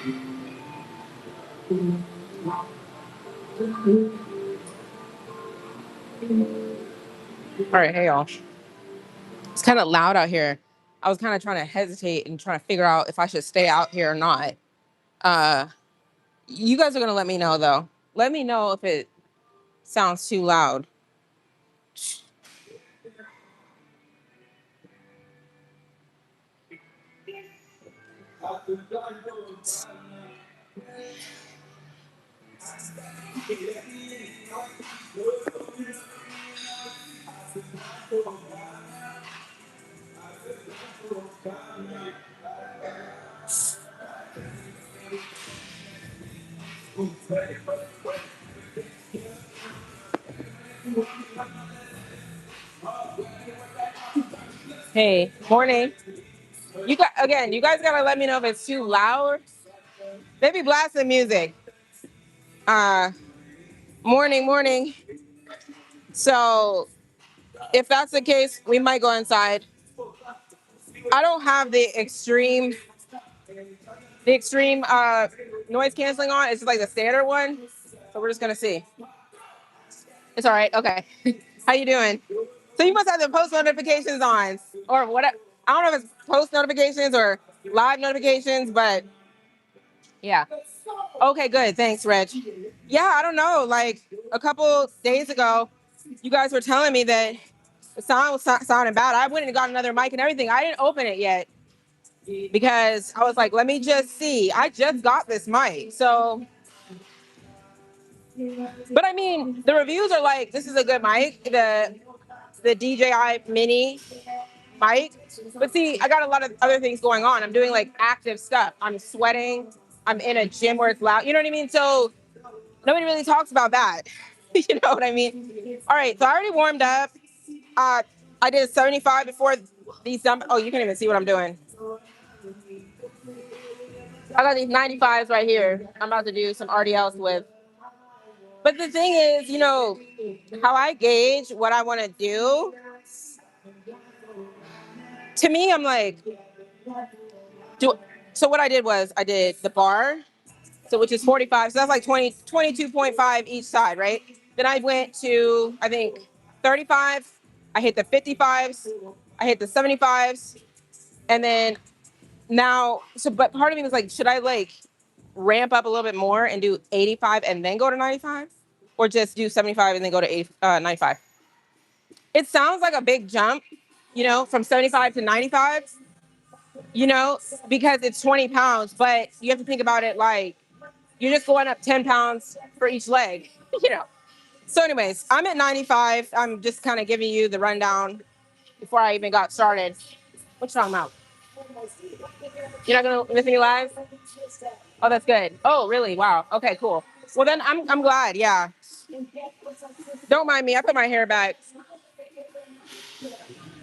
All right, hey y'all. It's kind of loud out here. I was kind of trying to hesitate and trying to figure out if I should stay out here or not. Uh, you guys are gonna let me know though. Let me know if it sounds too loud. Hey, morning. You got again. You guys gotta let me know if it's too loud. Maybe blast the music. Uh, morning, morning. So if that's the case, we might go inside. I don't have the extreme noise canceling on. It's just like the standard one. So we're just gonna see. It's all right. Okay. How you doing? So you must have the post notifications on, or what? I don't know if it's post notifications or live notifications, but yeah. Okay, good. Thanks, Reg. Yeah, I don't know. Like a couple days ago, you guys were telling me that the sound was sounding bad. I went and got another mic and everything. I didn't open it yet because I was like, let me just see. I just got this mic, so. But I mean, the reviews are like, this is a good mic. The DJI Mini mic. But see, I got a lot of other things going on. I'm doing like active stuff. I'm sweating. I'm in a gym where it's loud. You know what I mean? So nobody really talks about that. You know what I mean? All right. So I already warmed up. Uh, I did 75 before these dump. Oh, you can't even see what I'm doing. I got these 95s right here. I'm about to do some RDLs with. But the thing is, how I gauge what I want to do, to me, I'm like, so what I did was I did the bar, so which is 45. So that's like 22.5 each side, right? Then I went to, I think, 35. I hit the 55s. I hit the 75s. And then but part of me was like, should I like ramp up a little bit more and do 85 and then go to 95? Or just do 75 and then go to 95? It sounds like a big jump, from 75 to 95, because it's 20 pounds, but you have to think about it like you're just going up 10 pounds for each leg, you know. So, anyways, I'm at 95. I'm just kind of giving you the rundown before I even got started. What you talking about? You're not gonna miss any lives? Oh, that's good. Oh, really? Wow. Okay, cool. Well, then I'm glad. Yeah. Don't mind me. I put my hair back.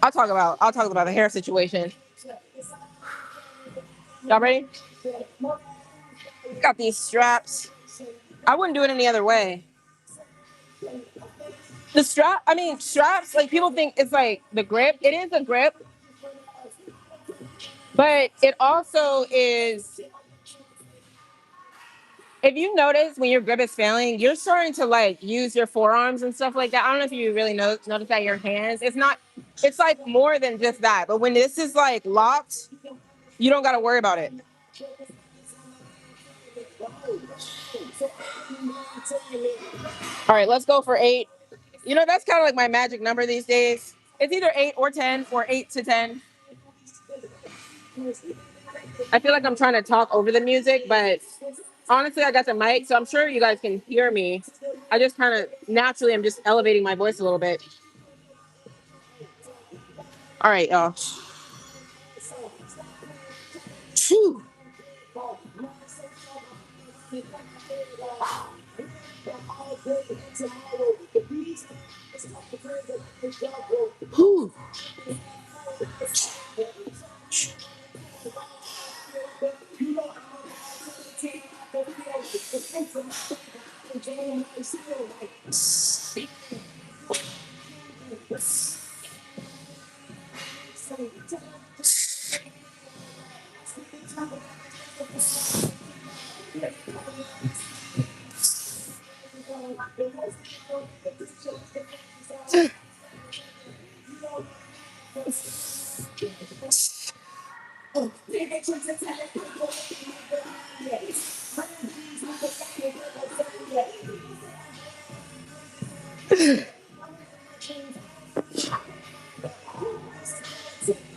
I'll talk about the hair situation. Y'all ready? Got these straps. I wouldn't do it any other way. Straps, like people think it's like the grip. It is a grip, but it also is, if you notice when your grip is failing, you're starting to like use your forearms and stuff like that. I don't know if you really notice that your hands, it's like more than just that. But when this is like locked, you don't got to worry about it. All right, let's go for 8. That's kind of like my magic number these days. It's either 8 or 10 or 8 to 10. I feel like I'm trying to talk over the music, but honestly, I got the mic, so I'm sure you guys can hear me. I just kind of naturally, I'm just elevating my voice a little bit. All right, y'all. Whew. Whew.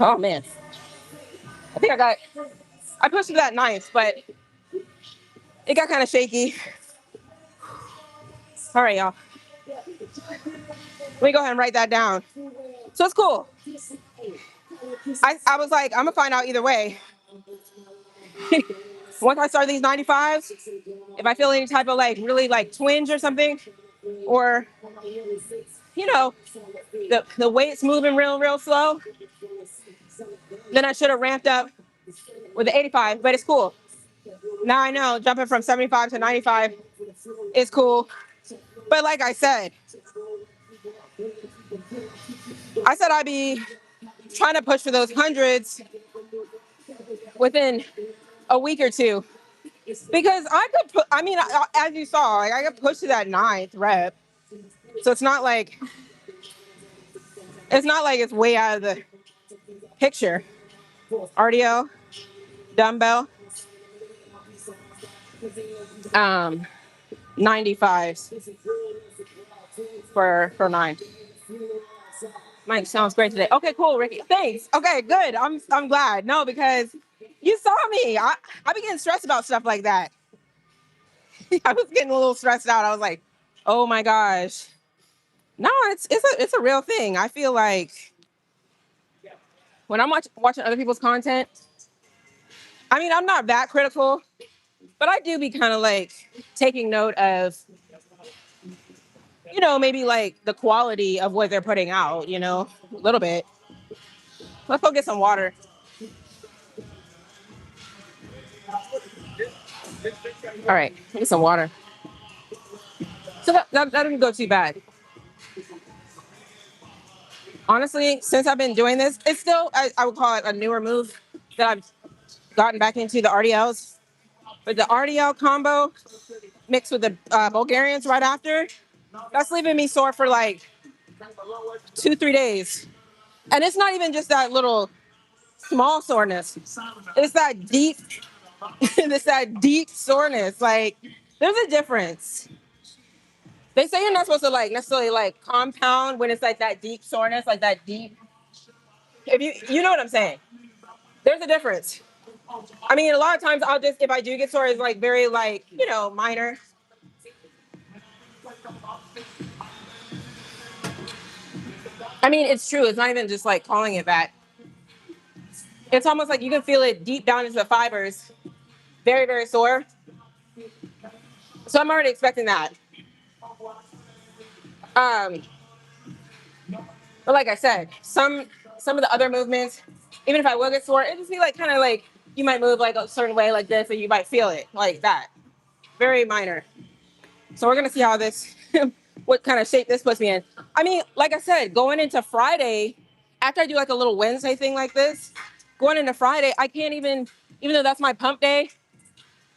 Oh man, I think I pushed to that ninth, but it got kind of shaky. All right, y'all. Let me go ahead and write that down. So it's cool. I was like, I'm gonna find out either way. Once I start these 95s, if I feel any type of like really like twinge or something, or you know, the weight's moving real slow, then I should have ramped up with the 85. But it's cool. Now I know jumping from 75 to 95 is cool. But like I said I'd be trying to push for those hundreds within a week or two. Because I could put, I mean, as you saw, like I could push to that ninth rep. So it's not like it's way out of the picture. RDO, dumbbell, 95s for nine. Mike sounds great today. Okay, cool, Ricky. Thanks. Okay, good. I'm glad. No, because you saw me. I be getting stressed about stuff like that. I was getting a little stressed out. I was like, oh my gosh. No, it's a real thing. I feel like when I'm watching other people's content, I mean, I'm not that critical, but I do be kind of like taking note of, maybe like the quality of what they're putting out, a little bit. Let's go get some water. All right, get some water. So that didn't go too bad. Honestly, since I've been doing this, it's still, I would call it a newer move that I've gotten back into the RDLs. But the RDL combo mixed with the Bulgarians right after, that's leaving me sore for like 2, 3 days. And it's not even just that little small soreness. It's that deep, it's that deep soreness. Like, there's a difference. They say you're not supposed to like necessarily like compound when it's like that deep soreness, like that deep. If you know what I'm saying. There's a difference. I mean, a lot of times I'll just, if I do get sore, it's like very like, minor. I mean, it's true. It's not even just like calling it that. It's almost like you can feel it deep down into the fibers. Very, very sore. So I'm already expecting that. Um, but like I said, some of the other movements, even if I will get sore, it just be like kind of like you might move like a certain way like this, and you might feel it like that. Very minor. So we're gonna see how this, what kind of shape this puts me in. I mean, like I said, going into Friday, after I do like a little Wednesday thing like this, going into Friday, I can't even though that's my pump day,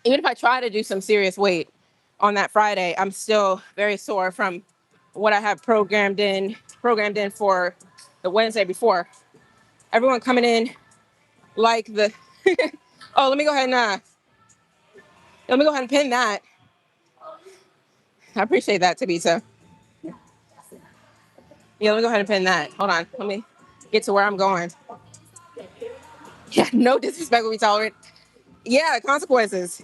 even if I try to do some serious weight on that Friday, I'm still very sore from what I have programmed in for the Wednesday before. Everyone coming in like the oh, let me go ahead and pin that. I appreciate that, Tabitha. Yeah, let me go ahead and pin that. Hold on. Let me get to where I'm going. Yeah, no disrespect will be tolerated. Yeah, consequences.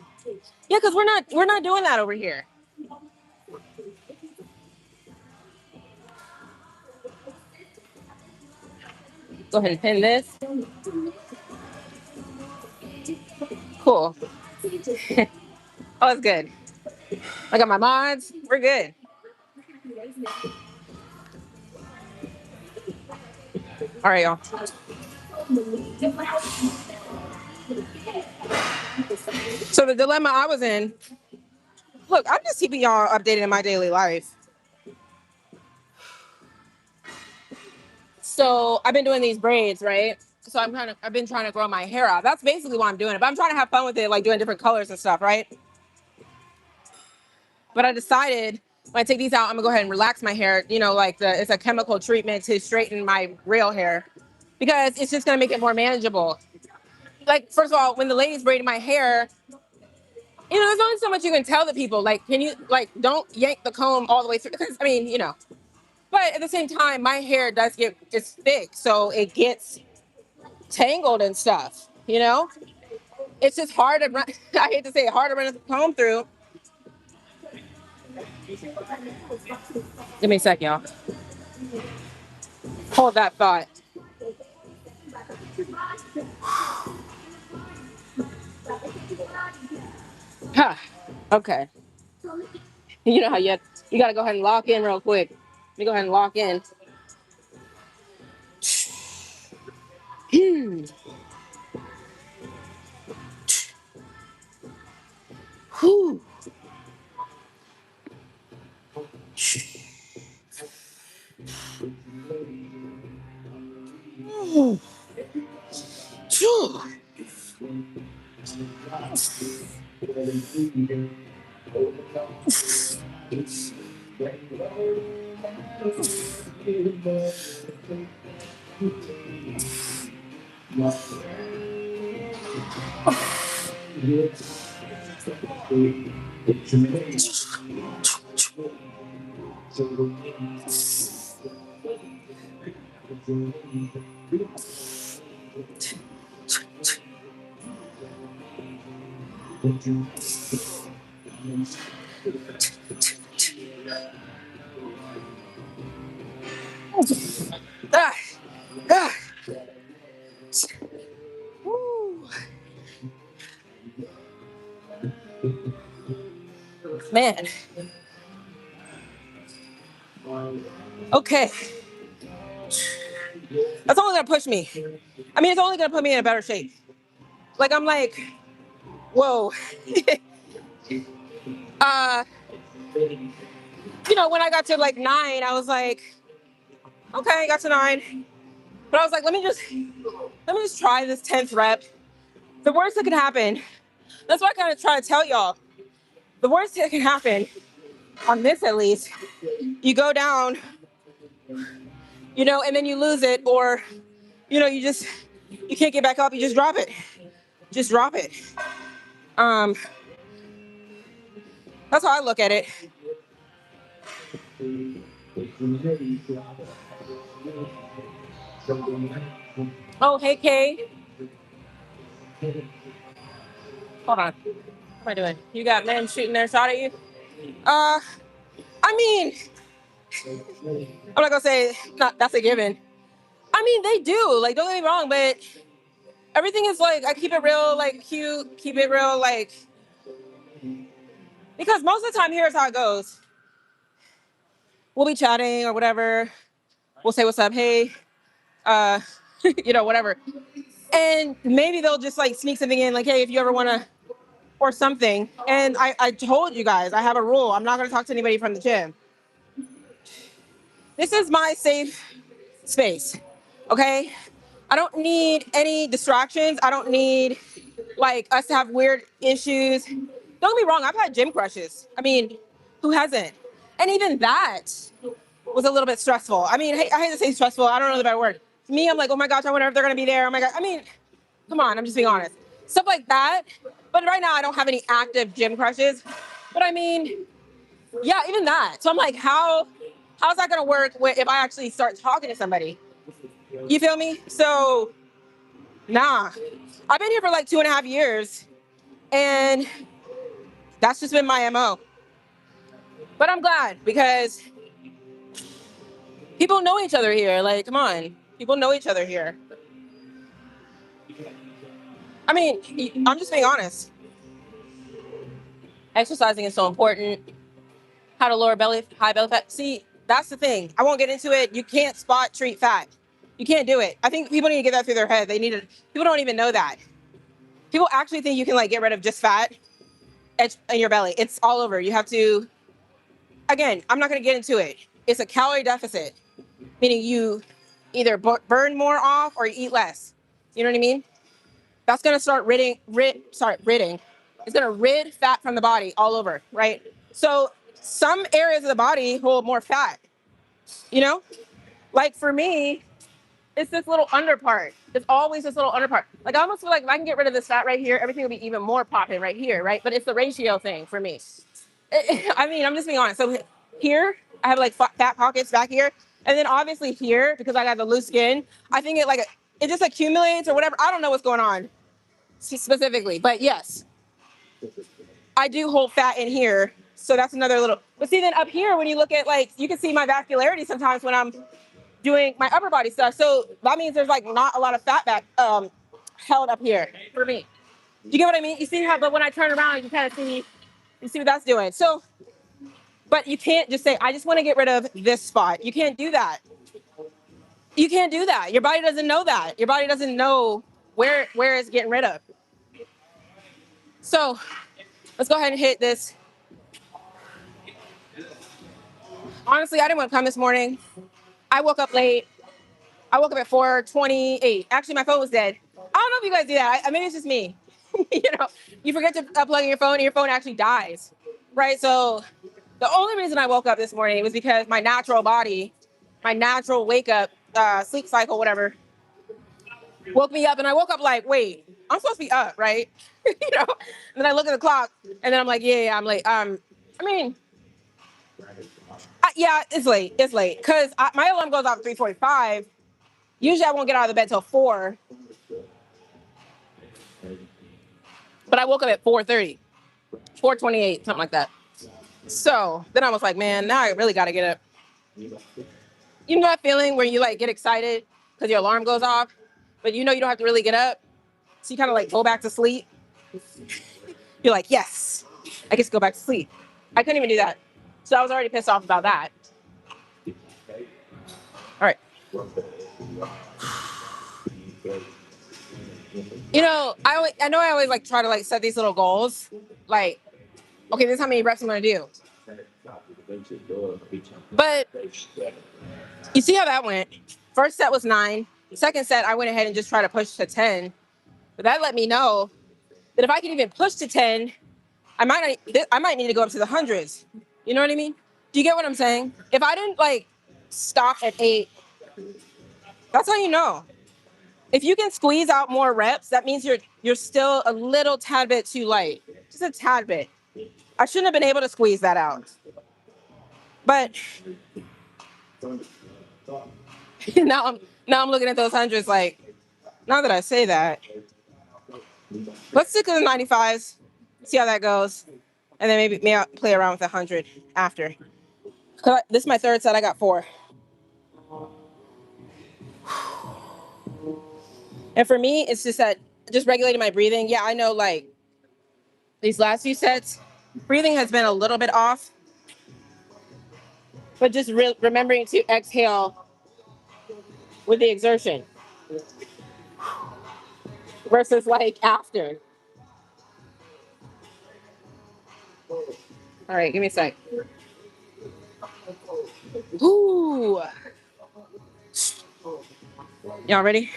Yeah, because we're not doing that over here. Go ahead and pin this. Cool. Oh, it's good. I got my mods. We're good. All right, y'all. So the dilemma I was in, look, I'm just keeping y'all updated in my daily life. So I've been doing these braids, right? So I've been trying to grow my hair out. That's basically why I'm doing it. But I'm trying to have fun with it, like doing different colors and stuff, right? But I decided when I take these out, I'm gonna go ahead and relax my hair. You know, like it's a chemical treatment to straighten my real hair because it's just gonna make it more manageable. Like, first of all, when the ladies braided my hair, you know, there's only so much you can tell the people. Like, can you, like, don't yank the comb all the way through? Because, I mean, you know. But at the same time, my hair it's thick, so it gets tangled and stuff, you know? It's just hard to run, I hate to say it, hard to run a comb through. Give me a sec, y'all. Hold that thought. Huh. Okay. You know how you got to go ahead and lock in real quick. Let me go ahead and lock in. Hmm. Whew. Phew. Ah, ah. Woo. Man. Okay. That's only gonna push me. I mean, it's only gonna put me in a better shape. Like, I'm like, whoa. uh, you know, when I got to like 9, I was like, okay, I got to 9. But I was like, let me just try this 10th rep. The worst that can happen, that's what I kind of try to tell y'all. The worst that can happen, on this at least, you go down, you know, and then you lose it, or, you know, you can't get back up, you just drop it. Just drop it. Um, that's how I look at it. Oh, hey, Kay. Hold on. What am I doing? You got men shooting their shot at you? I mean, I'm not gonna say that's a given. I mean, they do. Like, don't get me wrong, but everything is like, I keep it real, like, cute, keep it real, like, because most of the time, here's how it goes. We'll be chatting or whatever. We'll say what's up, hey, uh, you know, whatever. And maybe they'll just like sneak something in, like, hey, if you ever wanna, or something. And I told you guys, I have a rule. I'm not gonna talk to anybody from the gym. This is my safe space. Okay? I don't need any distractions. I don't need like us to have weird issues. Don't get me wrong, I've had gym crushes. I mean, who hasn't? And even that was a little bit stressful. I mean, I hate to say stressful. I don't know the better word. Me, I'm like, oh my gosh, I wonder if they're gonna be there. Oh my God. I mean, come on, I'm just being honest. Stuff like that. But right now, I don't have any active gym crushes. But I mean, yeah, even that. So I'm like, how's that gonna work if I actually start talking to somebody? You feel me? So, nah. I've been here for like 2.5 years, and that's just been my MO. But I'm glad because people know each other here. Like, come on. People know each other here. I mean, I'm just being honest. Exercising is so important. How to lower high belly fat. See, that's the thing. I won't get into it. You can't spot treat fat. You can't do it. I think people need to get that through their head. People don't even know that. People actually think you can like get rid of just fat in your belly. It's all over. You have to, again, I'm not going to get into it. It's a calorie deficit, meaning you either burn more off or you eat less. You know what I mean? That's gonna start ridding. It's gonna rid fat from the body all over, right? So some areas of the body hold more fat. You know, like for me, it's this little under part. It's always this little under part. Like I almost feel like if I can get rid of this fat right here, everything will be even more popping right here, right? But it's the ratio thing for me. I mean, I'm just being honest. So here, I have like fat pockets back here, and then obviously here, because I got the loose skin, I think it just accumulates or whatever. I don't know what's going on specifically, but yes, I do hold fat in here. So that's another little. But see, then up here, when you look at like, you can see my vascularity sometimes when I'm doing my upper body stuff. So that means there's like not a lot of fat back held up here for me. You get what I mean? You see how? But when I turn around, you kind of see. You see what that's doing. So, but you can't just say, I just want to get rid of this spot. You can't do that. You can't do that. Your body doesn't know that. Your body doesn't know where it's getting rid of. So let's go ahead and hit this. Honestly, I didn't want to come this morning. I woke up late. I woke up at 4:28. Actually, my phone was dead. I don't know if you guys do that. Maybe it's just me. You know, you forget to plug in your phone and your phone actually dies. Right? So the only reason I woke up this morning was because my natural body, my natural wake up, sleep cycle, whatever, woke me up. And I woke up like, wait, I'm supposed to be up, right? You know? And then I look at the clock and then I'm like, yeah, I'm late. I mean, yeah, it's late. It's late. Because my alarm goes off at 3:45. Usually I won't get out of the bed till 4. But I woke up at 4:30, 4:28, something like that. So then I was like, man, now I really got to get up. You know that feeling where you like get excited because your alarm goes off, but you know you don't have to really get up. So you kind of like go back to sleep. You're like, yes, I get to go back to sleep. I couldn't even do that. So I was already pissed off about that. All right. You know, I know I always like try to like set these little goals. Like, okay, this is how many reps I'm going to do. But you see how that went? First set was 9. Second set, I went ahead and just tried to push to 10. But that let me know that if I can even push to 10, I might need to go up to the hundreds. You know what I mean? Do you get what I'm saying? If I didn't like stop at 8, that's how you know. If you can squeeze out more reps, that means you're still a little tad bit too light. Just a tad bit. I shouldn't have been able to squeeze that out. But now I'm looking at those hundreds like, now that I say that, let's stick to the 95s, see how that goes. And then maybe I'll play around with 100 after. This is my third set. I got 4. And for me, it's just regulating my breathing. Yeah, I know like these last few sets, breathing has been a little bit off. But just remembering to exhale with the exertion versus like after. All right, give me a sec. Ooh. Y'all ready?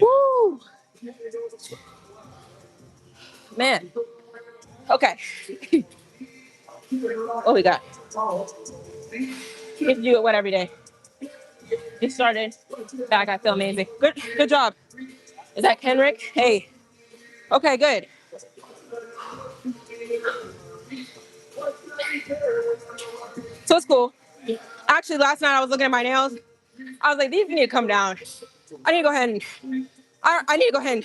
Woo! Man. Okay. What we got? You get to do it what every day. Get started. Back, I feel amazing. Good job. Is that Kenrick? Hey. Okay, good. So it's cool. Actually, last night I was looking at my nails. I was like, these need to come down. I need to go ahead and I need to go ahead and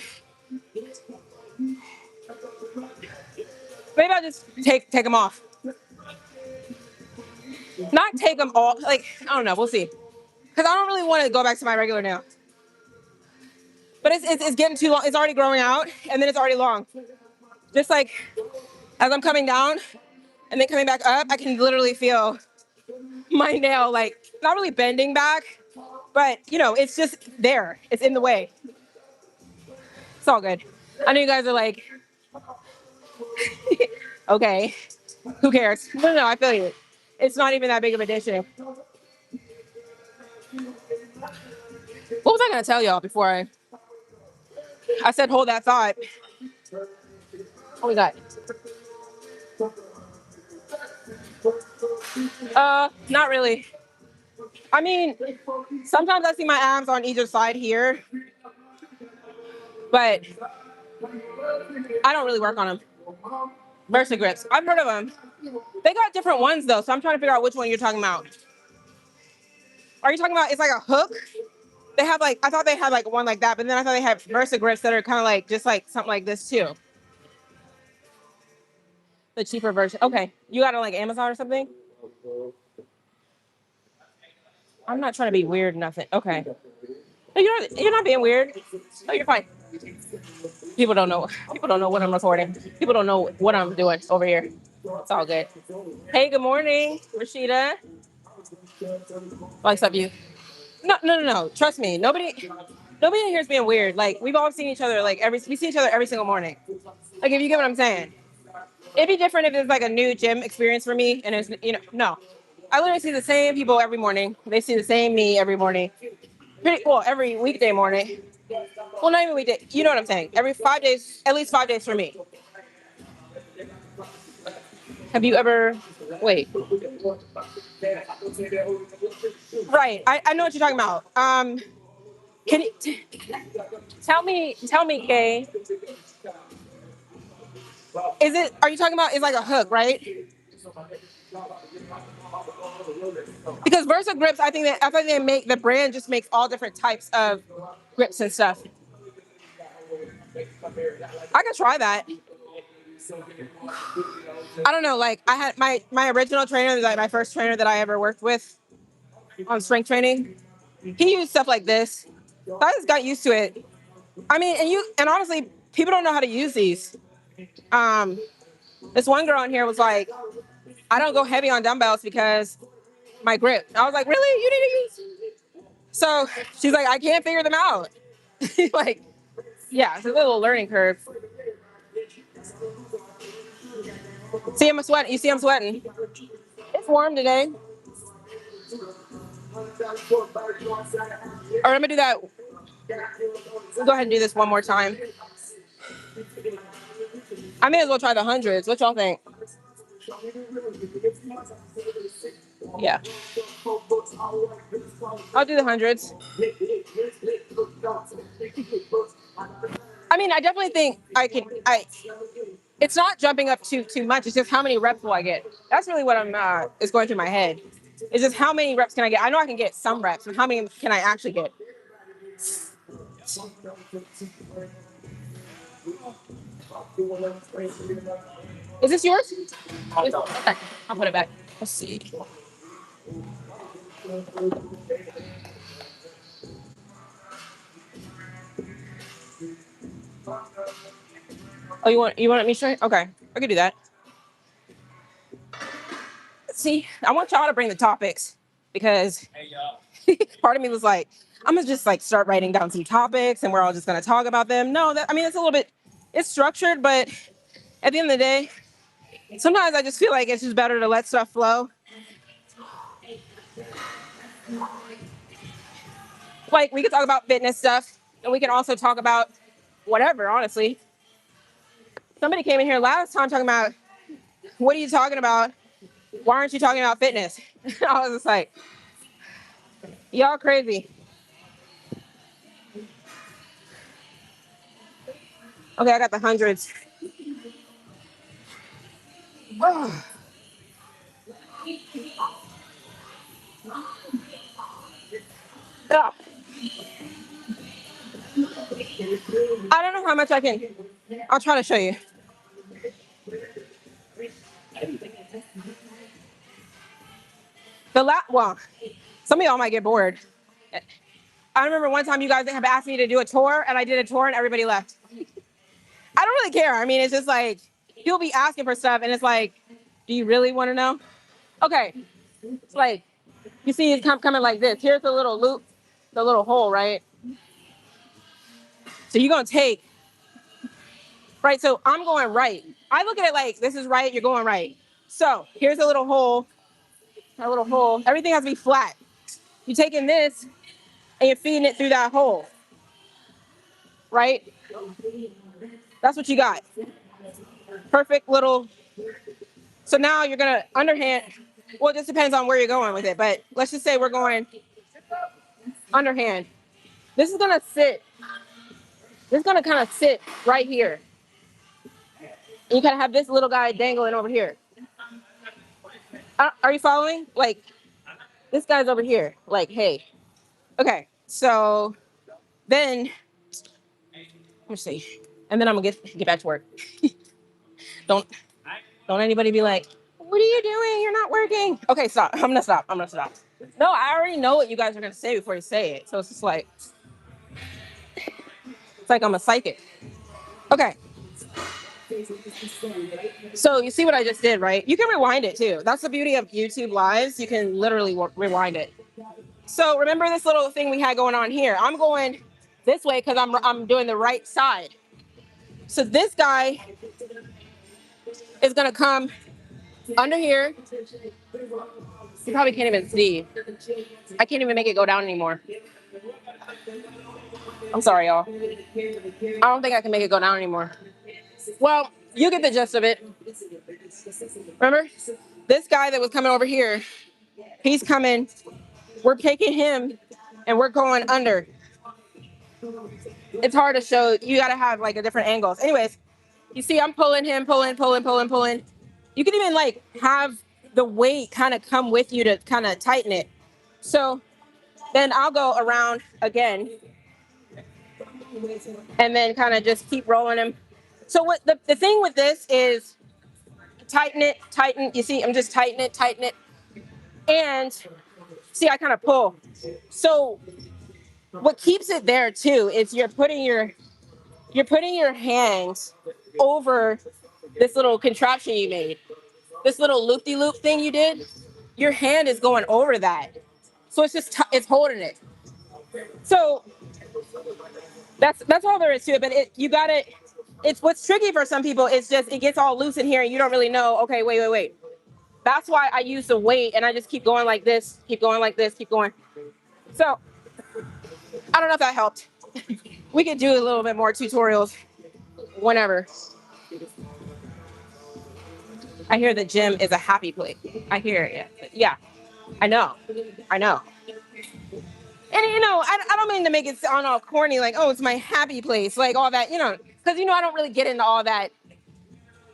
maybe I'll just take them off. Not take them all. Like I don't know. We'll see. Because I don't really want to go back to my regular nail. But it's getting too long. It's already growing out, and then it's already long. Just like as I'm coming down and then coming back up, I can literally feel my nail like not really bending back, but you know, it's just there. It's in the way. It's all good. I know you guys are like, okay, who cares? No, I feel you. It's not even that big of an issue. What was I gonna tell y'all before I said hold that thought? What we got? Not really. I mean, sometimes I see my abs on either side here, but I don't really work on them. Versa grips. I've heard of them. They got different ones though, so I'm trying to figure out which one you're talking about. Are you talking about it's like a hook? They have like I thought they had like one like that, but then I thought they had Versa grips that are kind of like just like something like this too. The cheaper version. Okay, you got it on like Amazon or something. I'm not trying to be weird. Nothing. Okay. No, you're not being weird. No, you're fine. People don't know. People don't know what I'm recording. People don't know what I'm doing over here. It's all good. Hey, good morning, Rashida. Likes up you. No. Trust me. Nobody in here is being weird. Like we've all seen each other. Like we see each other every single morning. Like if you get what I'm saying. It'd be different if it's like a new gym experience for me, and it's no. I literally see the same people every morning. They see the same me every morning. Pretty well every weekday morning. Well, not even weekday. You know what I'm saying? Every 5 days, at least 5 days for me. Have you ever? Wait. Right. I know what you're talking about. Can you tell me, Kay? Is it? Are you talking about? It's like a hook, right? Because Versa grips, I think they make the brand just makes all different types of grips and stuff. I could try that. I don't know. Like I had my original trainer, like my first trainer that I ever worked with on strength training. He used stuff like this. So I just got used to it. I mean, and honestly, people don't know how to use these. Um, this one girl in here was like, I don't go heavy on dumbbells because my grip. I was like, really? You need to use? So she's like, I can't figure them out. Like, yeah, it's a little learning curve. See, I'm sweating. You see, I'm sweating. It's warm today. All right, I'm gonna do that. Go ahead and do this one more time. I may as well try the hundreds. What y'all think? Yeah, I'll do the hundreds. I mean, I definitely think I can. It's not jumping up too much. It's just how many reps will I get? That's really what I'm is going through my head. It's just how many reps can I get? I know I can get some reps, but how many can I actually get? Is this yours? Okay, I'll put it back. Let's see. Oh, you want me to show you? Okay, I can do that. See, I want y'all to bring the topics because part of me was like, I'm gonna just like start writing down some topics and we're all just gonna talk about them. No, I mean it's a little bit, it's structured, but at the end of the day, sometimes I just feel like it's just better to let stuff flow. Like we could talk about fitness stuff, and we can also talk about whatever. Honestly, somebody came in here last time talking about what are you talking about? Why aren't you talking about fitness? I was just like, y'all crazy. Okay, I got the hundreds. Oh, ugh. I don't know how much I can. I'll try to show you. Well, some of y'all might get bored. I remember one time you guys have asked me to do a tour, and I did a tour, and everybody left. I don't really care. I mean, it's just like people be asking for stuff, and it's like, do you really want to know? Okay, it's like you see it's coming like this. Here's the little loop, the little hole, right? So you're gonna take right. So I'm going right. I look at it like this is right. You're going right. So here's a little hole, a little hole. Everything has to be flat. You're taking this and you're feeding it through that hole, right? That's what you got. Perfect little. So now you're gonna underhand. Well, it just depends on where you're going with it, but let's just say we're going underhand. This is gonna sit. This is gonna kind of sit right here. And you kind of have this little guy dangling over here. Are you following? Like this guy's over here. Like, hey, okay. So then let me see, and then I'm gonna get back to work. Don't don't anybody be like, what are you doing? You're not working. Okay, stop. I'm gonna stop. I'm gonna stop. No, I already know what you guys are gonna say before you say it. So it's just like it's like I'm a psychic. Okay. So you see what I just did, right? You can rewind it too. That's the beauty of YouTube Lives. You can literally rewind it. So remember this little thing we had going on here. I'm going this way because I'm doing the right side. So this guy is gonna come under here. You probably can't even see. I can't even make it go down anymore. I'm sorry, y'all. I don't think I can make it go down anymore. Well, you get the gist of it. Remember? This guy that was coming over here, he's coming. We're taking him and we're going under. It's hard to show. You got to have like a different angles. Anyways, you see I'm pulling him, pulling. You can even like have the weight kind of come with you to kind of tighten it. So then I'll go around again and then kind of just keep rolling him. So what the thing with this is tighten. You see, I'm just tighten it. And see, I kind of pull. So what keeps it there too is you're putting your hands over this little contraption you made. This little loop-de-loop thing you did, your hand is going over that. So it's just it's holding it. So that's all there is to it. But you got it. It's what's tricky for some people. It's just it gets all loose in here, and you don't really know. Okay, wait. That's why I use the weight, and I just keep going like this, keep going like this, keep going. So I don't know if that helped. We could do a little bit more tutorials whenever. I hear the gym is a happy place. I hear it. Yeah, I know. I know. And I don't mean to make it sound all corny, like, oh, it's my happy place, like all that, because I don't really get into all that.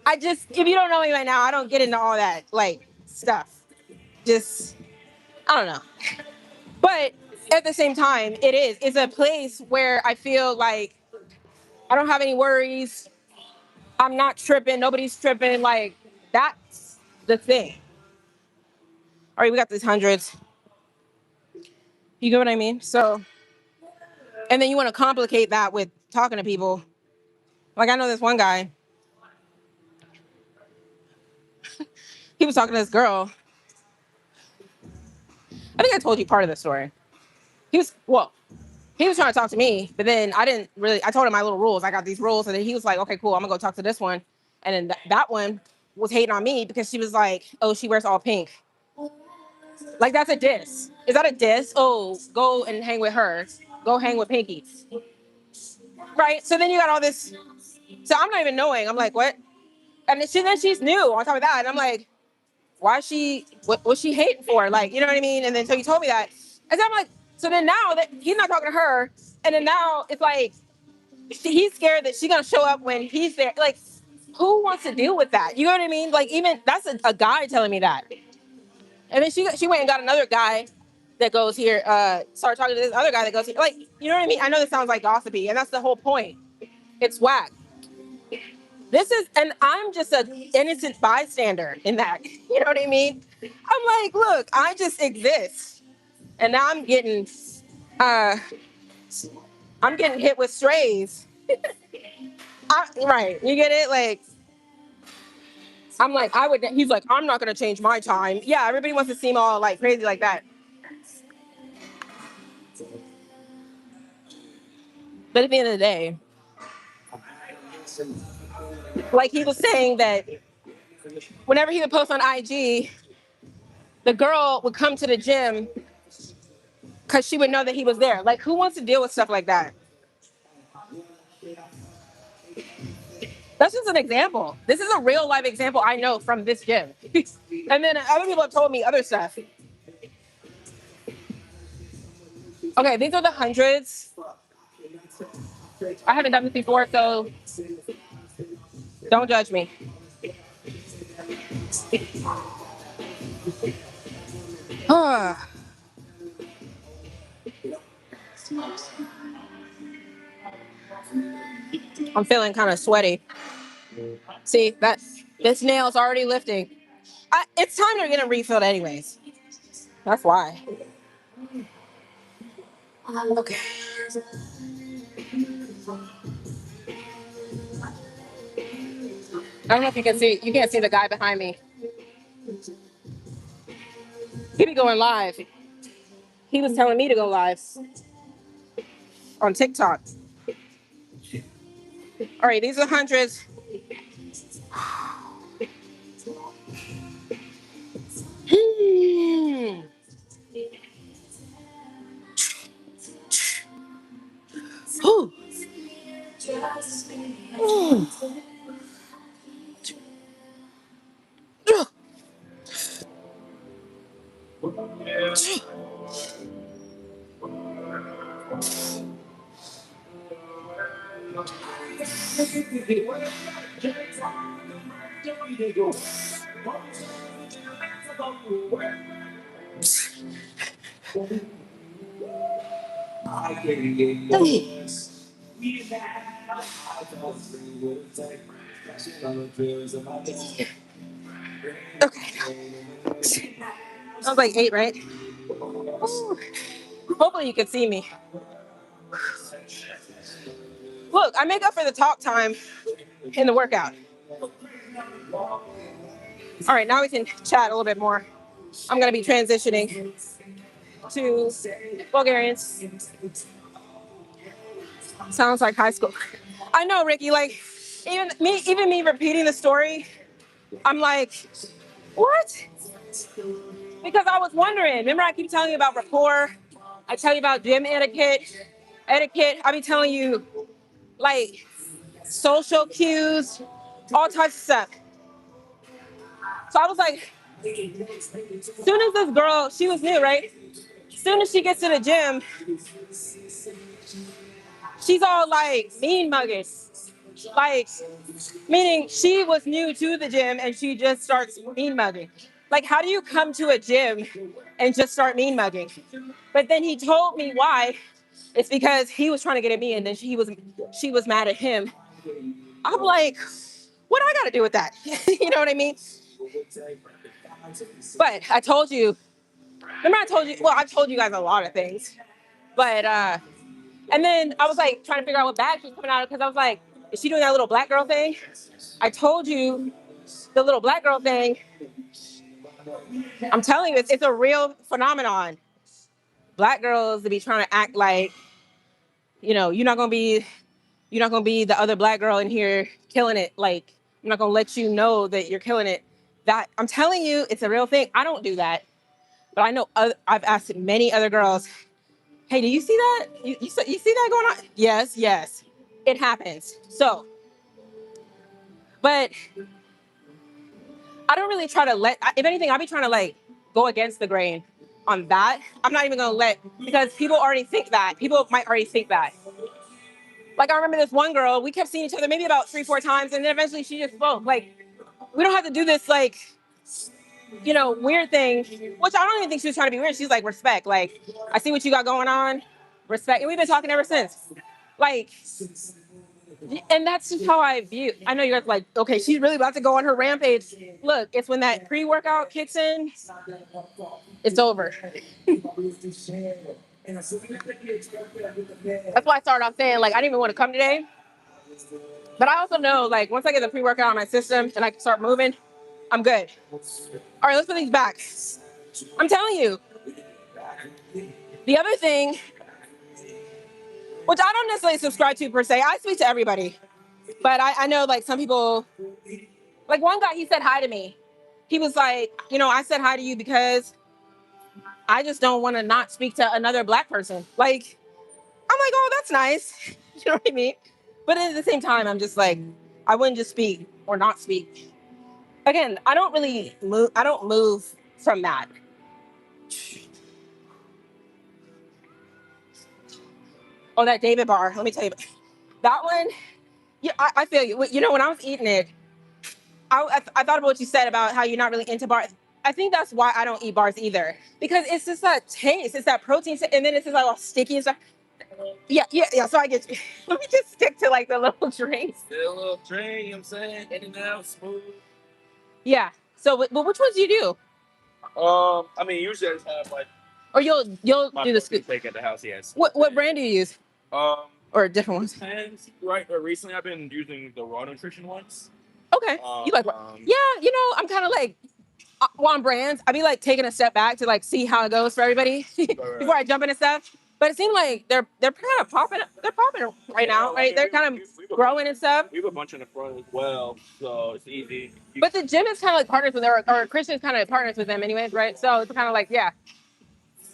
If you don't know me right now, I don't get into all that like stuff. Just, I don't know. But at the same time, it's a place where I feel like I don't have any worries. I'm not tripping. Nobody's tripping. Like, that's the thing. All right, we got these hundreds. You get what I mean? So, and then you want to complicate that with talking to people. Like, I know this one guy, he was talking to this girl. I think I told you part of the story. He was trying to talk to me, but then I told him my little rules. I got these rules. And then he was like, okay, cool. I'm gonna go talk to this one. And then that one was hating on me because she was like, oh, she wears all pink. Like, that's a diss. Is that a diss? Oh, go and hang with her. Go hang with Pinky. Right? So then you got all this. So I'm not even knowing. I'm like, what? And then she's new on top of that. And I'm like, why is what was she hating for? Like, you know what I mean? And then so he told me that. And so I'm like, so then now that he's not talking to her, and then now it's like He's scared that she's gonna show up when he's there. Like, who wants to deal with that? You know what I mean? Like, even that's a guy telling me that. And then she went and got another guy that goes here. Started talking to this other guy that goes here. Like, you know what I mean? I know this sounds like gossipy, and that's the whole point. It's whack. This is, and I'm just an innocent bystander in that. You know what I mean? I'm like, look, I just exist, and now uh, I'm getting hit with strays. Right? You get it? Like, I'm like, I would. He's like, I'm not gonna change my time. Yeah, everybody wants to seem all like crazy like that. But at the end of the day, like he was saying that whenever he would post on IG, the girl would come to the gym because she would know that he was there. Like, who wants to deal with stuff like that? That's just an example. This is a real life example I know from this gym. And then other people have told me other stuff. Okay, these are the hundreds. I haven't done this before, so don't judge me. I'm feeling kind of sweaty. See, that this nail's already lifting. It's time to get them refilled anyways. That's why. Okay. I don't know if you can see. You can't see the guy behind me. He be going live. He was telling me to go live on TikTok. All right, these are hundreds. Okay. I was like 8, right? Ooh. Hopefully you can see me. Look, I make up for the talk time in the workout. All right, now we can chat a little bit more. I'm going to be transitioning to Bulgarians. Sounds like high school. I know, Ricky. Like, even me repeating the story, I'm like, what? Because I was wondering. Remember, I keep telling you about rapport. I tell you about gym etiquette. I be telling you like social cues, all types of stuff. So I was like, soon as this girl, she was new, right? Soon as she gets to the gym, she's all like mean mugging. Like, meaning she was new to the gym and she just starts mean mugging. Like, how do you come to a gym and just start mean mugging? But then he told me why. It's because he was trying to get at me and then she was mad at him. I'm like, what do I got to do with that? You know what I mean? But I told you, remember I told you, well, I've told you guys a lot of things. But, and then I was like trying to figure out what bag she was coming out of because I was like, is she doing that little black girl thing? I told you the little black girl thing. I'm telling you, it's a real phenomenon. Black girls to be trying to act like, you know, you're not gonna be the other black girl in here killing it. Like, I'm not gonna let you know that you're killing it. That I'm telling you, it's a real thing. I don't do that, but I know I've asked many other girls, hey, do you see that? You see that going on? Yes, yes, it happens. So, but I don't really try to if anything, I'll be trying to like go against the grain on that. I'm not even gonna because people already think that. People might already think that. Like I remember this one girl, we kept seeing each other maybe about 3, 4 times, and then eventually she just spoke. Like we don't have to do this like weird thing, which I don't even think she was trying to be weird. She's like respect. Like I see what you got going on, respect, and we've been talking ever since. Like, and that's just how I view. I know you're like, okay, she's really about to go on her rampage. Look, it's when that pre-workout kicks in, it's over. That's why I started off saying like I didn't even want to come today. But I also know, like, once I get the pre-workout on my system and I can start moving, I'm good. All right, let's put these back. I'm telling you. The other thing, which I don't necessarily subscribe to per se, I speak to everybody. But I know, like, some people, like one guy, he said hi to me. He was like, I said hi to you because I just don't want to not speak to another Black person. Like, I'm like, oh, that's nice. You know what I mean? But at the same time, I'm just like, I wouldn't just speak or not speak. Again, I don't really move. I don't move from that. Oh, that David bar. Let me tell you, that one. Yeah, I feel you. When I was eating it, I thought about what you said about how you're not really into bars. I think that's why I don't eat bars either, because it's just that taste. It's that protein, and then it's just like all sticky and stuff. Yeah. So I get you. Let me just stick to like the little drinks. The little drink, you know what I'm saying? In and out, smooth. Yeah. So, but which ones do you do? I mean, usually I just have like. Or you'll do the scoop. Take at the house, yes. What brand do you use? Or different ones? depends. Right. But recently, I've been using the raw nutrition ones. Okay. You like? Yeah. I'm kind of like on brands. I'd be like taking a step back to like see how it goes for everybody before I jump into stuff. But it seemed like they're kind of popping. They're popping right now, right? They're kind of growing and stuff. We have a bunch in the front as well, so it's easy. But the gym is kind of like partners with them, or Christian's kind of partners with them, anyways, right? So it's kind of like, yeah.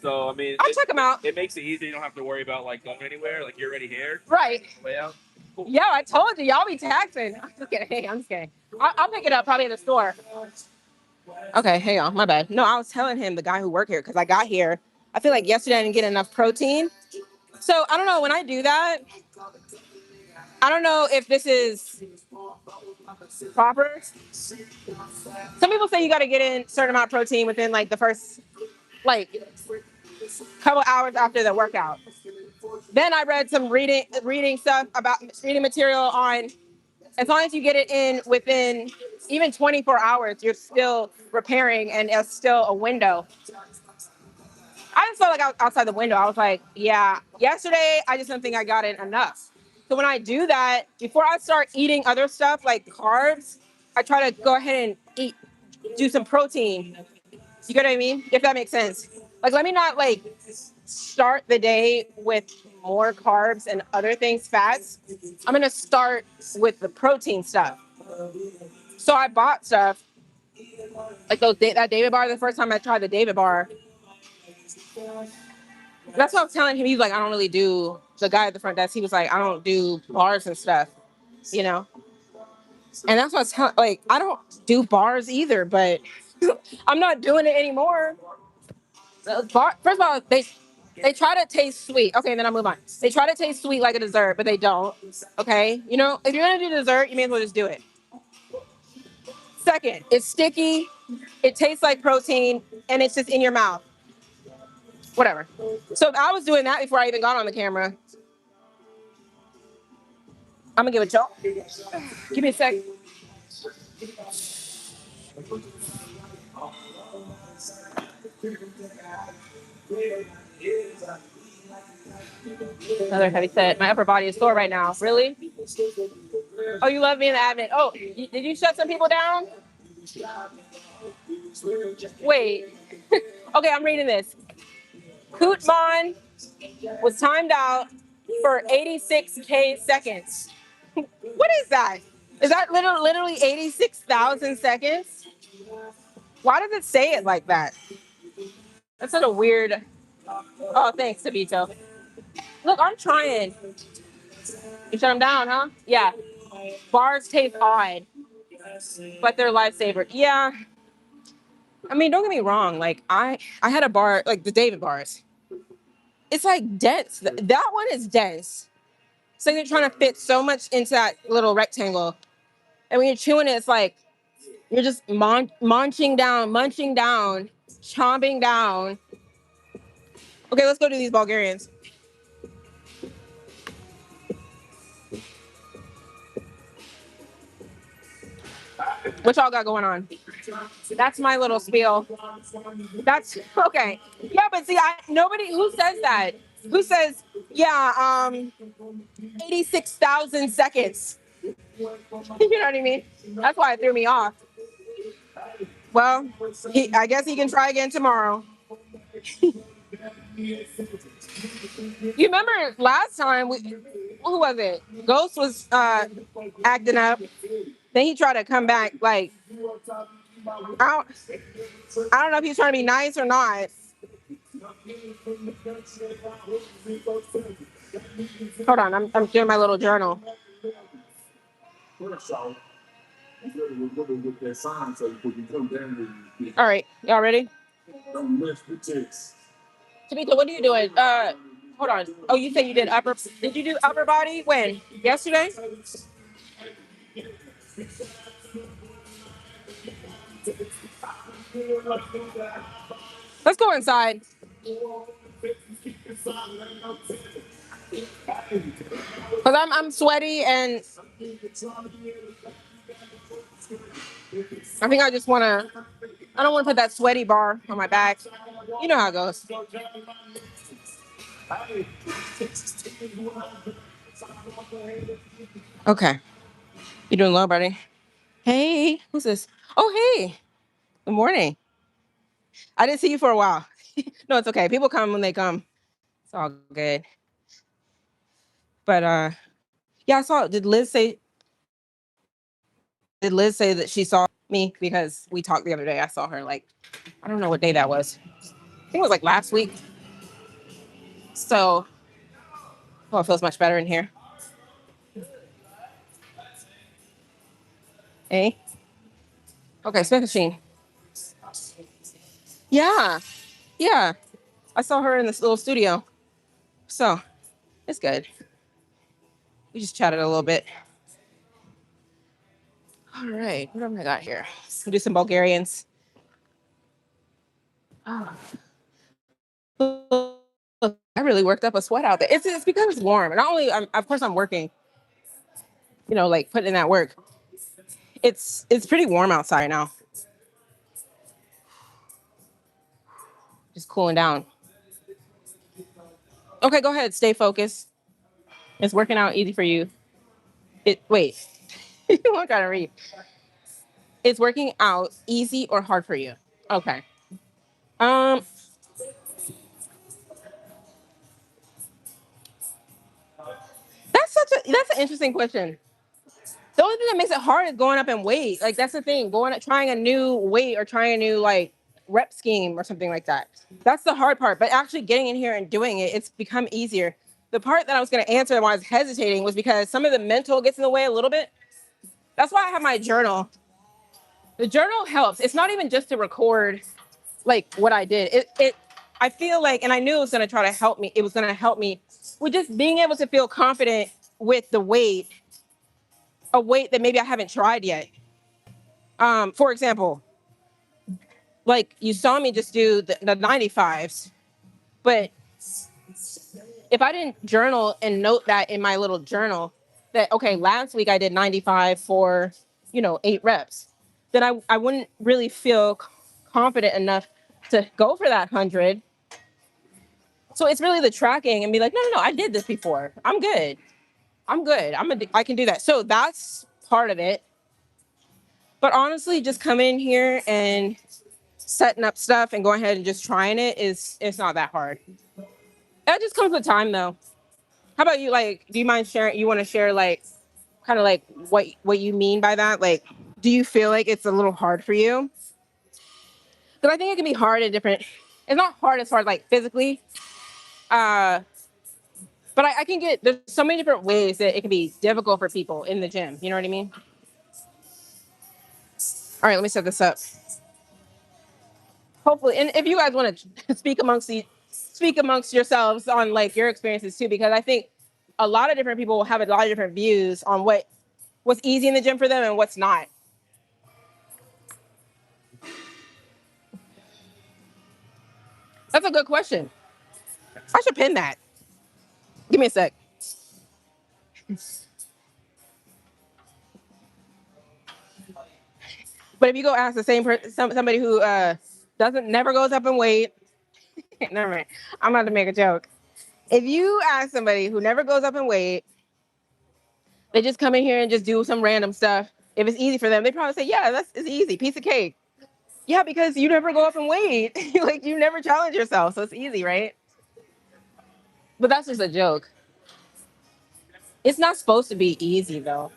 So I mean, I'll check them out. It makes it easy. You don't have to worry about like going anywhere. Like you're already here. Right. Way out. Cool. Yeah, I told you, y'all be taxing. I'm just kidding. Hey, I'm just kidding. I'll pick it up probably in the store. Okay, hey y'all, my bad. No, I was telling him, the guy who worked here, because I got here. I feel like yesterday I didn't get enough protein. So I don't know, when I do that, I don't know if this is proper. Some people say you got to get in a certain amount of protein within like the first like couple hours after the workout. Then I read some reading stuff about reading material on, as long as you get it in within even 24 hours, you're still repairing and it's still a window. I just felt like I was outside the window. I was like, yeah, yesterday I just don't think I got in enough. So when I do that, before I start eating other stuff like carbs, I try to go ahead and do some protein. You get what I mean? If that makes sense. Like, let me not like start the day with more carbs and other things, fats. I'm gonna start with the protein stuff. So I bought stuff like that David bar. The first time I tried the David bar, that's what I was telling him. He's like, I don't really do. The guy at the front desk, he was like, I don't do bars and stuff, And that's what I was telling. Like, I don't do bars either, but I'm not doing it anymore. First of all, they try to taste sweet. Okay, and then I move on. They try to taste sweet like a dessert, but they don't. Okay, if you're gonna do dessert, you may as well just do it. Second, it's sticky. It tastes like protein, and it's just in your mouth. Whatever. So I was doing that before I even got on the camera. I'm gonna give it y'all. Give me a sec. Another heavy set. My upper body is sore right now. Really? Oh, you love being the admin. Oh, did you shut some people down? Wait. Okay, I'm reading this. Kootman was timed out for 86K seconds. What is that? Is that literally 86,000 seconds? Why does it say it like that? That's such a weird. Oh, thanks, Tabito. Look, I'm trying. You shut them down, huh? Yeah. Bars taste odd, but they're lifesaver. Yeah. I mean, don't get me wrong. Like I had a bar, like the David bars. It's like dense. That one is dense. So you're trying to fit so much into that little rectangle. And when you're chewing it, it's like you're just munching down, chomping down. Okay, let's go do these Bulgarians. What y'all got going on? That's my little spiel. That's okay. Yeah, but see, nobody who says that. Who says, yeah, 86,000 seconds. You know what I mean? That's why it threw me off. Well, I guess he can try again tomorrow. You remember last time who was it? Ghost was acting up. Then he tried to come back like I don't know if he's trying to be nice or not. Hold on, I'm doing my little journal. All right, y'all ready? Tamika, what are you doing? Hold on. Oh, you said you did upper. Did you do upper body when? Yesterday? Let's go inside. Cause I'm sweaty and I think I just wanna. I don't want to put that sweaty bar on my back. You know how it goes. Okay. You doing low, buddy? Hey, who's this? Oh, hey. Good morning. I didn't see you for a while. No, it's okay. People come when they come. It's all good. But yeah, I saw. Did Liz say that she saw me because we talked the other day? I saw her like I don't know what day that was. I think it was like last week. So, oh, it feels much better in here. Hey. Okay, Smith machine. Yeah, yeah. I saw her in this little studio. So it's good. We just chatted a little bit. All right, what have I got here? We'll do some Bulgarians. Oh, look, I really worked up a sweat out there. It's because it's warm. And not only, of course, I'm working. You know, like putting in that work. It's pretty warm outside now. Just cooling down. Okay, go ahead. Stay focused. It's working out easy for you. Wait. I'm trying to read. It's working out easy or hard for you. Okay. Um, that's an interesting question. The only thing that makes it hard is going up in weight. Like that's the thing. Trying a new weight or trying a new like rep scheme or something like that. That's the hard part. But actually getting in here and doing it, it's become easier. The part that I was going to answer while I was hesitating was because some of the mental gets in the way a little bit. That's why I have my journal. The journal helps. It's not even just to record like what I did. I feel like, and I knew it was going to try to help me. It was going to help me with just being able to feel confident with the weight, a weight that maybe I haven't tried yet. For example, like you saw me just do the 95s, but if I didn't journal and note that in my little journal that, okay, last week I did 95 for, 8 reps, then I wouldn't really feel confident enough to go for that 100. So it's really the tracking and be like, no, I did this before. I'm good. I can do that. So that's part of it. But honestly, just coming in here and setting up stuff and going ahead and just trying it's not that hard. That just comes with time though. How about you? Like, do you mind sharing? You want to share like kind of like what you mean by that? Like, do you feel like it's a little hard for you? Because I think it can be hard in different. It's not hard as far as like physically, uh, but I can get there's so many different ways that it can be difficult for people in the gym. You know what I mean? All right, let me set this up. Hopefully, and if you guys want to speak amongst yourselves on like your experiences too, because I think a lot of different people will have a lot of different views on what's easy in the gym for them and what's not. That's a good question. I should pin that. Give me a sec. But if you go ask the same person, somebody who doesn't never goes up in weight, never mind. I'm about to make a joke. If you ask somebody who never goes up in weight, they just come in here and just do some random stuff. If it's easy for them, they probably say, "Yeah, it's easy, piece of cake." Yeah, because you never go up in weight, like you never challenge yourself, so it's easy, right? But that's just a joke. It's not supposed to be easy though.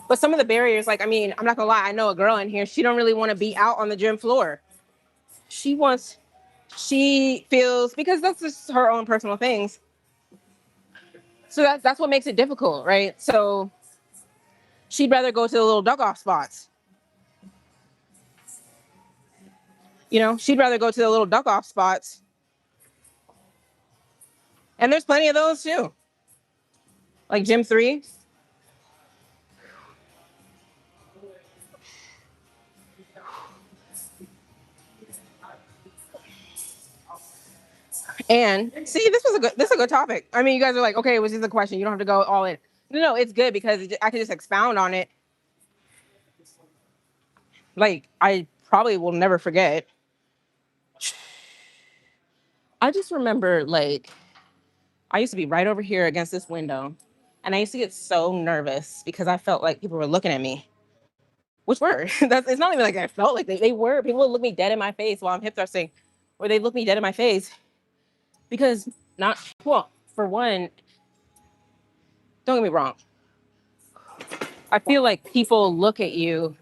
But some of the barriers, like I mean, I'm not gonna lie, I know a girl in here. She don't really want to be out on the gym floor. She wants, she feels because that's just her own personal things. So that's what makes it difficult, right? So she'd rather go to the little duck off spots. You know, she'd rather go to the little duck off spots. And there's plenty of those too. Like Gym 3. And see, this is a good topic. I mean, you guys are like, okay, it was just a question. You don't have to go all in. No, it's good because I can just expound on it. Like I probably will never forget. I just remember like I used to be right over here against this window, and I used to get so nervous because I felt like people were looking at me, which were that's it's not even like I felt like they were. People would look me dead in my face while I'm hip thrusting, or they look me dead in my face because not well. For one, don't get me wrong. I feel like people look at you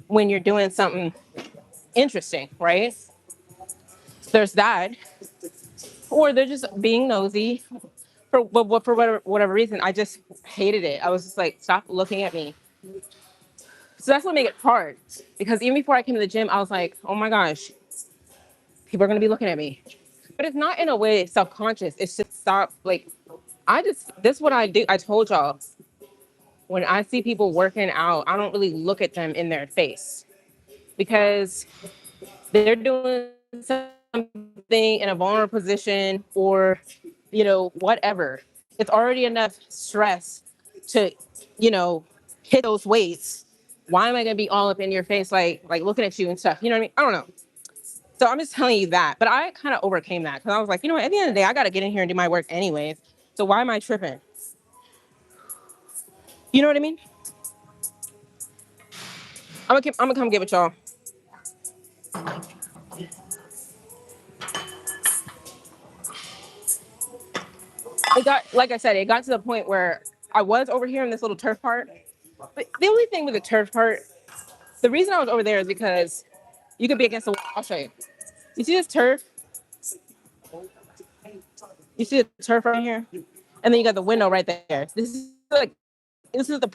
when you're doing something interesting, right? There's that, or they're just being nosy. For whatever reason, I just hated it. I was just like, stop looking at me. So that's what made it hard. Because even before I came to the gym, I was like, oh my gosh, people are gonna be looking at me. But it's not in a way self-conscious. It's just stop. Like, this is what I do. I told y'all, when I see people working out, I don't really look at them in their face because they're doing something in a vulnerable position or, whatever. It's already enough stress to, you know, hit those weights. Why am I gonna be all up in your face, like looking at you and stuff? You know what I mean? I don't know. So I'm just telling you that. But I kind of overcame that because I was like, you know what? At the end of the day, I gotta get in here and do my work anyways. So why am I tripping? You know what I mean? I'm gonna come get with y'all. It got, like I said, it got to the point where I was over here in this little turf part. But the only thing with the turf part, the reason I was over there is because you could be against the wall. I'll show you. You see this turf? You see the turf right here? And then you got the window right there. This is the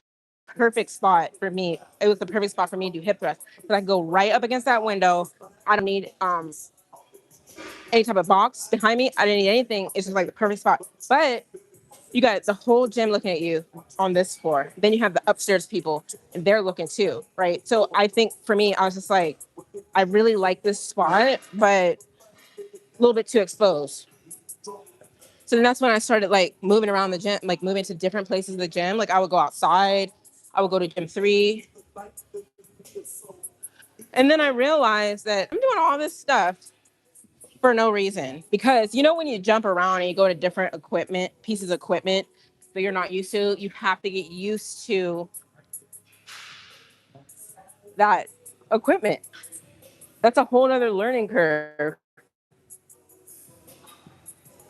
perfect spot for me. It was the perfect spot for me to do hip thrust. Because I can go right up against that window. I don't need any type of box behind me. I didn't need anything. It's just like the perfect spot. But you got the whole gym looking at you on this floor. Then you have the upstairs people, and they're looking too, right? So I think for me, I was just like, I really like this spot, but a little bit too exposed. So then that's when I started like moving around the gym, like moving to different places of the gym. Like I would go outside, I would go to Gym 3. And then I realized that I'm doing all this stuff for no reason. Because when you jump around and you go to different pieces of equipment that you're not used to, you have to get used to that equipment. That's a whole other learning curve.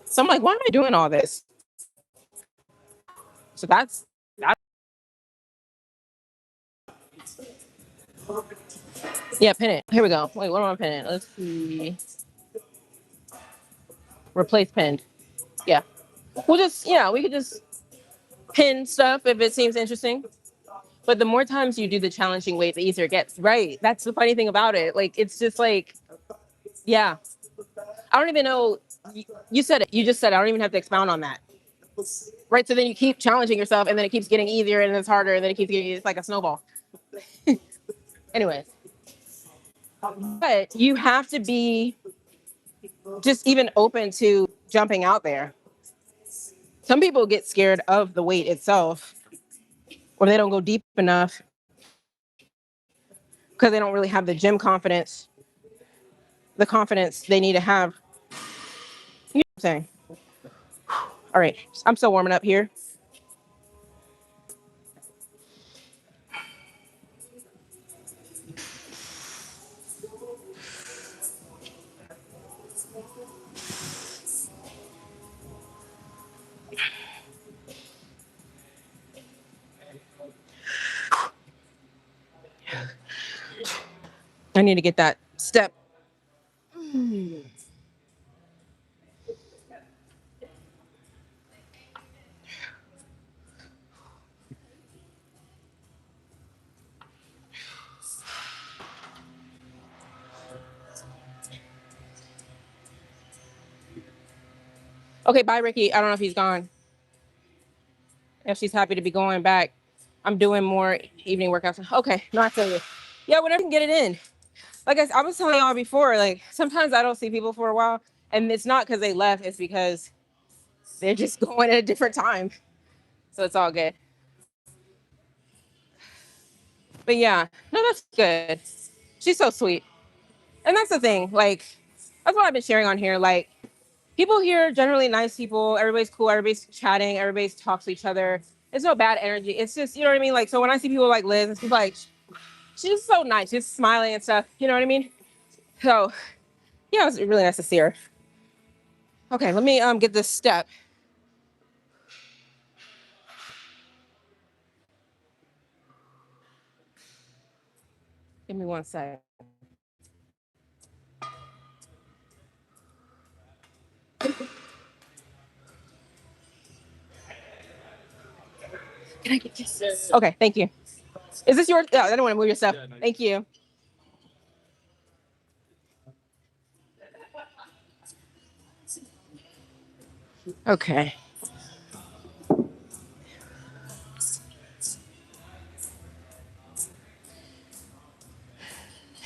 So I'm like, why am I doing all this? So that's yeah, pin it. Here we go. Wait, what am I pinning? Let's see. Replace pinned. Yeah. We could just pin stuff if it seems interesting. But the more times you do the challenging weight, the easier it gets. Right. That's the funny thing about it. Like, it's just like, yeah. I don't even know. You said it. You just said it. I don't even have to expound on that. Right. So then you keep challenging yourself, and then it keeps getting easier, and it's harder, and then it keeps getting. It's like a snowball. Anyways, but you have to be just even open to jumping out there. Some people get scared of the weight itself, or they don't go deep enough because they don't really have the gym confidence, the confidence they need to have. You know what I'm saying? All right, I'm still warming up here. I need to get that step. Okay, bye, Ricky. I don't know if he's gone. If she's happy to be going back, I'm doing more evening workouts. Okay, no, I feel you. Yeah, whenever you can get it in. Like I was telling y'all before, like sometimes I don't see people for a while, and it's not because they left; it's because they're just going at a different time. So it's all good. But yeah, no, that's good. She's so sweet, and that's the thing. Like that's what I've been sharing on here. Like people here are generally nice people. Everybody's cool. Everybody's chatting. Everybody's talks to each other. It's no bad energy. It's just you know what I mean. Like so when I see people like Liz, it's like she's just so nice. She's smiling and stuff. You know what I mean? So yeah, it was really nice to see her. Okay, let me get this step. Give me one second. Can I get this? Okay, thank you. Is this yours? Yeah, I don't want to move your stuff. Yeah, no, Thank you. Okay.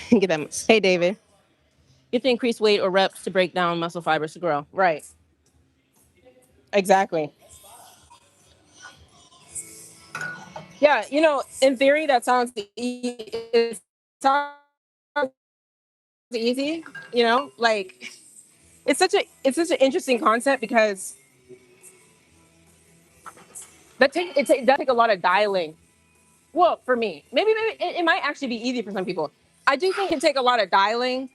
Get them. Hey, David. You have to increase weight or reps to break down muscle fibers to grow. Right. Exactly. Yeah. You know, in theory, that sounds it sounds easy. You know, like it's such an interesting concept because it does take a lot of dialing. Well, for me, maybe it might actually be easy for some people. I do think it can take a lot of dialing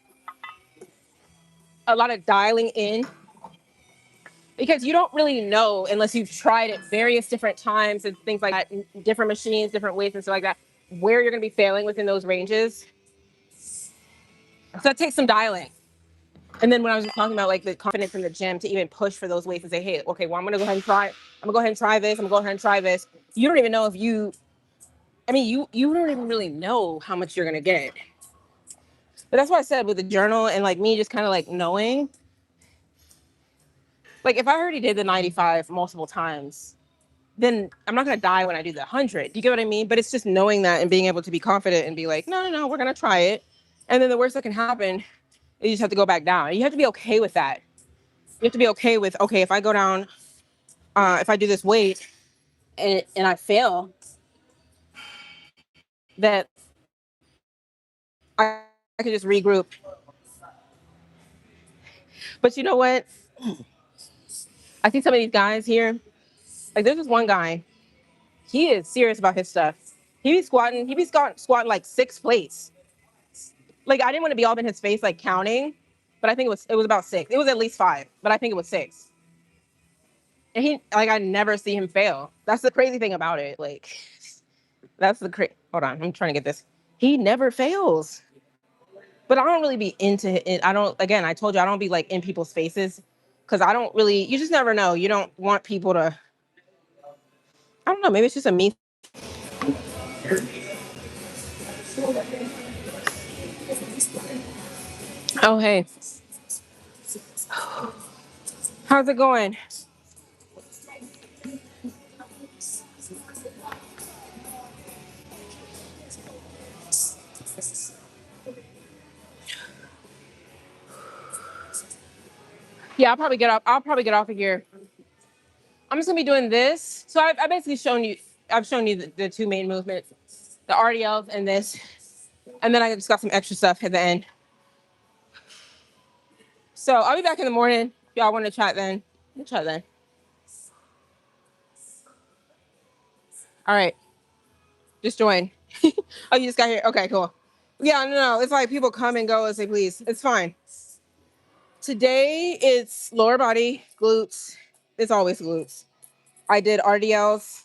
in because you don't really know unless you've tried it various different times and things like that, different machines, different weights, and stuff like that, where you're going to be failing within those ranges. So that takes some dialing. And then when I was just talking about like the confidence in the gym to even push for those weights and say, hey, okay, well, I'm going to go ahead and try. I'm going to go ahead and try this. I'm going to go ahead and try this. You don't even know if you. I mean, you don't even really know how much you're going to get. But that's why I said with the journal and like me just kind of like knowing. Like if I already did the 95 multiple times, then I'm not gonna die when I do the 100. Do you get what I mean? But it's just knowing that and being able to be confident and be like, no, no, no, we're gonna try it. And then the worst that can happen is you just have to go back down. You have to be okay with that. You have to be okay with okay, if I go down, if I do this weight and I fail, that I can just regroup. But you know what? I see some of these guys here. Like there's this one guy. He is serious about his stuff. He be squatting like 6 plates. Like I didn't want to be all in his face like counting, but I think it was about 6. It was at least 5, but I think it was 6. And he like I never see him fail. That's the crazy thing about it. Like that's the hold on, I'm trying to get this. He never fails. But I don't really be into it. I don't again, I told you I don't be like in people's faces because I don't really you just never know. You don't want people to I don't know, maybe it's just a me. Oh hey. How's it going? Yeah, I'll probably get off of here. I'm just gonna be doing this. So I basically shown you. I've shown you the two main movements, the RDLs and this, and then I just got some extra stuff at the end. So I'll be back in the morning. If y'all want to chat then, we'll chat then. All right, just join. Oh, you just got here. Okay, cool. Yeah, no, it's like people come and go as they please. It's fine. Today it's lower body, glutes. It's always glutes. I did RDLs.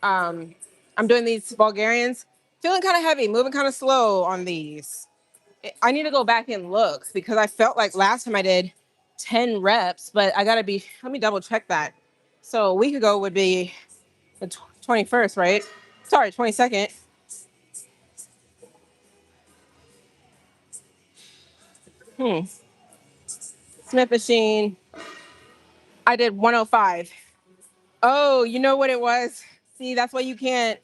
Um, I'm doing these Bulgarians. Feeling kind of heavy, moving kind of slow on these. I need to go back and look because I felt like last time I did 10 reps, but I gotta be, let me double check that. So a week ago would be the 21st, right? Sorry, 22nd. Hmm. Smith machine. I did 105. Oh, you know what it was? See, that's why you can't.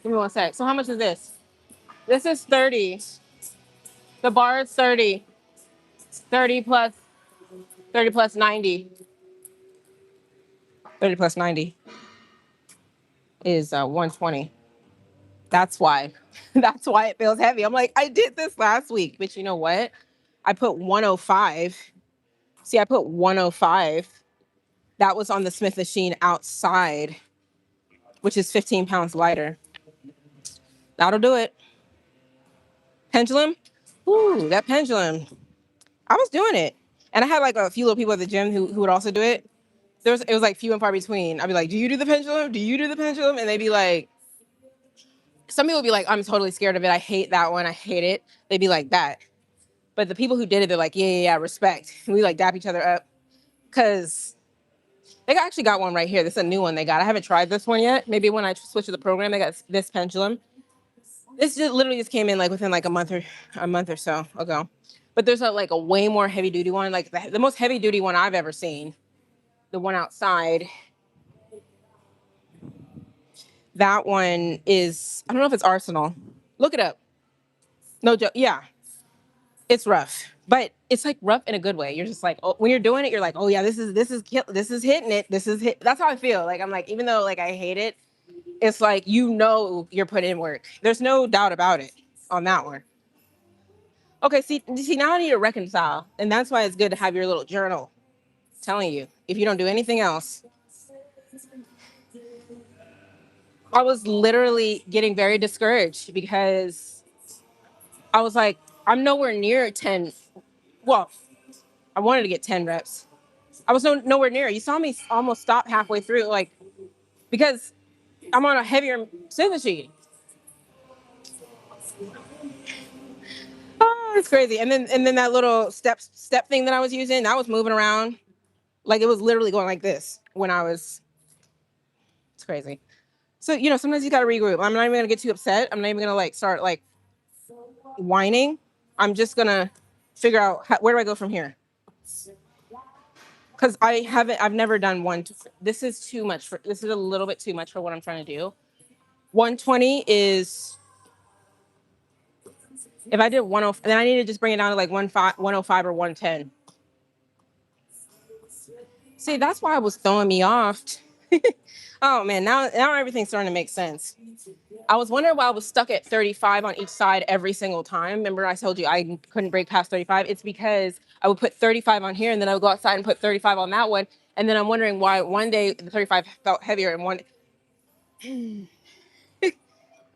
Give me one sec. So how much is this? This is 30. The bar is 30. 30 plus 30 plus 90. 30 plus 90 is 120. That's why. That's why it feels heavy. I'm like, I did this last week, but you know what? I put 105. See, I put 105. That was on the Smith machine outside, which is 15 pounds lighter. That'll do it. Pendulum. Ooh, that pendulum. I was doing it. And I had like a few little people at the gym who would also do it. It was like few and far between. I'd be like, do you do the pendulum? Do you do the pendulum? And they'd be like, some people would be like, I'm totally scared of it. I hate that one. I hate it. They'd be like that. But the people who did it, they're like, yeah, respect. And we like dap each other up. Cause they actually got one right here. This is a new one they got. I haven't tried this one yet. Maybe when I switch to the program, they got this pendulum. This just literally just came in like within like a month or so ago. But there's like a way more heavy duty one, like the most heavy duty one I've ever seen. The one outside. That one is, I don't know if it's Arsenal. Look it up. No joke. Yeah, it's rough, but it's like rough in a good way. You're just like, oh, when you're doing it, you're like, oh yeah, this is hitting it. This is hit. That's how I feel. Like I'm like, even though like I hate it, it's like you know you're putting in work. There's no doubt about it on that one. Okay, see now I need to reconcile, and that's why it's good to have your little journal telling you if you don't do anything else. I was literally getting very discouraged because I was like, I'm nowhere near 10. Well, I wanted to get 10 reps. I was nowhere near. You saw me almost stop halfway through, like, because I'm on a heavier scissor sheet. Oh, it's crazy. And then that little step thing that I was using, that was moving around. Like it was literally going like this when I was, it's crazy. So, sometimes you gotta regroup. I'm not even gonna get too upset. I'm not even gonna like start like whining. I'm just gonna figure out where do I go from here? Because I've never done this is too much this is a little bit too much for what I'm trying to do. 120 is, if I did 10, then I need to just bring it down to like 105 or 110. See, that's why it was throwing me off. Oh man, now everything's starting to make sense. I was wondering why I was stuck at 35 on each side every single time. Remember I told you I couldn't break past 35? It's because I would put 35 on here and then I would go outside and put 35 on that one. And then I'm wondering why one day the 35 felt heavier and one.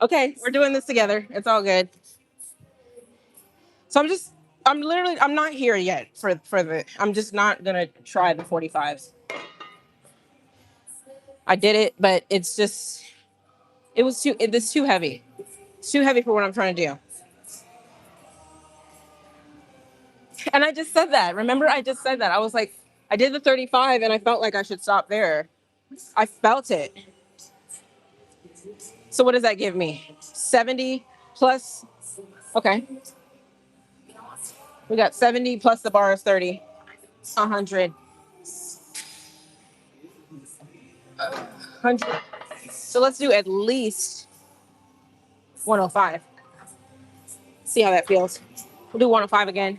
Okay, we're doing this together. It's all good. So I'm not here yet I'm just not gonna try the 45s. I did it, but it's too heavy. It's too heavy for what I'm trying to do. And I just said that. Remember, I just said that. I was like, I did the 35 and I felt like I should stop there. I felt it. So what does that give me? 70 plus. Okay. We got 70 plus the bar is 30. 100. 100. So let's do at least 105. See how that feels. We'll do 105 again.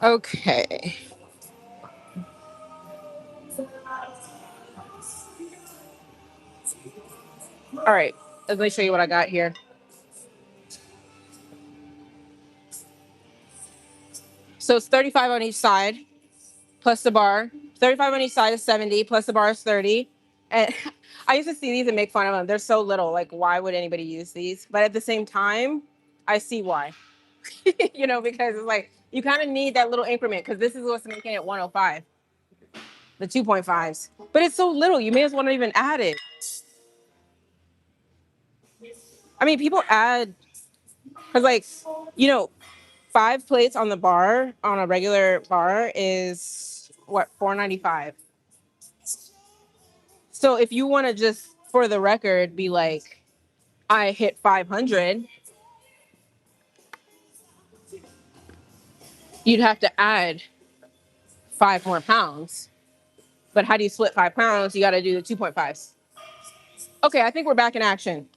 Okay. All right. Let me show you what I got here. So it's 35 on each side plus the bar. 35 on each side is 70 plus the bar is 30. And I used to see these and make fun of them. They're so little. Like, why would anybody use these? But at the same time, I see why. Because it's like you kind of need that little increment because this is what's making it 105, the 2.5s. But it's so little, you may as well not even add it. I mean, people add, because, like, you know, 5 plates on the bar, on a regular bar, is what, 4.95. So if you want to just, for the record, be like, I hit 500, you'd have to add 5 more pounds. But how do you split 5 pounds? You got to do the 2.5s. Okay, I think we're back in action.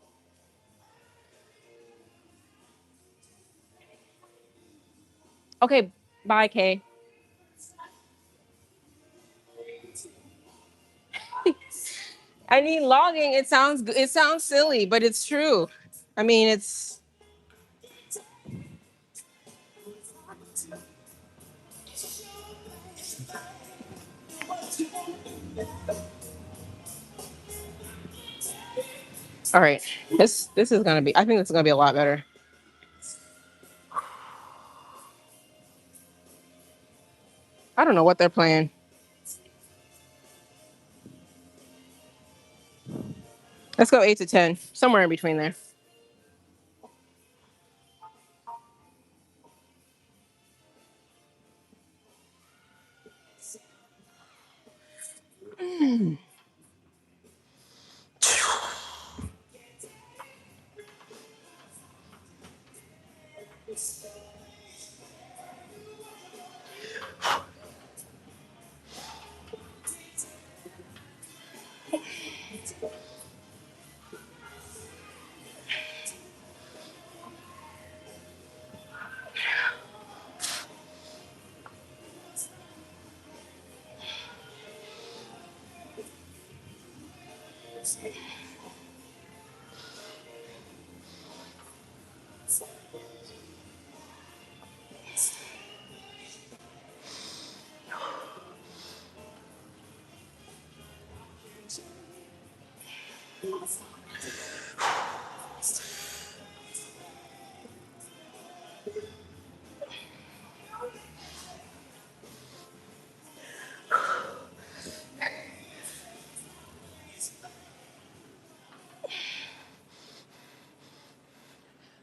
Okay, bye, Kay. I mean, logging, it sounds silly, but it's true. I mean, it's all right. This is gonna be. I think this is gonna be a lot better. I don't know what they're playing. Let's go 8 to 10, somewhere in between there.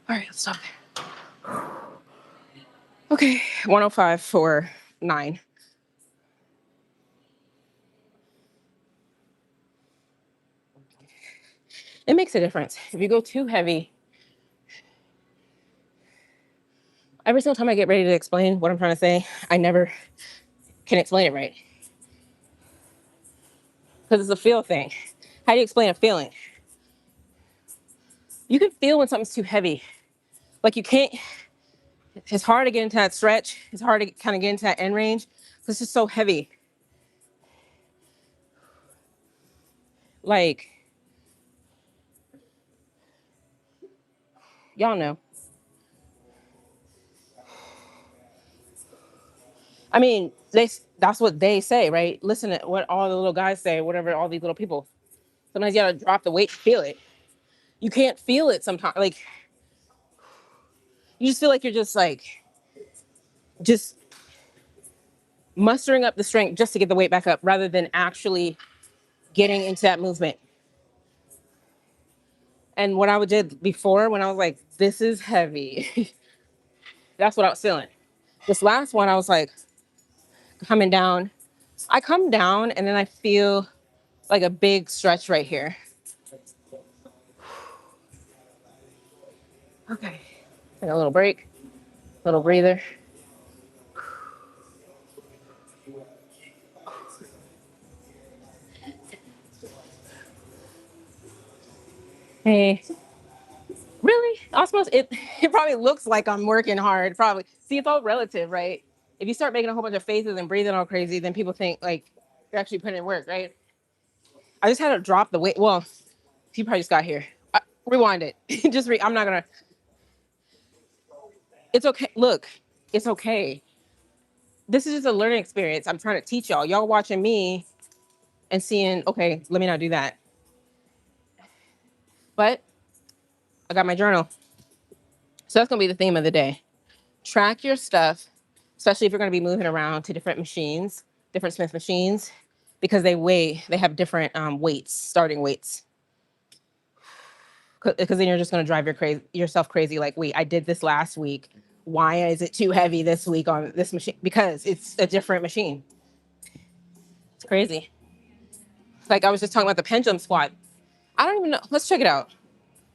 All right, let's stop there. Okay, 105 for 9. It makes a difference. If you go too heavy, every single time I get ready to explain what I'm trying to say, I never can explain it right because it's a feel thing. How do you explain a feeling? You can feel when something's too heavy. Like you can't. It's hard to get into that stretch. It's hard to kind of get into that end range because it's just so heavy. Like, y'all know. I mean, that's what they say, right? Listen to what all the little guys say, whatever, all these little people. Sometimes you gotta drop the weight to feel it. You can't feel it sometimes. Like, you just feel like you're just mustering up the strength just to get the weight back up rather than actually getting into that movement. And what I did before when I was like, this is heavy. That's what I was feeling. This last one, I was like coming down. I come down and then I feel like a big stretch right here. Okay. Take a little break, little breather. Hey, really? I was supposed it. It probably looks like I'm working hard. Probably. See, it's all relative, right? If you start making a whole bunch of faces and breathing all crazy, then people think like you're actually putting in work, right? I just had to drop the weight. Well, he probably just got here. Rewind it. I'm not gonna. It's okay. Look, it's okay. This is just a learning experience. I'm trying to teach y'all. Y'all watching me and seeing. Okay, let me not do that. But I got my journal, so that's gonna be the theme of the day. Track your stuff, especially if you're gonna be moving around to different machines, different Smith machines, because they have different weights, starting weights. Because then you're just going to drive yourself crazy. Like, wait, I did this last week. Why is it too heavy this week on this machine? Because it's a different machine. It's crazy. Like I was just talking about the pendulum squat. I don't even know. Let's check it out.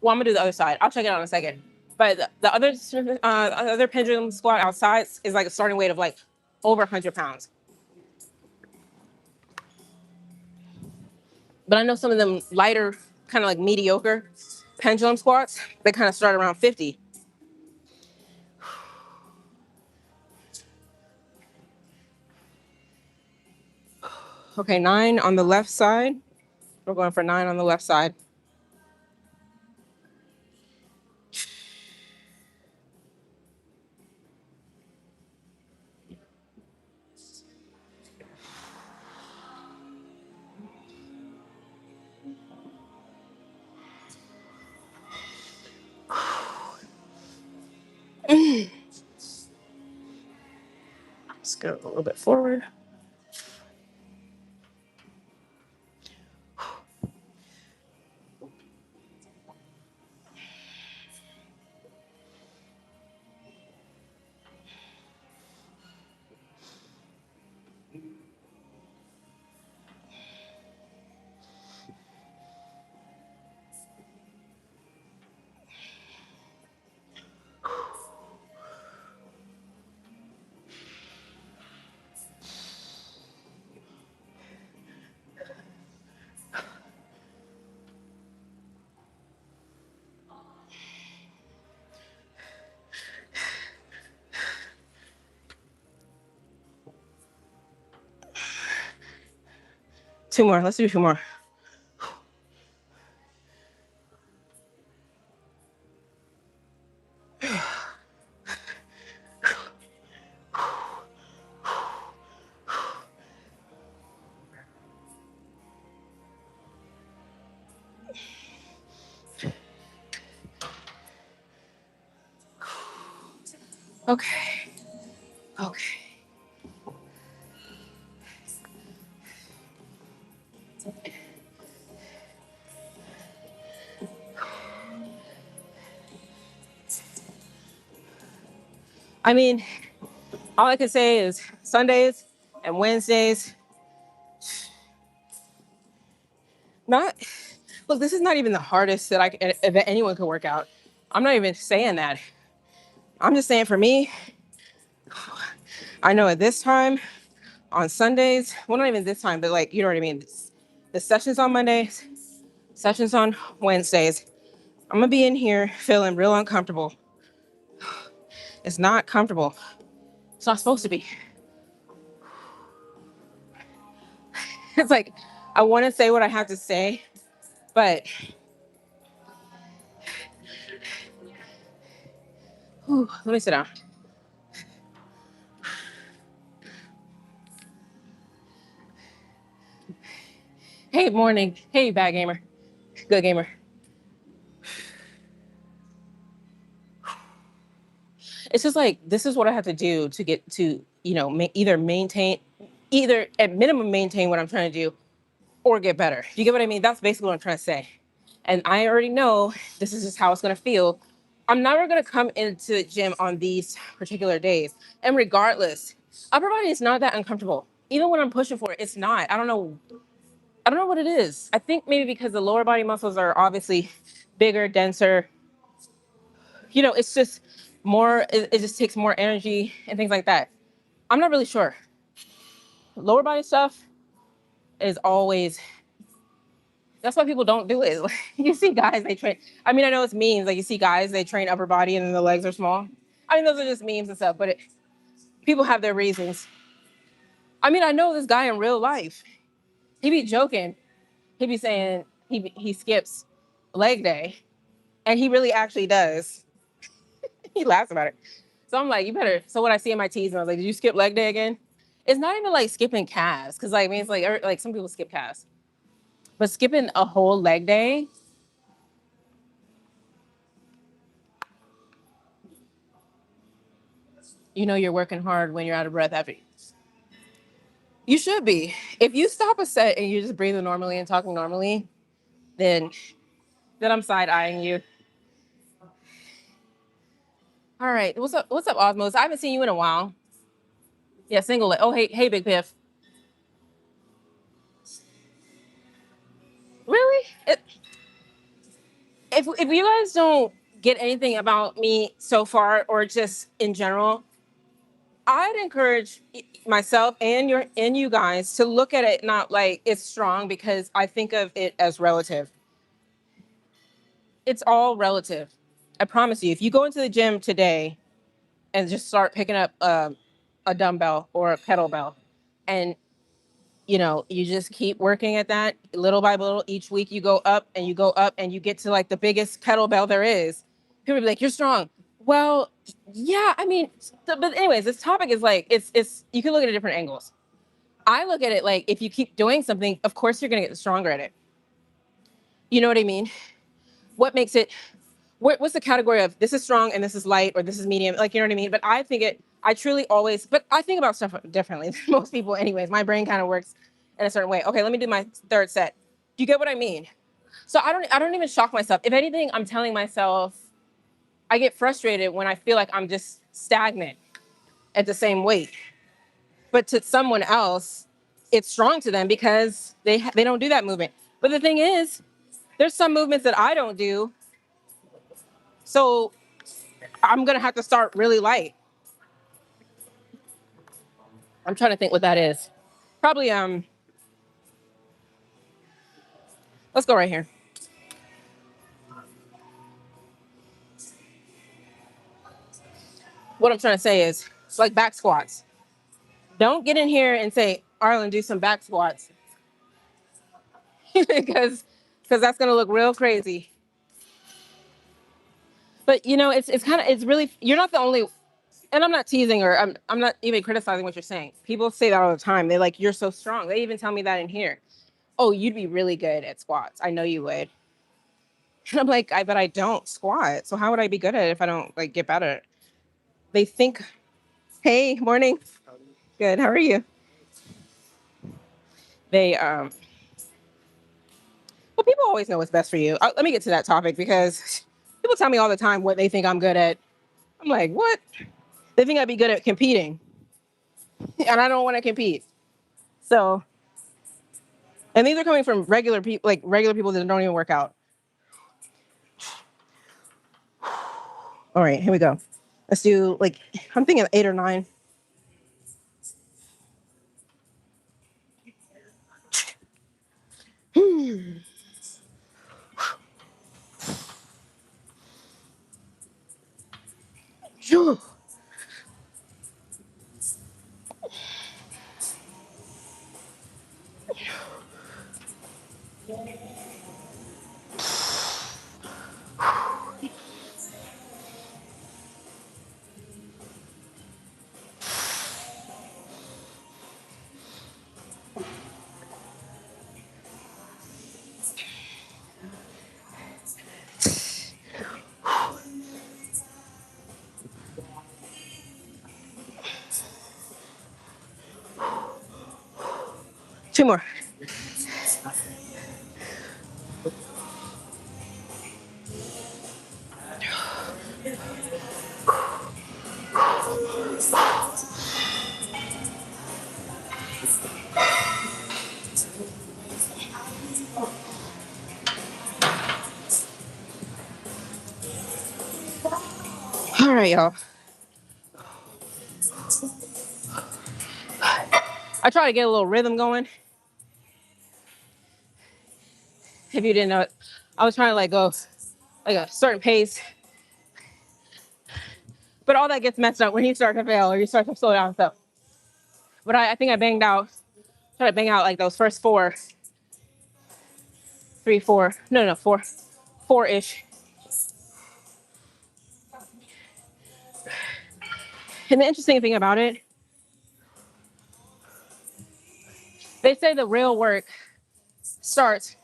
Well, I'm gonna do the other side. I'll check it out in a second. But the other pendulum squat outside is like a starting weight of like over 100 pounds. But I know some of them lighter, kind of like mediocre pendulum squats. They kind of start around 50. Okay, 9 on the left side. We're going for 9 on the left side. Let's go a little bit forward. Two more. Let's do 2 more. Okay. Okay. I mean, all I can say is Sundays and Wednesdays. Not look. This is not even the hardest that anyone could work out. I'm not even saying that. I'm just saying for me, I know at this time on Sundays. Well, not even this time, but like you know what I mean. The sessions on Mondays, sessions on Wednesdays. I'm gonna be in here feeling real uncomfortable. It's not comfortable. It's not supposed to be. It's like I want to say what I have to say, but let me sit down. Hey, morning. Hey, bad gamer. Good gamer. It's just like this is what I have to do to get to either maintain, either at minimum maintain what I'm trying to do, or get better. You get what I mean? That's basically what I'm trying to say. And I already know this is just how it's gonna feel I'm never gonna come into the gym on these particular days. And regardless, upper body is not that uncomfortable. Even when I'm pushing for it, it's not. I don't know. I don't know what it is. I think maybe because the lower body muscles are obviously bigger, denser. It's just more. It just takes more energy and things like that. I'm not really sure. Lower body stuff is always. That's why people don't do it. You see guys, they train. I mean, I know it's memes. Like you see guys, they train upper body and then the legs are small. I mean, those are just memes and stuff. But people have their reasons. I mean, I know this guy in real life. He be joking. He be saying he skips leg day, and he really actually does. He laughs about it. So I'm like, you better. So what I see in my tees, and I was like, did you skip leg day again? It's not even like skipping calves, because like I mean, it's like some people skip calves, but skipping a whole leg day. You're working hard when you're out of breath after. You should be. If you stop a set and you're just breathing normally and talking normally, then I'm side eyeing you. All right. What's up? What's up, Osmos? I haven't seen you in a while. Yeah, single leg. Oh, hey, Big Piff. Really? If you guys don't get anything about me so far, or just in general, I'd encourage myself and you guys to look at it not like it's strong, because I think of it as relative. It's all relative. I promise you. If you go into the gym today and just start picking up a dumbbell or a kettlebell, and you just keep working at that little by little. Each week you go up and you go up and you get to like the biggest kettlebell there is. People be like, "You're strong." Well, yeah, I mean, but anyways, this topic is like it's you can look at it different angles. I look at it like, if you keep doing something, of course you're gonna get stronger at it. You know what I mean? What makes it? What's the category of this is strong and this is light, or this is medium? Like, you know what I mean? But I truly always, but I think about stuff differently than most people anyways. My brain kind of works in a certain way. Okay, let me do my third set. Do you get what I mean? So I don't even shock myself. If anything, I'm telling myself, I get frustrated when I feel like I'm just stagnant at the same weight. But to someone else, it's strong to them because they don't do that movement. But the thing is, there's some movements that I don't do. So I'm gonna have to start really light. I'm trying to think what that is. Probably let's go right here. What I'm trying to say is it's like back squats. Don't get in here and say, Arlyn, do some back squats. because that's gonna look real crazy. But it's kind of, it's really, you're not the only, and I'm not teasing, or I'm not even criticizing what you're saying. People say that all the time. They're like, you're so strong. They even tell me that in here. Oh, you'd be really good at squats. I know you would. And I'm like, but I don't squat. So how would I be good at it if I don't like get better? They think, hey, morning. Good. How are you? They well, people always know what's best for you. Let me get to that topic, because people tell me all the time what they think I'm good at. I'm like, what? They think I'd be good at competing, and I don't want to compete. So, and these are coming from regular people, like regular people that don't even work out. All right, here we go. Let's do, like, I'm thinking 8 or 9. Two more. All right, y'all. I try to get a little rhythm going. If you didn't know it, I was trying to like go like a certain pace, but all that gets messed up when you start to fail or you start to slow down. So, but I think I banged out, tried to bang out like those first four, three, four, no, four-ish. And the interesting thing about it, they say the real work starts.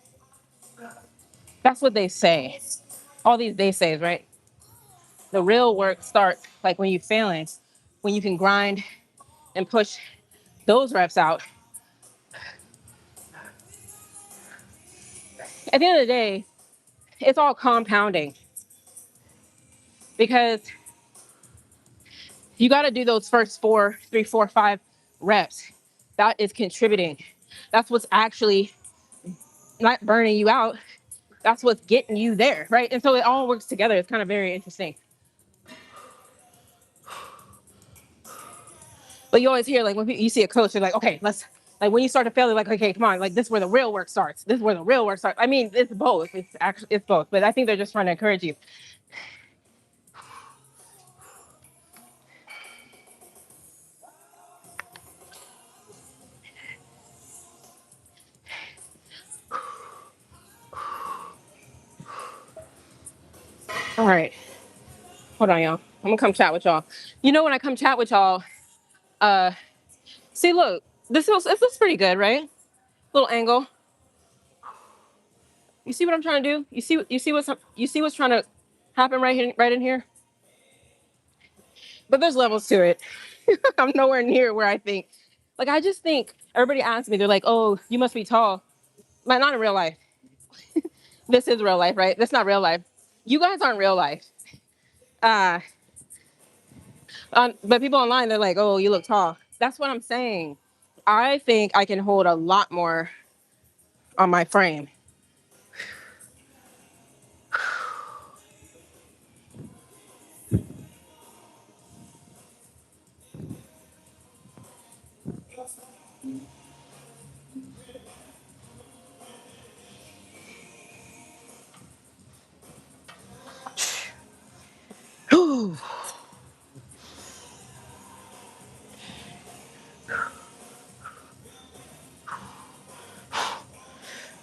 That's what they say. All these they says, right? The real work starts like when you're failing, when you can grind and push those reps out. At the end of the day, it's all compounding because you got to do those first four, three, four, 5 reps. That is contributing. That's what's actually not burning you out. That's what's getting you there, right? And so it all works together. It's kind of very interesting. But you always hear like when you see a coach, they're like, okay, let's like when you start to fail, they're like, okay, come on, like this is where the real work starts. This is where the real work starts. I mean, it's both. It's actually it's both. But I think they're just trying to encourage you. All right, hold on, y'all. I'm gonna come chat with y'all. You know, when I come chat with y'all, uh, see, look, this looks pretty good, right? Little angle. You see what I'm trying to do? You see what's trying to happen right here, right in here. But there's levels to it. I'm nowhere near where I think. Like I just think everybody asks me, they're like, "Oh, you must be tall." Like not in real life. This is real life, right? That's not real life. You guys aren't real life. Uh, but people online, they're like, "Oh, you look tall." That's what I'm saying. I think I can hold a lot more on my frame.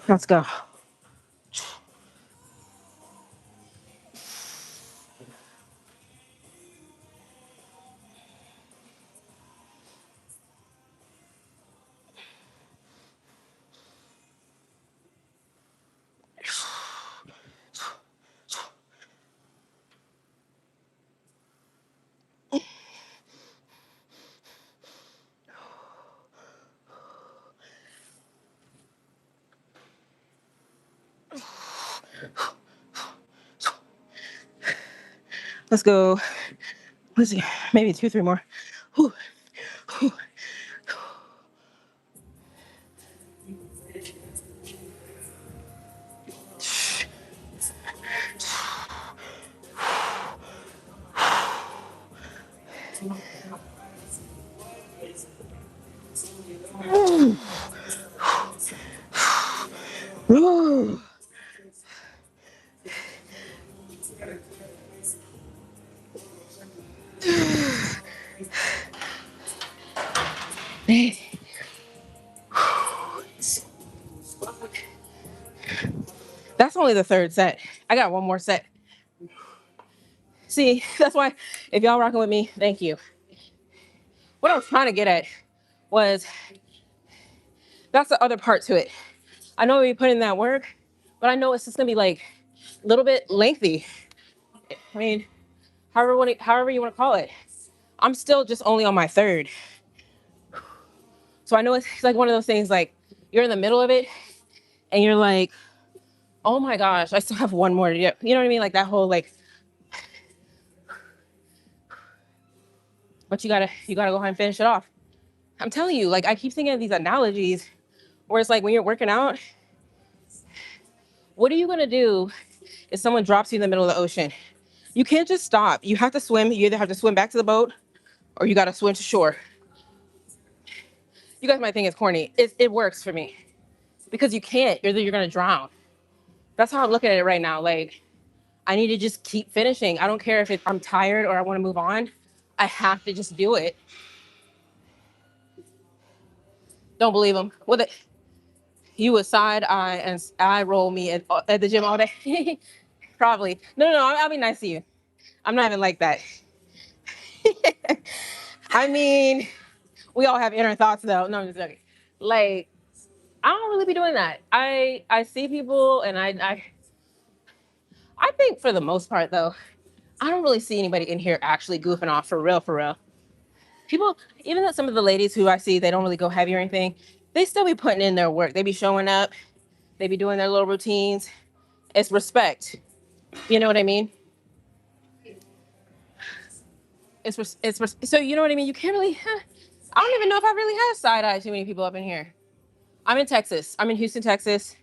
Let's go. Let's go. Let's see, maybe 2, 3 more. Whew. Whew. Whew. That's only the third set. I got one more set. See, that's why if y'all rocking with me, thank you. What I was trying to get at was that's the other part to it. I know we put in that work, but I know it's just gonna be like a little bit lengthy. I mean, however you want to call it. I'm still just only on my third. So I know it's like one of those things like you're in the middle of it and you're like, oh my gosh, I still have one more to do. You know what I mean? Like that whole like but you gotta go ahead and finish it off. I'm telling you, like I keep thinking of these analogies where it's like when you're working out, what are you gonna do if someone drops you in the middle of the ocean? You can't just stop. You have to swim. You either have to swim back to the boat or you gotta swim to shore. You guys might think it's corny. It works for me because you can't. You're gonna drown. That's how I'm looking at it right now. Like I need to just keep finishing. I don't care if I'm tired or I want to move on. I have to just do it. Don't believe him. With it, you would side eye and eye roll me at the gym all day. Probably. No, no, no. I'll be nice to you. I'm not even like that. I mean, we all have inner thoughts though. No, I'm just joking. Like, I don't really be doing that. I see people and I think for the most part though, I don't really see anybody in here actually goofing off for real, for real. People, even though some of the ladies who I see, they don't really go heavy or anything, they still be putting in their work. They be showing up, they be doing their little routines. It's respect. You know what I mean? So you know what I mean? You can't really, I don't even know if I really have side eye too many people up in here. I'm in Texas. I'm in Houston, Texas.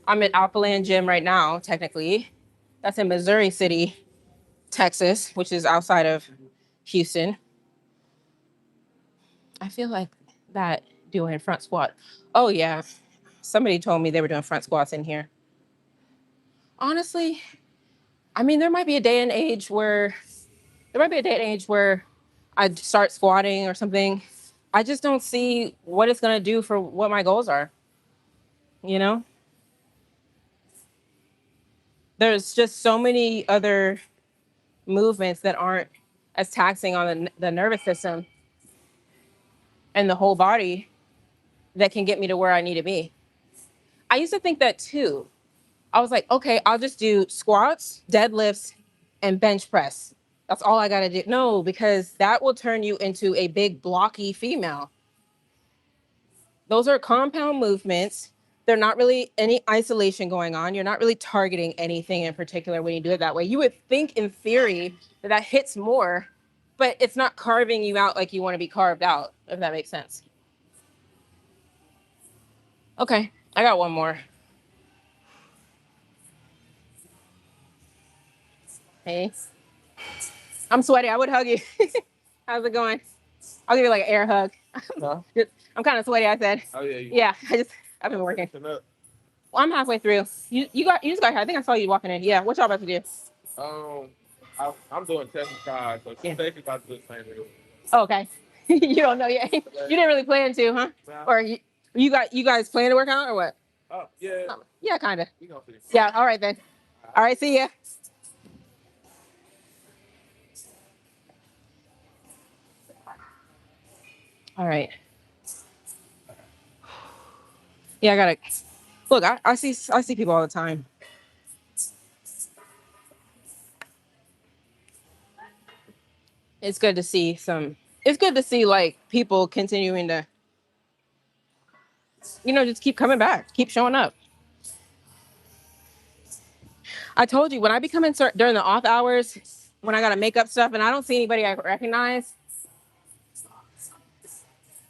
I'm at Alphaland Gym right now, technically. That's in Missouri City, Texas, which is outside of Houston. I feel like that doing front squat. Oh yeah. Somebody told me they were doing front squats in here. Honestly, I mean there might be a day and age where I'd start squatting or something. I just don't see what it's gonna do for what my goals are. You know? There's just so many other movements that aren't as taxing on the nervous system and the whole body that can get me to where I need to be. I used to think that too. I was like, okay, I'll just do squats, deadlifts, and bench press. That's all I gotta do. No, because that will turn you into a big blocky female. Those are compound movements. They're not really any isolation going on. You're not really targeting anything in particular when you do it that way. You would think in theory that that hits more, but it's not carving you out like you want to be carved out, if that makes sense. Okay, I got one more. Hey, I'm sweaty. I would hug you. How's it going? I'll give you like an air hug. Huh? I'm kind of sweaty, I said. Oh yeah. Yeah, I've been working. Turn up. Well, I'm halfway through. You just got here. I think I saw you walking in. Yeah, what y'all about to do? Um, I'm doing test tries, so Yeah. basically about to do the same thing. Oh, okay. You don't know yet. You didn't really plan to, huh? Nah. Or you guys plan to work out or what? Oh yeah. Yeah, kind of. We gonna see. Yeah. All right then. All right. See ya. All right. Yeah, I gotta look. I see people all the time. It's good to see some. It's good to see like people continuing to, just keep coming back, keep showing up. I told you when I be coming during the off hours, when I gotta make up stuff, and I don't see anybody I recognize.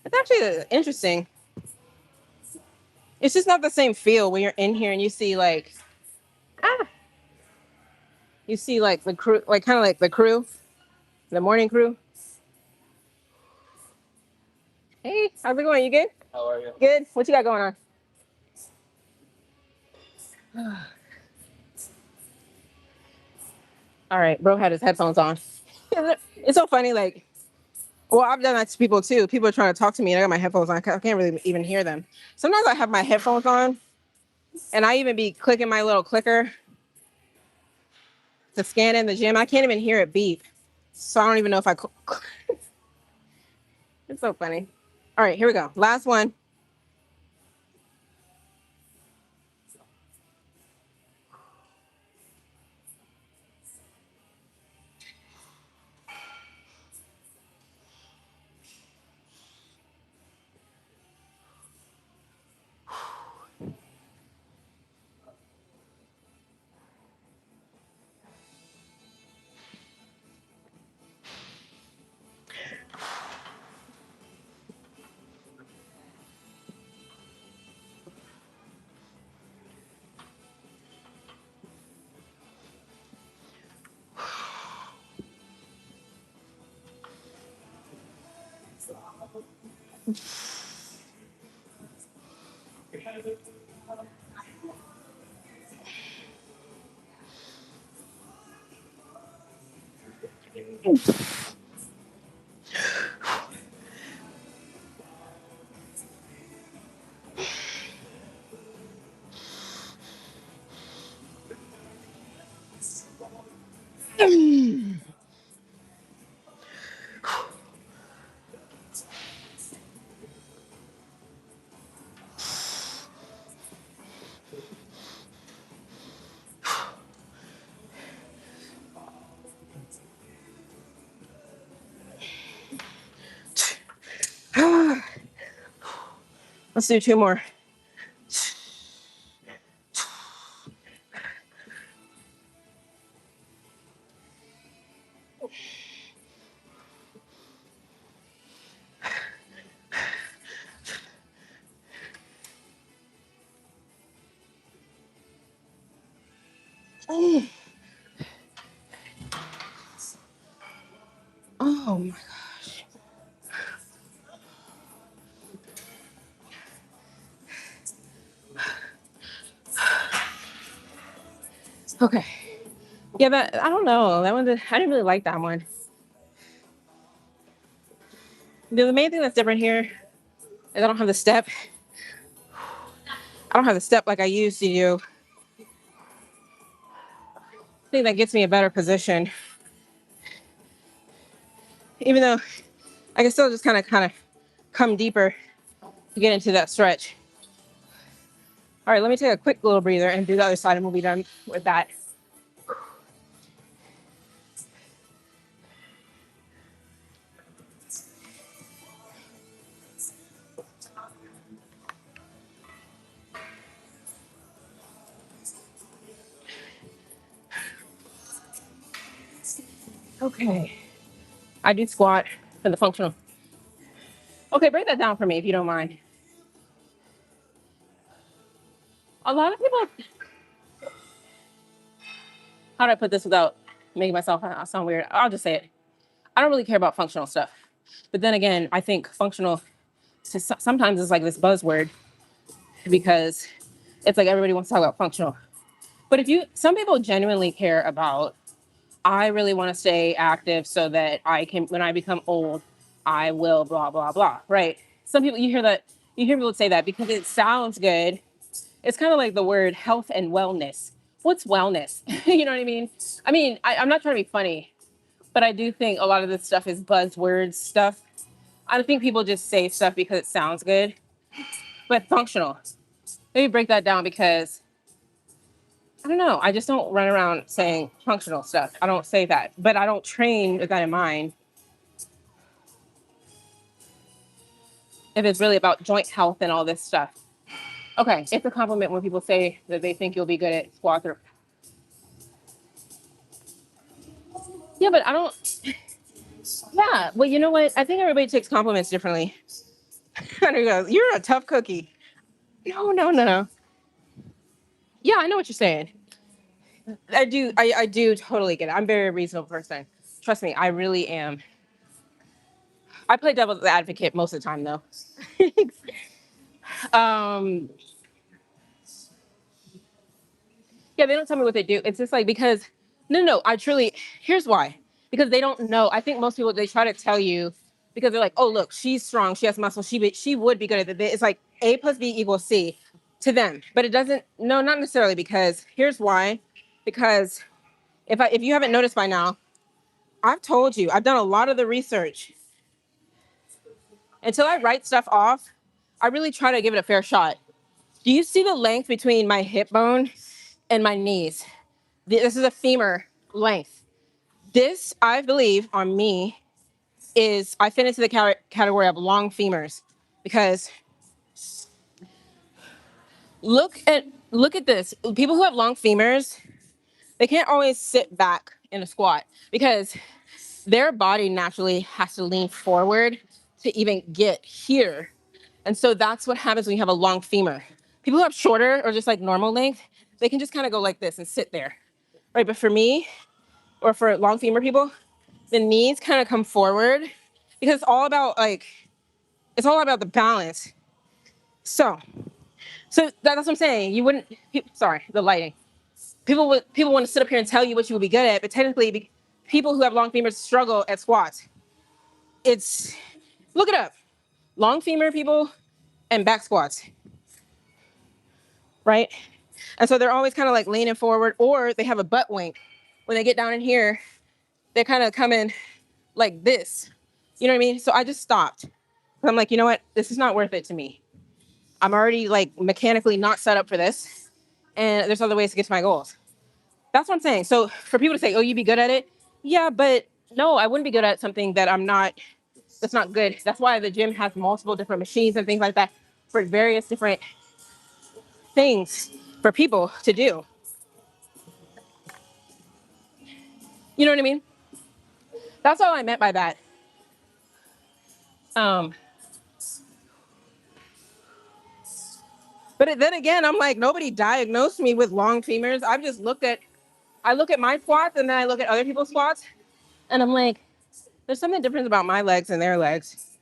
It's actually interesting. It's just not the same feel when you're in here and ah, you see like the crew, like kind of like the crew, the morning crew. Hey, how's it going? You good? How are you? Good. What you got going on? All right, bro had his headphones on. It's so funny. Like, well, I've done that to people too. People are trying to talk to me, and I got my headphones on. I can't really even hear them. Sometimes I have my headphones on, and I even be clicking my little clicker to scan in the gym. I can't even hear it beep, so I don't even know if I. It's so funny. All right, here we go. Last one. Let's do two more. Oh, oh my gosh. Okay. Yeah, that I don't know. That one I didn't really like that one. The main thing that's different here is I don't have the step. I don't have the step like I used to do. I think that gets me a better position. Even though I can still just kind of come deeper to get into that stretch. All right, let me take a quick little breather and do the other side and we'll be done with that. Okay. I do squat for the functional. Okay, break that down for me if you don't mind. A lot of people, how do I put this without making myself sound weird? I'll just say it. I don't really care about functional stuff. But then again, I think functional sometimes it's like this buzzword because it's like everybody wants to talk about functional. But if you, some people genuinely care about, I really want to stay active so that I can, when I become old, I will blah, blah, blah, right? Some people, you hear that, you hear people say that because it sounds good. It's kind of like the word health and wellness. What's wellness? You know what I mean? I'm not trying to be funny, but I do think a lot of this stuff is buzzwords stuff. I think people just say stuff because it sounds good, but functional. Maybe break that down because I don't know. I just don't run around saying functional stuff. I don't say that, but I don't train with that in mind. If it's really about joint health and all this stuff. Okay, it's a compliment when people say that they think you'll be good at squat or. Yeah, but I don't. Yeah, well, you know what? I think everybody takes compliments differently. Hunter goes, "You're a tough cookie." No, no, no, no. Yeah, I know what you're saying. I do. I do totally get it. I'm a very reasonable person. Trust me, I really am. I play devil's advocate most of the time, though. um, yeah, they don't tell me what they do. It's just like because no, no, no. I truly. Here's why. Because they don't know. I think most people they try to tell you because they're like, oh look, she's strong, she has muscle, she would be good at it. It's like A plus B equals C to them, but it doesn't. No, not necessarily. Because here's why. Because if you haven't noticed by now, I've told you I've done a lot of the research. Until I write stuff off, I really try to give it a fair shot. Do you see the length between my hip bone and my knees? This is a femur length. This, I believe, on me, is I fit into the category of long femurs because look at look at this. People who have long femurs, they can't always sit back in a squat because their body naturally has to lean forward to even get here. And so that's what happens when you have a long femur. People who have shorter or just like normal length, they can just kind of go like this and sit there. Right. But for me, or for long femur people, the knees kind of come forward because it's all about like It's all about the balance. So, that's what I'm saying. You wouldn't. Sorry, the lighting. People want to sit up here and tell you what you would be good at, but technically, people who have long femurs struggle at squats. It's look it up. Long femur people and back squats, right? And so they're always kind of like leaning forward, or they have a butt wink. When they get down in here, they kind of come in like this. You know what I mean? So I just stopped. I'm like, you know what? This is not worth it to me. I'm already like mechanically not set up for this. And there's other ways to get to my goals. That's what I'm saying. So for people to say, oh, you'd be good at it. Yeah, but no, I wouldn't be good at something that's not good. That's why the gym has multiple different machines and things like that for various different things for people to do. You know what I mean? That's all I meant by that. Um, but then again, I'm like, nobody diagnosed me with long femurs. I look at my squats and then I look at other people's squats and I'm like, there's something different about my legs and their legs.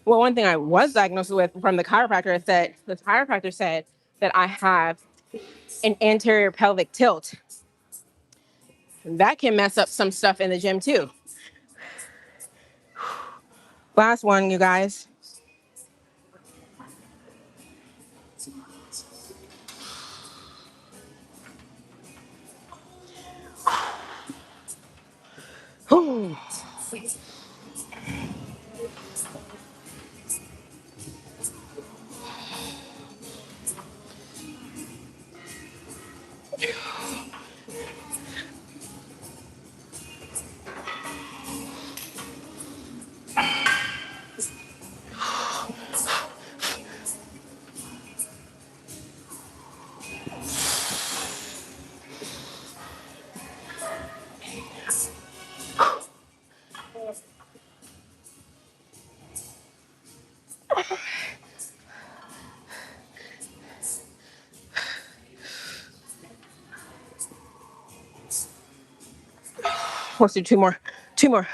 Well, one thing I was diagnosed with from the chiropractor is that the chiropractor said that I have an anterior pelvic tilt. That can mess up some stuff in the gym too. Last one, you guys. Let's do two more. Two more.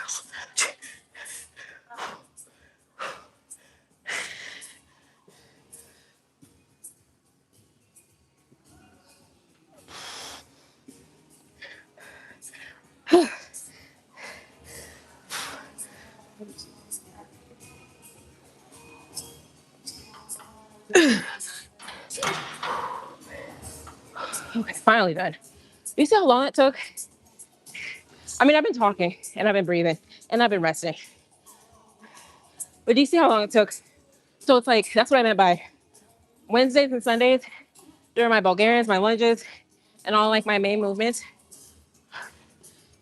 Okay, finally done. You see how long it took? I mean, I've been talking and I've been breathing and I've been resting. But do you see how long it took? So it's like, that's what I meant by Wednesdays and Sundays during my Bulgarians, my lunges, and all like my main movements.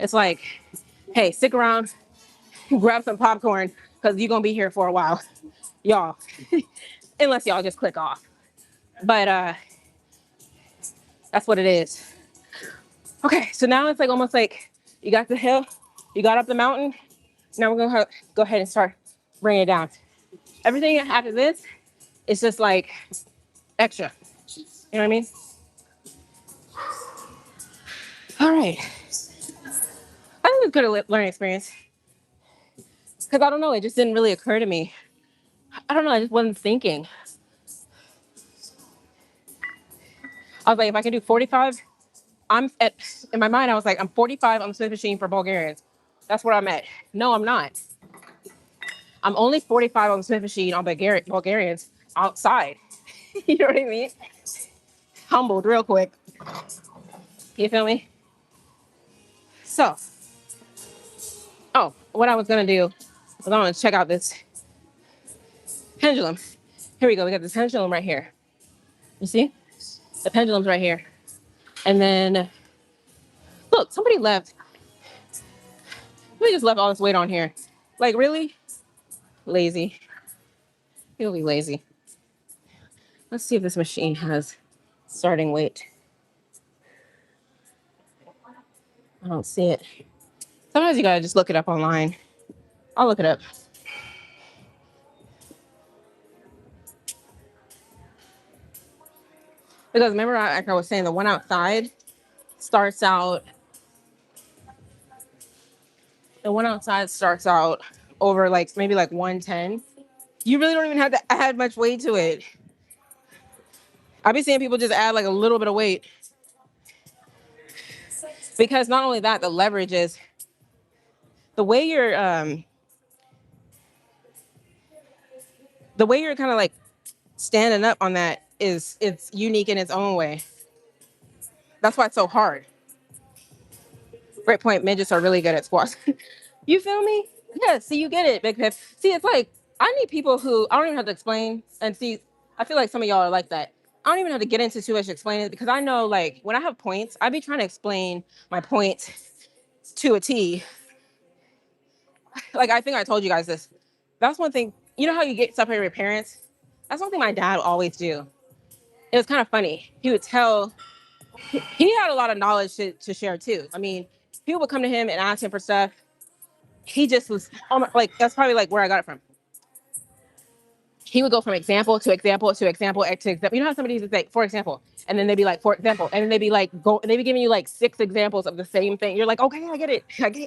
It's like, hey, stick around, grab some popcorn, because you're going to be here for a while. Y'all. Unless y'all just click off. But that's what it is. Okay, so now it's like almost like you got the hill, you got up the mountain. Now we're going to go ahead and start bringing it down. Everything after this is just like extra. You know what I mean? All right. I think it's a good learning experience. Because I don't know, it just didn't really occur to me. I don't know, I just wasn't thinking. I was like, if I can do 45, in my mind, I was like, I'm 45 on the Smith machine for Bulgarians. That's where I'm at. No, I'm not. I'm only 45 on the Smith machine on Bulgarians outside. You know what I mean? Humbled real quick. You feel me? So, oh, what I was going to do was I want to check out this pendulum. Here we go. We got this pendulum right here. You see? The pendulum's right here. And then, look, somebody left. Somebody just left all this weight on here. Like, really? Lazy. You'll be lazy. Let's see if this machine has starting weight. I don't see it. Sometimes you gotta just look it up online. I'll look it up. Because remember, like I was saying, the one outside starts out The one outside starts out over like maybe like 110. You really don't even have to add much weight to it. I've been seeing people just add like a little bit of weight because not only that, the leverage is the way you're kind of like standing up on that is it's unique in its own way. That's why it's so hard. Great point. Midgets are really good at squats. You feel me? Yeah. See, you get it, Big Pip. See, it's like I need people who I don't even have to explain. And see, I feel like some of y'all are like that. I don't even have to get into too much explaining because I know, like, when I have points, I be trying to explain my point to a T. Like, I think I told you guys this. That's one thing. You know how you get separated with parents? That's one thing my dad would always do. It was kind of funny. He would tell. He had a lot of knowledge to share too. I mean, people would come to him and ask him for stuff. He just was like, that's probably like where I got it from. He would go from example to example to example to example. You know how somebody would say, for example, and then they'd be like, for example, and then they'd be like, they'd be giving you like 6 examples of the same thing. You're like, okay, I get it.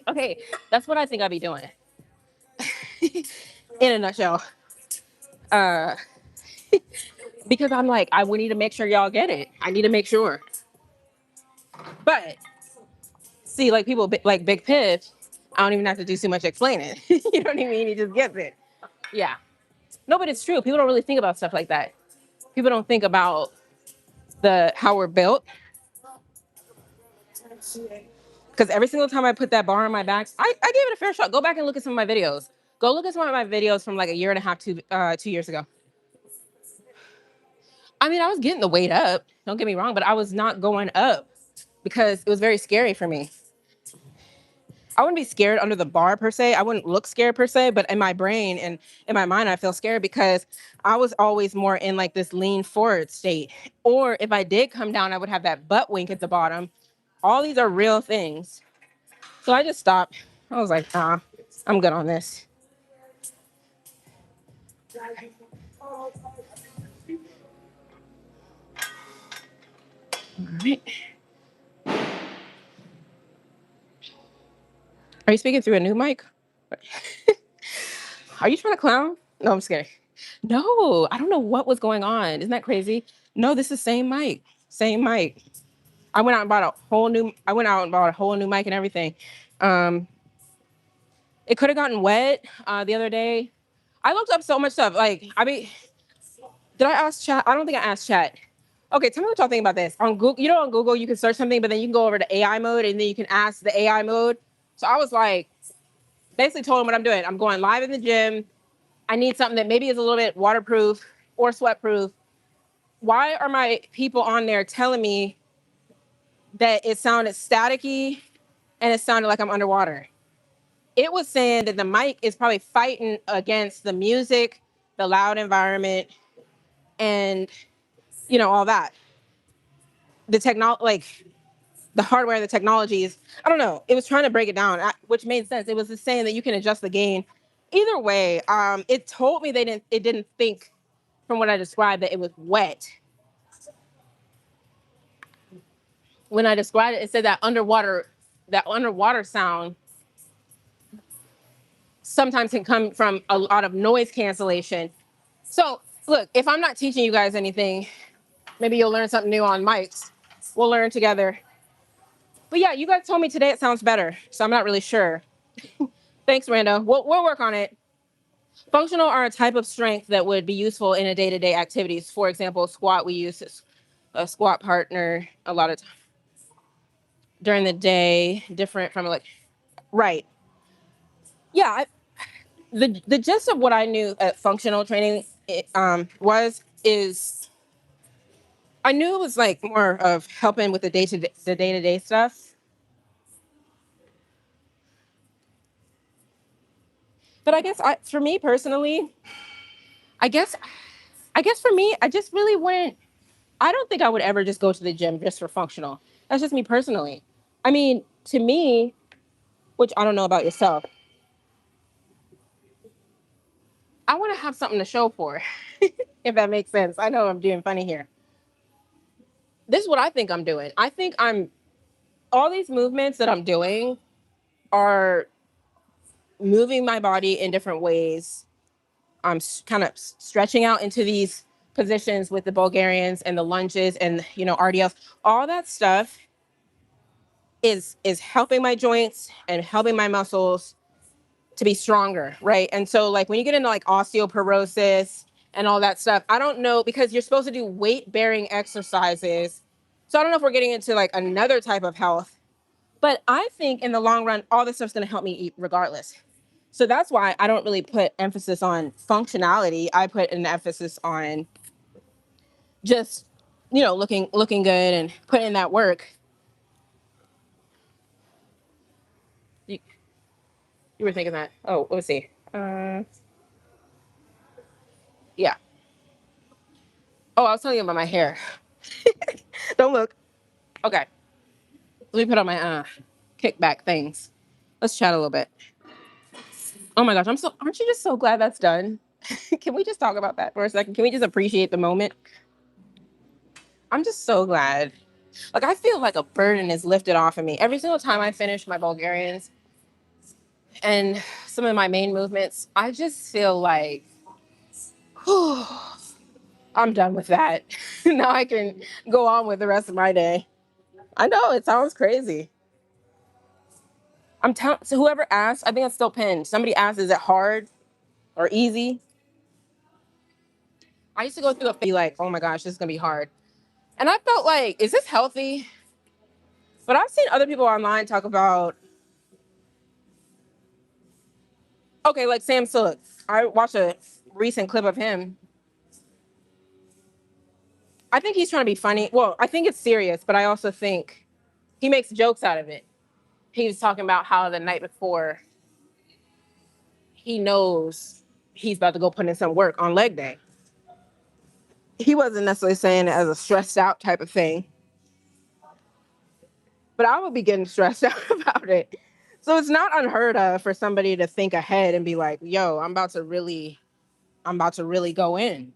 Okay. That's what I think I'd be doing. In a nutshell. Uh, because I'm like, I would need to make sure y'all get it. I need to make sure. But see, like people like Big Pitch, I don't even have to do too much explaining. You know what I mean? He just gets it. Yeah. No, but it's true. People don't really think about stuff like that. People don't think about the how we're built. Because every single time I put that bar on my back, I gave it a fair shot. Go back and look at some of my videos. Go look at some of my videos from like a year and a half to 2 years ago. I mean, I was getting the weight up. Don't get me wrong, but I was not going up because it was very scary for me. I wouldn't be scared under the bar per se. I wouldn't look scared per se, but in my brain and in my mind, I feel scared because I was always more in like this lean forward state. Or if I did come down, I would have that butt wink at the bottom. All these are real things. So I just stopped. I was like, nah, I'm good on this. All right. Are you speaking through a new mic? Are you trying to clown? No, I'm scared. No, I don't know what was going on. Isn't that crazy? No, this is same mic. Same mic. I went out and bought a whole new mic and everything. Um, it could have gotten wet the other day. I looked up so much stuff. Like, did I ask chat? I don't think I asked chat. Okay, tell me what y'all think about this. On Google, on Google, you can search something, but then you can go over to AI mode and then you can ask the AI mode. So I was like, basically told him what I'm doing. I'm going live in the gym. I need something that maybe is a little bit waterproof or sweat proof. Why are my people on there telling me that it sounded staticky and it sounded like I'm underwater? It was saying that the mic is probably fighting against the music, the loud environment, and all that. The technology, like the hardware, the technologies. I don't know. It was trying to break it down, which made sense. It was just saying that you can adjust the gain. Either way, it told me it didn't think from what I described that it was wet. When I described it, it said that underwater sound sometimes can come from a lot of noise cancellation. So look, if I'm not teaching you guys anything, maybe you'll learn something new on mics. We'll learn together. But yeah, you guys told me today it sounds better, so I'm not really sure. Thanks, Rando. We'll work on it. Functional are a type of strength that would be useful in a day-to-day activities. For example, squat, we use a squat partner a lot of times during the day, different from like, right. Yeah, the gist of what I knew at functional training is I knew it was like more of helping with the day-to-day stuff. But I guess for me personally, I guess for me, I just really wouldn't. I don't think I would ever just go to the gym just for functional. That's just me personally. I mean, to me, which I don't know about yourself, I want to have something to show for, if that makes sense. I know I'm doing funny here. This is what I think I'm doing. I think all these movements that I'm doing are moving my body in different ways. I'm kind of stretching out into these positions with the Bulgarians and the lunges and RDLs. All that stuff is helping my joints and helping my muscles to be stronger, right? And so like when you get into like osteoporosis and all that stuff, I don't know, because you're supposed to do weight bearing exercises. So I don't know if we're getting into like another type of health, but I think in the long run, all this stuff's going to help me eat regardless. So that's why I don't really put emphasis on functionality. I put an emphasis on just, looking good and putting in that work. You, you were thinking that. Oh, let's see. Yeah. Oh, I was telling you about my hair. Don't look. Okay. Let me put on my kickback things. Let's chat a little bit. Oh my gosh, aren't you just so glad that's done? Can we just talk about that for a second? Can we just appreciate the moment? I'm just so glad. Like I feel like a burden is lifted off of me. Every single time I finish my Bulgarians and some of my main movements, I just feel like, whew, I'm done with that. Now I can go on with the rest of my day. I know it sounds crazy. I'm telling, so whoever asked, I think it's still pinned. Somebody asked, is it hard or easy? I used to go through a phase like, oh my gosh, this is gonna be hard. And I felt like, is this healthy? But I've seen other people online talk about, okay, like Sam Sulek. I watched a recent clip of him. I think he's trying to be funny. Well, I think it's serious, but I also think he makes jokes out of it. He was talking about how the night before he knows he's about to go put in some work on leg day. He wasn't necessarily saying it as a stressed out type of thing, but I would be getting stressed out about it. So it's not unheard of for somebody to think ahead and be like, yo, I'm about to really go in.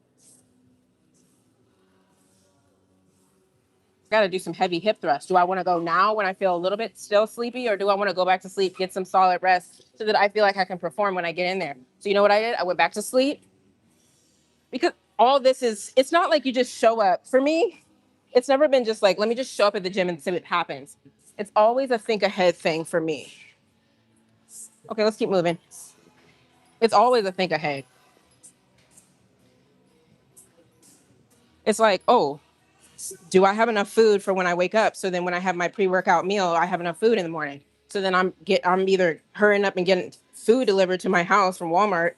Got to do some heavy hip thrusts. Do I want to go now when I feel a little bit still sleepy, or do I want to go back to sleep, get some solid rest so that I feel like I can perform when I get in there? So you know what I did? I went back to sleep, because all this is, it's not like you just show up. For me, it's never been just like, let me just show up at the gym and see what happens. It's always a think ahead thing for me. Okay, let's keep moving. It's always a think ahead. It's like, oh, do I have enough food for when I wake up? So then when I have my pre-workout meal, I have enough food in the morning. So then I'm either hurrying up and getting food delivered to my house from Walmart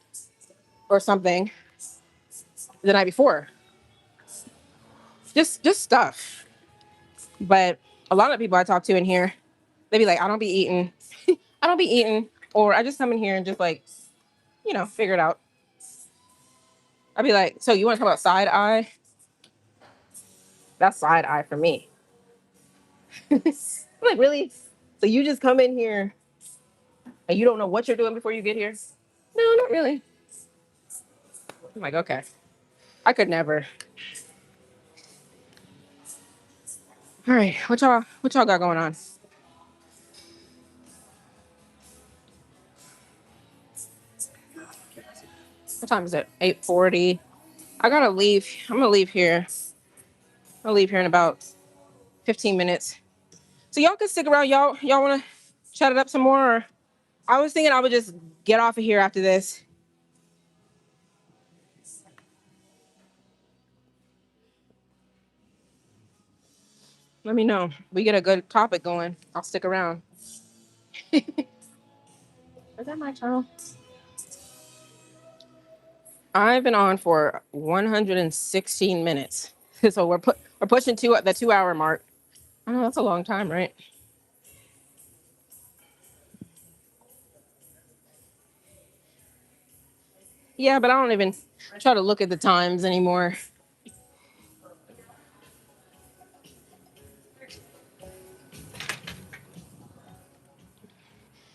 or something the night before. Just stuff. But a lot of people I talk to in here, they be like, I don't be eating. I don't be eating. Or I just come in here and just like, figure it out. I'd be like, so you want to talk about side eye? That's side eye for me. I'm like, really? So you just come in here and you don't know what you're doing before you get here? No, not really. I'm like, okay. I could never. All right, what y'all got going on? What time is it? 8:40. I gotta leave. I'm gonna leave here. I'll leave here in about 15 minutes. So y'all can stick around. Y'all wanna chat it up some more? Or I was thinking I would just get off of here after this. Let me know. We get a good topic going. I'll stick around. Is that my channel? I've been on for 116 minutes. So we're pushing the 2 hour mark. I know that's a long time, right? Yeah, but I don't even try to look at the times anymore.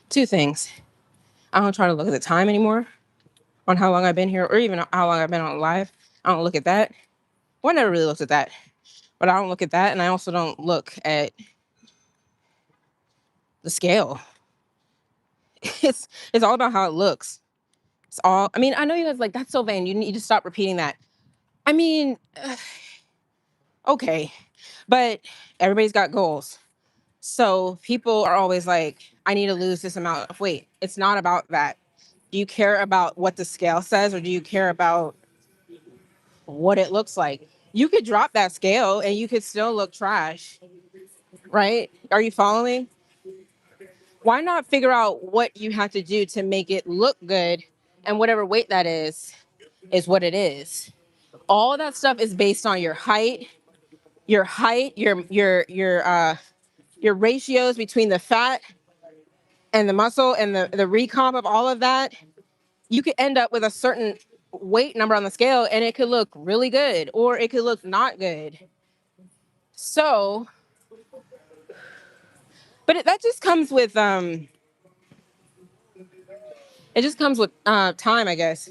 Two things. I don't try to look at the time anymore on how long I've been here or even how long I've been on live. I don't look at that. Well, I never really looked at that, but I don't look at that. And I also don't look at the scale. it's all about how it looks. It's all. I mean, I know you guys like that's so vain. You need to stop repeating that. I mean, okay, but everybody's got goals. So people are always like, I need to lose this amount of weight. It's not about that. Do you care about what the scale says, or do you care about what it looks like? You could drop that scale and you could still look trash, right? Are you following? Why not figure out what you have to do to make it look good, and whatever weight that is what it is. All that stuff is based on your height, your ratios between the fat and the muscle and the recomp of all of that. You could end up with a certain weight number on the scale and it could look really good or it could look not good. So, but that just comes with it just comes with time, I guess.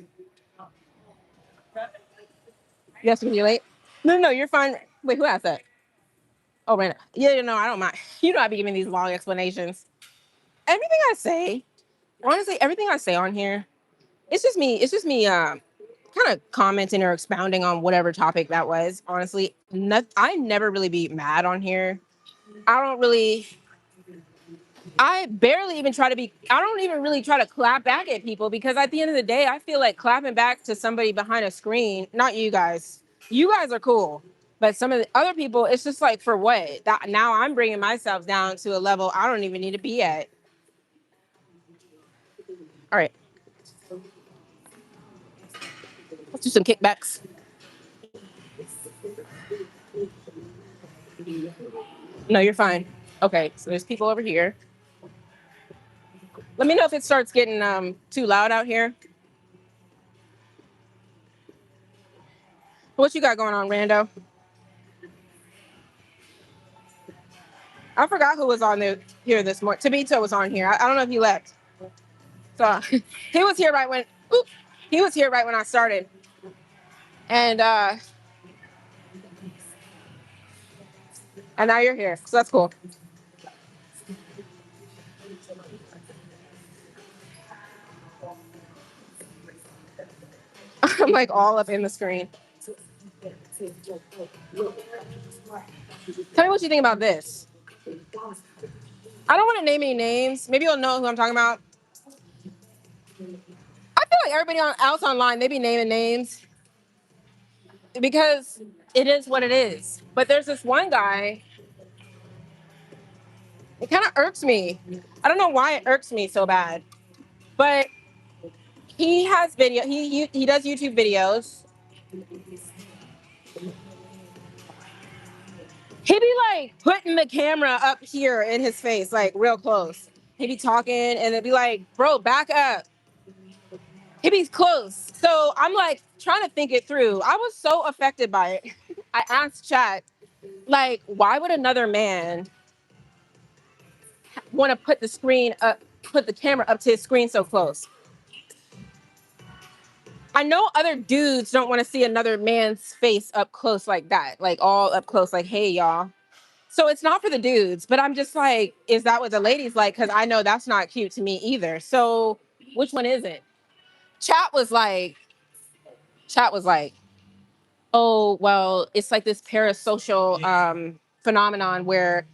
Yes, when you're late. No, you're fine. Wait, who asked that? Oh, Randall. Yeah, no, I don't mind. You know, I be giving these long explanations. Everything I say, honestly, everything I say on here, it's just me kind of commenting or expounding on whatever topic that was. Honestly, I never really be mad on here. I don't really, I barely even try to be, I don't even really try to clap back at people because at the end of the day, I feel like clapping back to somebody behind a screen, not you guys. You guys are cool. But some of the other people, it's just like, for what? That, now I'm bringing myself down to a level I don't even need to be at. All right, let's do some kickbacks. No, you're fine. Okay, so there's people over here. Let me know if it starts getting too loud out here. What you got going on, Rando? I forgot who was on there here this morning. Tabito was on here. I don't know if he left. So he was here right when he was here right when I started. And now you're here. So that's cool. I'm like all up in the screen. Tell me what you think about this. I don't want to name any names. Maybe you'll know who I'm talking about. I feel like everybody else online, they be naming names because it is what it is. But there's this one guy, it kind of irks me. I don't know why it irks me so bad. But he has video, he does YouTube videos. He be like putting the camera up here in his face, like real close. He be talking and it'd be like, bro, back up. He be close. So I'm like trying to think it through. I was so affected by it. I asked chat, like, why would another man want to put the screen up, put the camera up to his screen so close? I know other dudes don't want to see another man's face up close like that, like all up close, like, hey, y'all. So it's not for the dudes, but I'm just like, is that what the ladies like? Because I know that's not cute to me either. So which one is it? Chat was like, chat was like, oh, well, it's like this parasocial phenomenon where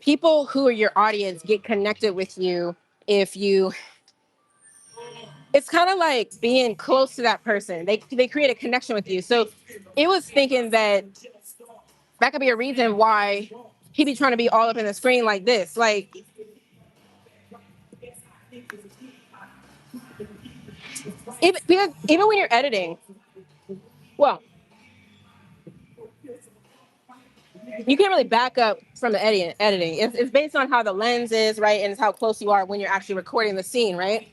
people who are your audience get connected with you if you, it's kind of like being close to that person. They create a connection with you. So it was thinking that that could be a reason why he be trying to be all up in the screen like this. Like, even when you're editing, well, you can't really back up from the editing. It's based on how the lens is, right? And it's how close you are when you're actually recording the scene, right?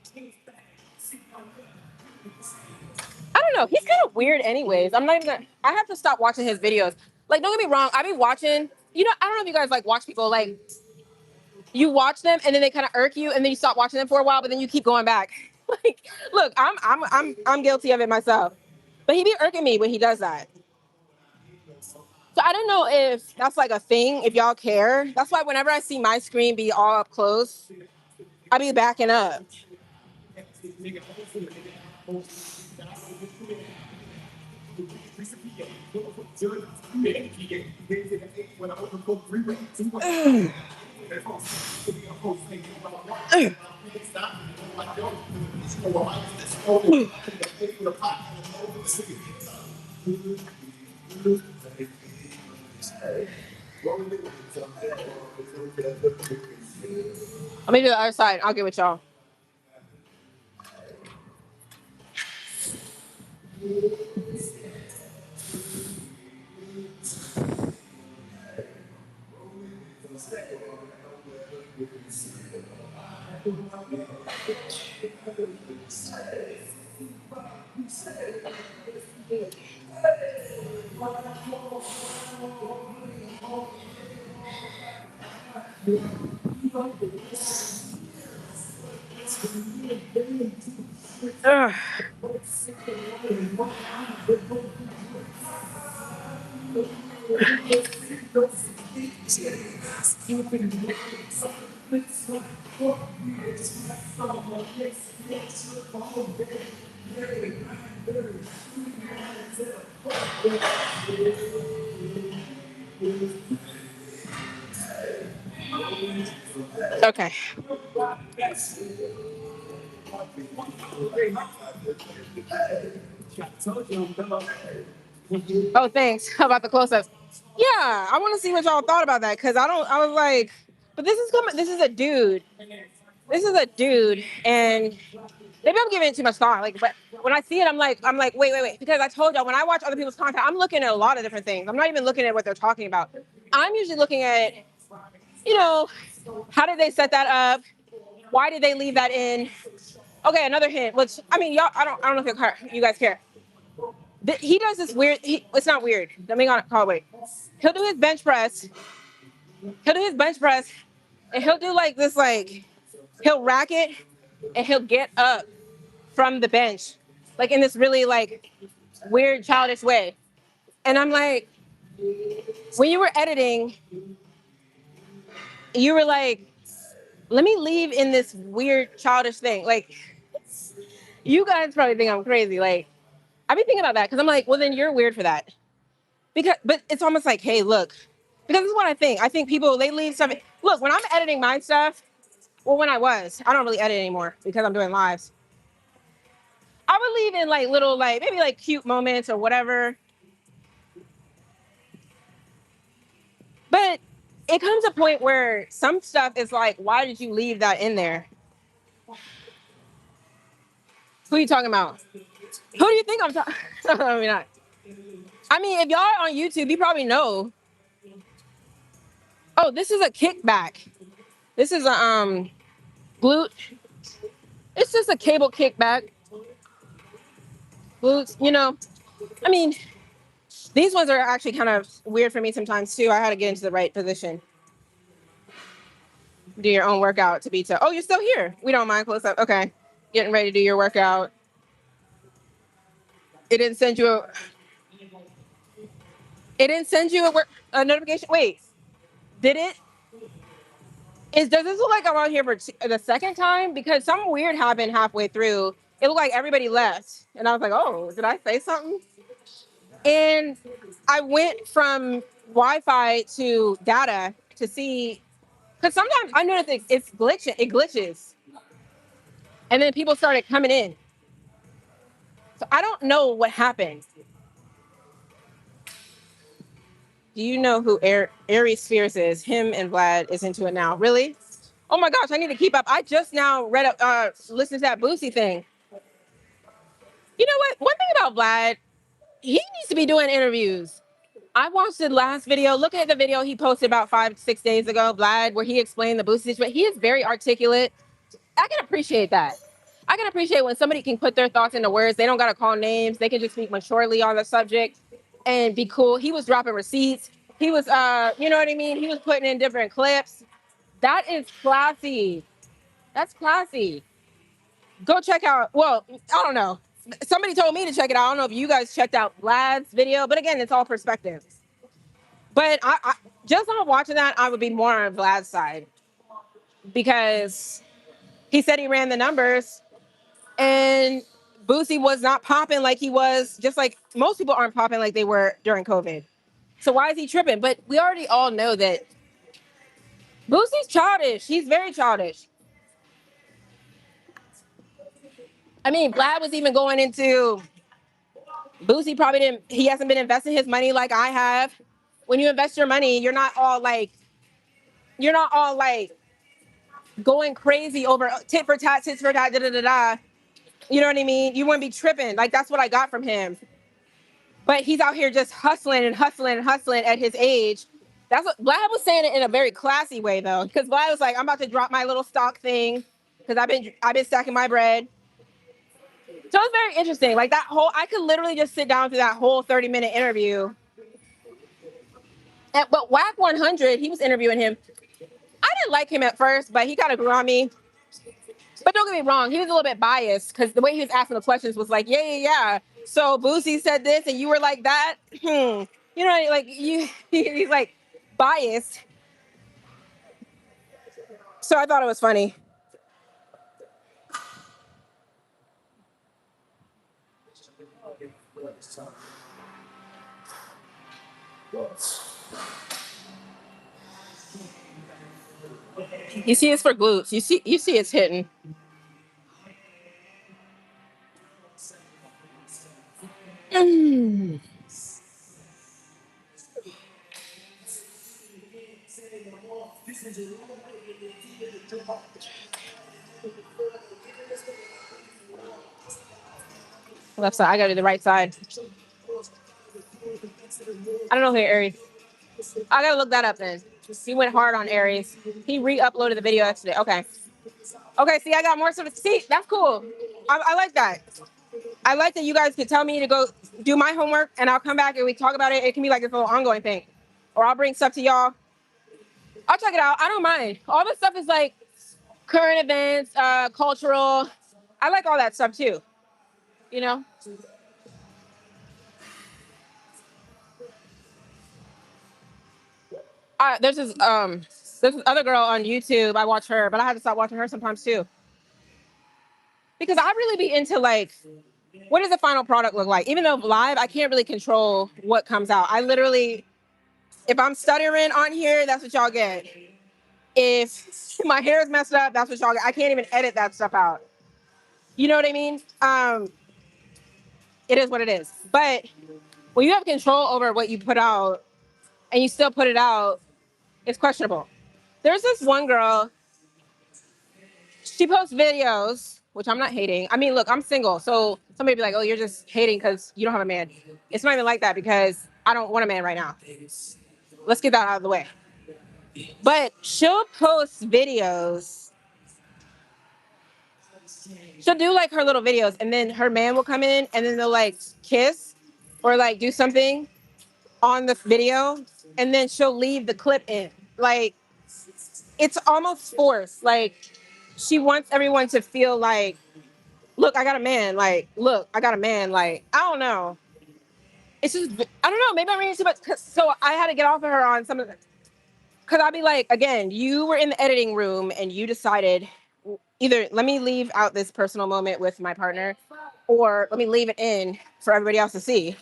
I don't know. He's kind of weird anyways. I'm not even gonna, I have to stop watching his videos. Like, don't get me wrong, I be watching, you know, I don't know if you guys like watch people, like, you watch them and then they kind of irk you and then you stop watching them for a while, but then you keep going back. Like, look, I'm guilty of it myself. But he be irking me when he does that. So I don't know if that's like a thing, if y'all care. That's why whenever I see my screen be all up close, I be backing up. Let me do the other side. I'll get with y'all. Ugh. Okay. Oh, thanks. How about the close-ups? Yeah, I want to see what y'all thought about that because I don't. I was like, but this is coming. This is a dude. This is a dude, and maybe I'm giving it too much thought. Like, but when I see it, I'm like, wait, because I told y'all when I watch other people's content, I'm looking at a lot of different things. I'm not even looking at what they're talking about. I'm usually looking at, you know, how did they set that up? Why did they leave that in? Okay, another hint. Which I mean, y'all, I don't know if you guys care. He does this weird. It's not weird. Let me call it. Wait. He'll do his bench press. He'll do his bench press, and he'll do like this. Like he'll rack it, and he'll get up from the bench, like in this really like weird childish way. And I'm like, when you were editing, you were like, let me leave in this weird childish thing. Like you guys probably think I'm crazy. Like I've been thinking about that because I'm like, well then you're weird for that. Because but it's almost like, hey, look, because this is what I think. I think people they leave stuff. Look, when I'm editing my stuff, well, when I don't really edit anymore because I'm doing lives. I would leave in like little like maybe like cute moments or whatever. But it comes a point where some stuff is like, why did you leave that in there? Who are you talking about? Who do you think I'm talking? I mean, not. I mean, if y'all are on YouTube, you probably know. Oh, this is a kickback. This is a glute. It's just a cable kickback. Glutes. You know, I mean, these ones are actually kind of weird for me sometimes too. I had to get into the right position. Do your own workout to be to. Oh, you're still here. We don't mind close up. Okay, getting ready to do your workout. It didn't send you a. It didn't send you a notification. Wait, did it? Does this look like I'm on here for the second time? Because something weird happened halfway through. It looked like everybody left, and I was like, "Oh, did I say something?" And I went from Wi-Fi to data to see because sometimes I notice it's glitching. It glitches, and then people started coming in. So I don't know what happened. Do you know who Aries Spears is? Him and Vlad is into it now. Really? Oh my gosh, I need to keep up. I just now listened to that Boosie thing. You know what? One thing about Vlad, he needs to be doing interviews. I watched the last video. Look at the video he posted about 5, 6 days ago, Vlad, where he explained the Boosie situation. He is very articulate. I can appreciate that. I can appreciate when somebody can put their thoughts into words. They don't got to call names. They can just speak maturely on the subject and be cool. He was dropping receipts. He was, you know what I mean? He was putting in different clips. That is classy. That's classy. Go check out. Well, I don't know. Somebody told me to check it out. I don't know if you guys checked out Vlad's video, but again, it's all perspective. But I just on watching that, I would be more on Vlad's side because he said he ran the numbers And Boosie was not popping like he was, just like most people aren't popping like they were during COVID. So why is he tripping? But we already all know that Boosie's childish. He's very childish. I mean, Vlad was even going into Boosie probably didn't, he hasn't been investing his money like I have. When you invest your money, you're not all like going crazy over tit for tat, da da da da. You know what I mean? You wouldn't be tripping. Like that's what I got from him. But he's out here just hustling and hustling and hustling at his age. That's what Vlad was saying it in a very classy way though, because Vlad was like, "I'm about to drop my little stock thing because I've been stacking my bread." So it's very interesting. Like that whole, I could literally just sit down through that whole 30-minute interview. But Whack 100, he was interviewing him. I didn't like him at first, but he kind of grew on me. But don't get me wrong, he was a little bit biased because the way he was asking the questions was like, yeah, yeah, yeah. So Boosie said this and you were like that. You know, like he's like biased. So I thought it was funny. You see, it's for glutes. You see, it's hitting. Mm. Left side. I gotta do the right side. I don't know who Aries. I gotta look that up then. He went hard on Aries. He re-uploaded the video yesterday. Okay. Okay. See, I got more stuff. See, that's cool. I like that. I like that you guys could tell me to go do my homework and I'll come back and we talk about it. It can be like this little ongoing thing. Or I'll bring stuff to y'all. I'll check it out. I don't mind. All this stuff is like current events, cultural. I like all that stuff too. You know? There's this other girl on YouTube. I watch her, but I have to stop watching her sometimes too. Because I really be into like, what does the final product look like? Even though live, I can't really control what comes out. I literally, if I'm stuttering on here, that's what y'all get. If my hair is messed up, that's what y'all get. I can't even edit that stuff out. You know what I mean? It is what it is. But when you have control over what you put out and you still put it out, it's questionable. There's this one girl, she posts videos, which I'm not hating. I mean, look, I'm single. So somebody be like, oh, you're just hating because you don't have a man. It's not even like that because I don't want a man right now. Let's get that out of the way. But she'll post videos. She'll do like her little videos and then her man will come in and then they'll like kiss or like do something on the video and then she'll leave the clip in. Like it's almost forced. Like she wants everyone to feel like, look, I got a man. Like, look, I got a man. Like, I don't know. It's just, I don't know. Maybe I'm reading too much. So I had to get off of her on some of the, because I'd be like, again, you were in the editing room and you decided either let me leave out this personal moment with my partner or let me leave it in for everybody else to see.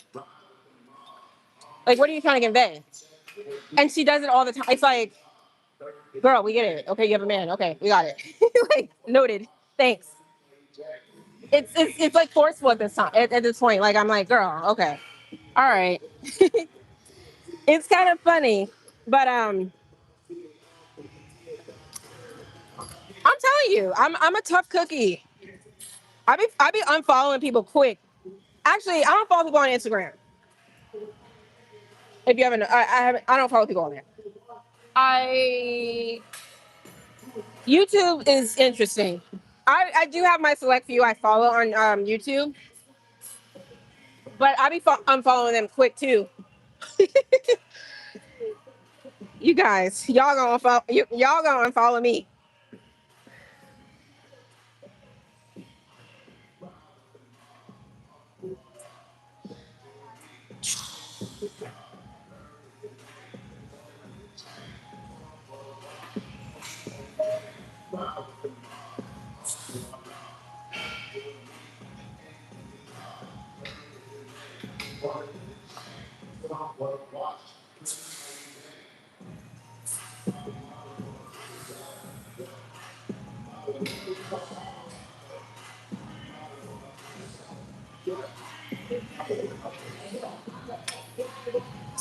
Like, what are you trying to convey? And she does it all the time. It's like, girl, we get it. Okay, you have a man. Okay, we got it. Like, noted. Thanks. It's like forceful at this time. At this point, like I'm like, girl, okay, all right. It's kind of funny, but I'm telling you, I'm a tough cookie. I be unfollowing people quick. Actually, I don't follow people on Instagram. If you haven't, I don't follow people on there. I YouTube is interesting. I do have my select few I follow on YouTube, but I be unfollowing them quick too. You guys, y'all gonna unfollow me.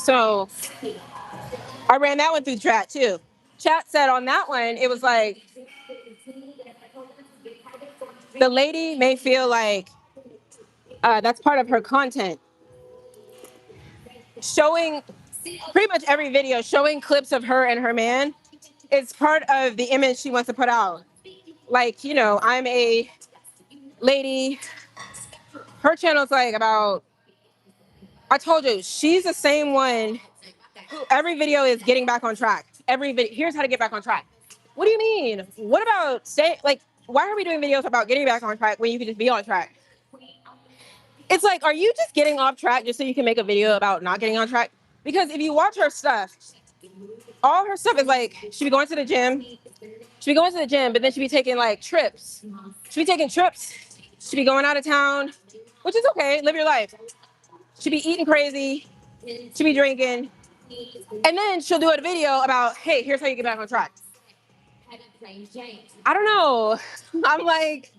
So I ran that one through chat too. Chat said on that one, it was like the lady may feel like that's part of her content. Showing pretty much every video, showing clips of her and her man is part of the image she wants to put out. Like, you know, I'm a lady. Her channel's like about, I told you, she's the same one who every video is getting back on track. Every video, here's how to get back on track. What do you mean? What about like, why are we doing videos about getting back on track when you can just be on track? It's like, are you just getting off track just so you can make a video about not getting on track? Because if you watch her stuff, all her stuff is like, she be going to the gym, but then she be taking like trips. She be taking trips. She be going out of town, which is okay. Live your life. She be eating crazy. She be drinking. And then she'll do a video about, hey, here's how you get back on track. I don't know. I'm like,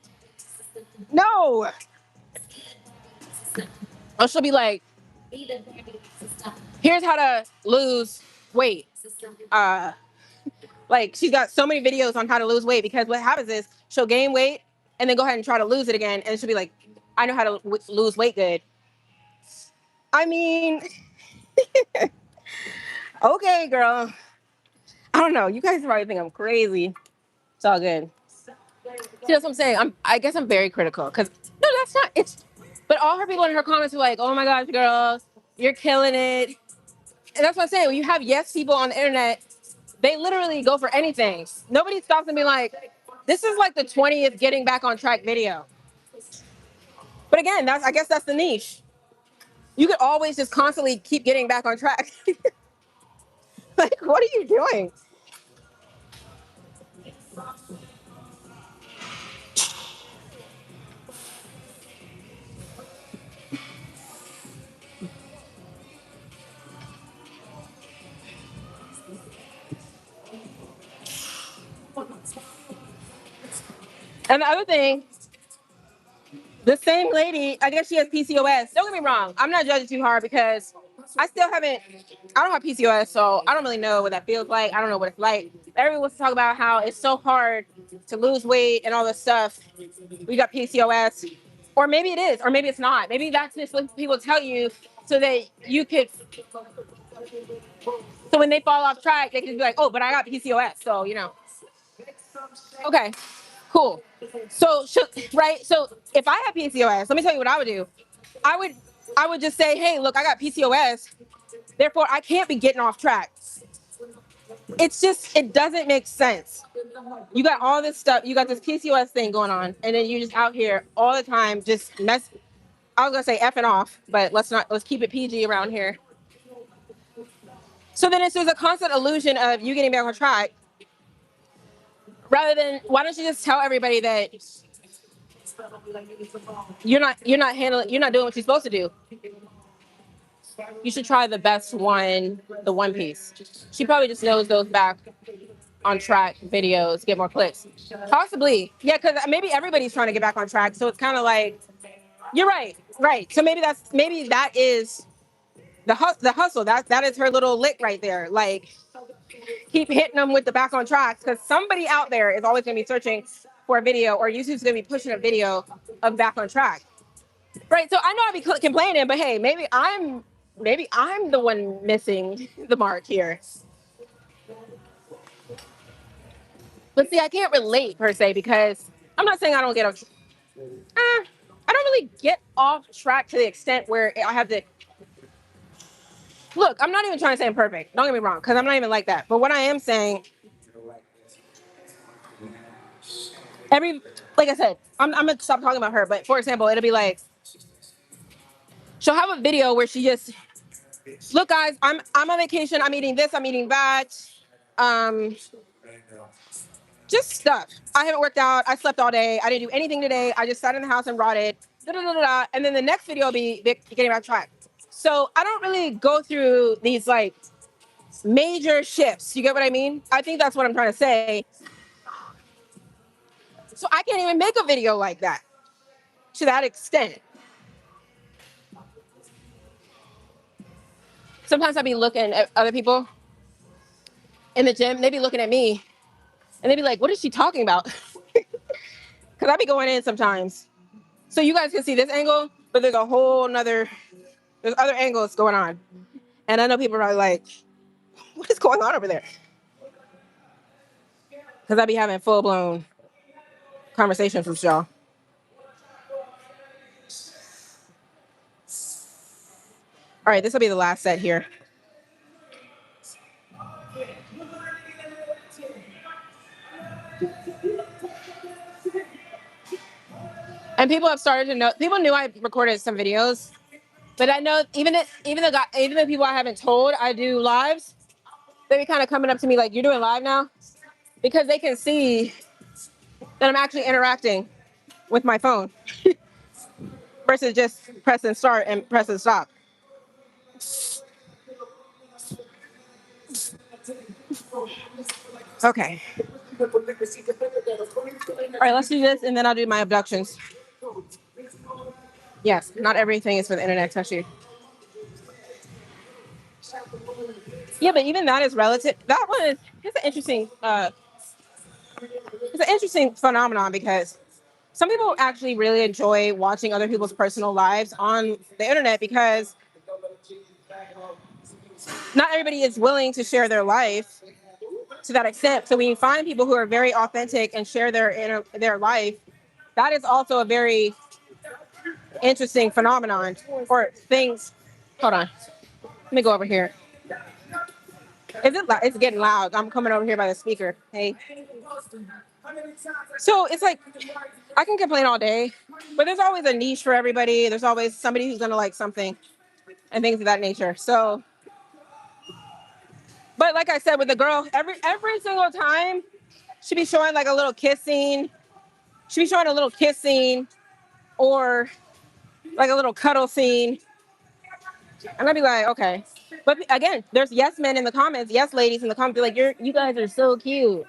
no. Or she'll be like, here's how to lose weight. Like she's got so many videos on how to lose weight because what happens is she'll gain weight and then go ahead and try to lose it again. And she'll be like, I know how to lose weight good. I mean, okay, girl. I don't know. You guys probably think I'm crazy. It's all good. See, that's what I'm saying. I guess I'm very critical because no, that's not. It's, but all her people in her comments are like, "Oh my gosh, girl, you're killing it," and that's what I'm saying. When you have yes people on the internet, they literally go for anything. Nobody stops and be like, "This is like the 20th getting back on track video." But again, I guess that's the niche. You could always just constantly keep getting back on track. Like, what are you doing? And the other thing, the same lady, I guess she has PCOS. Don't get me wrong. I'm not judging too hard because I still haven't, I don't have PCOS, so I don't really know what that feels like. I don't know what it's like. Everyone wants to talk about how it's so hard to lose weight and all this stuff. We got PCOS. Or maybe it is, or maybe it's not. Maybe that's just what people tell you so that you could, so when they fall off track, they can be like, oh, but I got PCOS. So, you know, okay, cool. So, right? So if I have PCOS, let me tell you what I would do. I would I would just say, hey, look, I got PCOS. Therefore, I can't be getting off track. It's just, it doesn't make sense. You got all this stuff, you got this PCOS thing going on, and then you just out here all the time just mess. I was gonna say effing off, but let's keep it PG around here. So then it's just a constant illusion of you getting back on track. Rather than, why don't you just tell everybody that you're not doing what you're supposed to do. You should try the best one, the One Piece. She probably just knows those back on track videos get more clicks. Possibly. Yeah, because maybe everybody's trying to get back on track. So it's kind of like, you're right. Right. So maybe that is the hustle. That is her little lick right there. Like, keep hitting them with the back on track because somebody out there is always going to be searching for a video, or YouTube's going to be pushing a video of back on track. Right. So I know I'd be complaining, but hey, maybe I'm the one missing the mark here. But see, I can't relate per se because I'm not saying I don't get off. I don't really get off track to the extent where I have to. Look, I'm not even trying to say I'm perfect. Don't get me wrong, because I'm not even like that. But what I am saying, like I said, I'm gonna stop talking about her. But for example, it'll be like she'll have a video where she just, look, guys, I'm on vacation. I'm eating this. I'm eating that. Um, just stuff. I haven't worked out. I slept all day. I didn't do anything today. I just sat in the house and rotted. Da, da, da, da, da. And then the next video will be getting back track. So I don't really go through these like major shifts. You get what I mean? I think that's what I'm trying to say. So I can't even make a video like that to that extent. sometimes I be looking at other people in the gym. They be looking at me, and they be like, "What is she talking about?" Because I be going in sometimes. So you guys can see this angle, but there's a whole nother. There's other angles going on, and I know people are probably like, "What is going on over there?" Because I be having full blown conversations with y'all. All right, this will be the last set here. And people have started to know. People knew I recorded some videos, but I know even the people I haven't told I do lives, they be kind of coming up to me like, "You're doing live now," because they can see that I'm actually interacting with my phone versus just pressing start and pressing stop. Okay. All right, let's do this, and then I'll do my abductions. Yes, not everything is for the internet, especially. Yeah, but even that is relative. That one is it's an interesting. It's an interesting phenomenon because some people actually really enjoy watching other people's personal lives on the internet because not everybody is willing to share their life to that extent. So when you find people who are very authentic and share their life, that is also a very interesting phenomenon or things. Hold on, let me go over here. Is it? It's getting loud. I'm coming over here by the speaker. Hey. So it's like I can complain all day, but there's always a niche for everybody. There's always somebody who's gonna like something and things of that nature. So, but like I said, with the girl, every single time she be showing like a little kissing. She be showing a little kissing or like a little cuddle scene, and I'd be like, okay. But again, there's yes men in the comments, yes ladies in the comments, be like, you guys are so cute,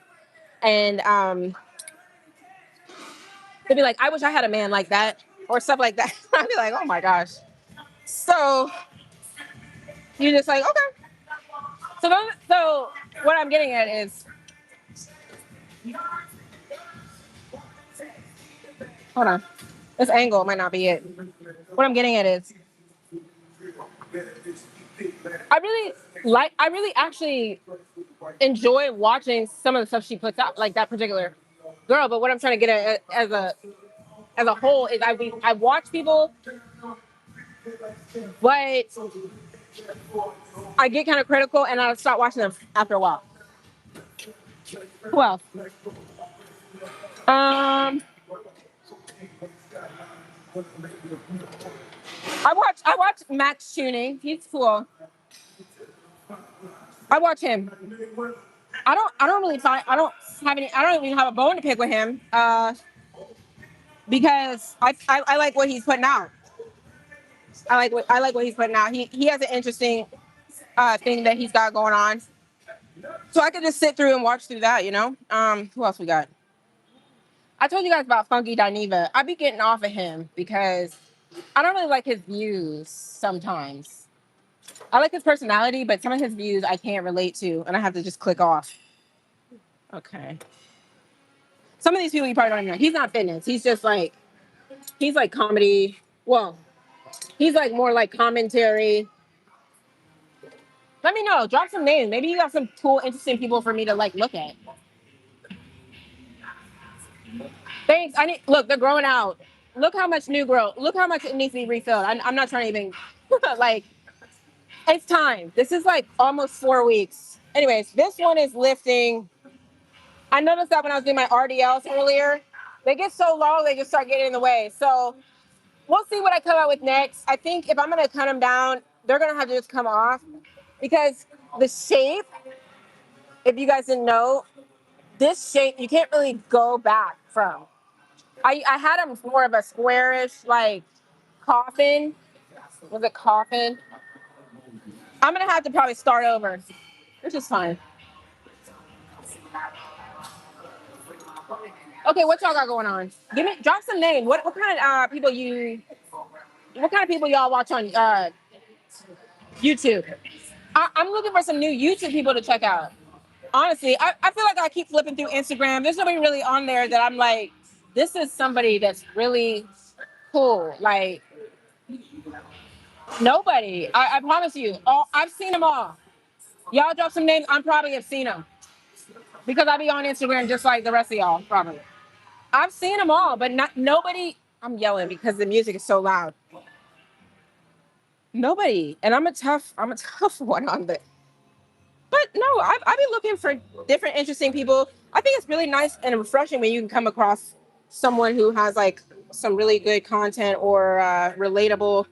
and they'd be like, I wish I had a man like that or stuff like that. I'd be like, oh my gosh. So you're just like, okay. So what I'm getting at is, hold on, this angle might not be it. What I'm getting at is, I really actually enjoy watching some of the stuff she puts out, like that particular girl. But what I'm trying to get at as a whole is I watch people, but I get kind of critical and I stop watching them after a while. Who else? Um, I watch Max Tuning. He's cool. I watch him. I don't really find I don't even have a bone to pick with him. Because I like what he's putting out. I like what he's putting out. He has an interesting thing that he's got going on. So I could just sit through and watch through that, you know? Who else we got? I told you guys about Funky Dineva. I be getting off of him because I don't really like his views sometimes. I like his personality, but some of his views I can't relate to, and I have to just click off. Okay. Some of these people you probably don't even know. He's not fitness. He's like comedy. Well, he's like more like commentary. Let me know. Drop some names. Maybe you got some cool, interesting people for me to like look at. Thanks. I need look. They're growing out. Look how much new growth. Look how much it needs to be refilled. I'm not trying to even like. It's time. This is like almost 4 weeks. Anyways, this one is lifting. I noticed that when I was doing my RDLs earlier, they get so long they just start getting in the way. So we'll see what I come out with next. I think if I'm gonna cut them down, they're gonna have to just come off because the shape. If you guys didn't know, this shape you can't really go back from. I had them more of a squarish like coffin. Was it coffin? I'm gonna have to probably start over, which is fine. Okay, what y'all got going on? Drop some names. What kind of people you? What kind of people y'all watch on YouTube? I'm looking for some new YouTube people to check out. Honestly, I feel like I keep flipping through Instagram. There's nobody really on there that I'm like, this is somebody that's really cool. Like nobody. I promise you. All I've seen them all. Y'all drop some names. I'm probably have seen them because I be on Instagram just like the rest of y'all. Probably. I've seen them all, but not nobody. I'm yelling because the music is so loud. Nobody, and I'm a tough one on this. But no, I've been looking for different, interesting people. I think it's really nice and refreshing when you can come across someone who has like some really good content or relatable.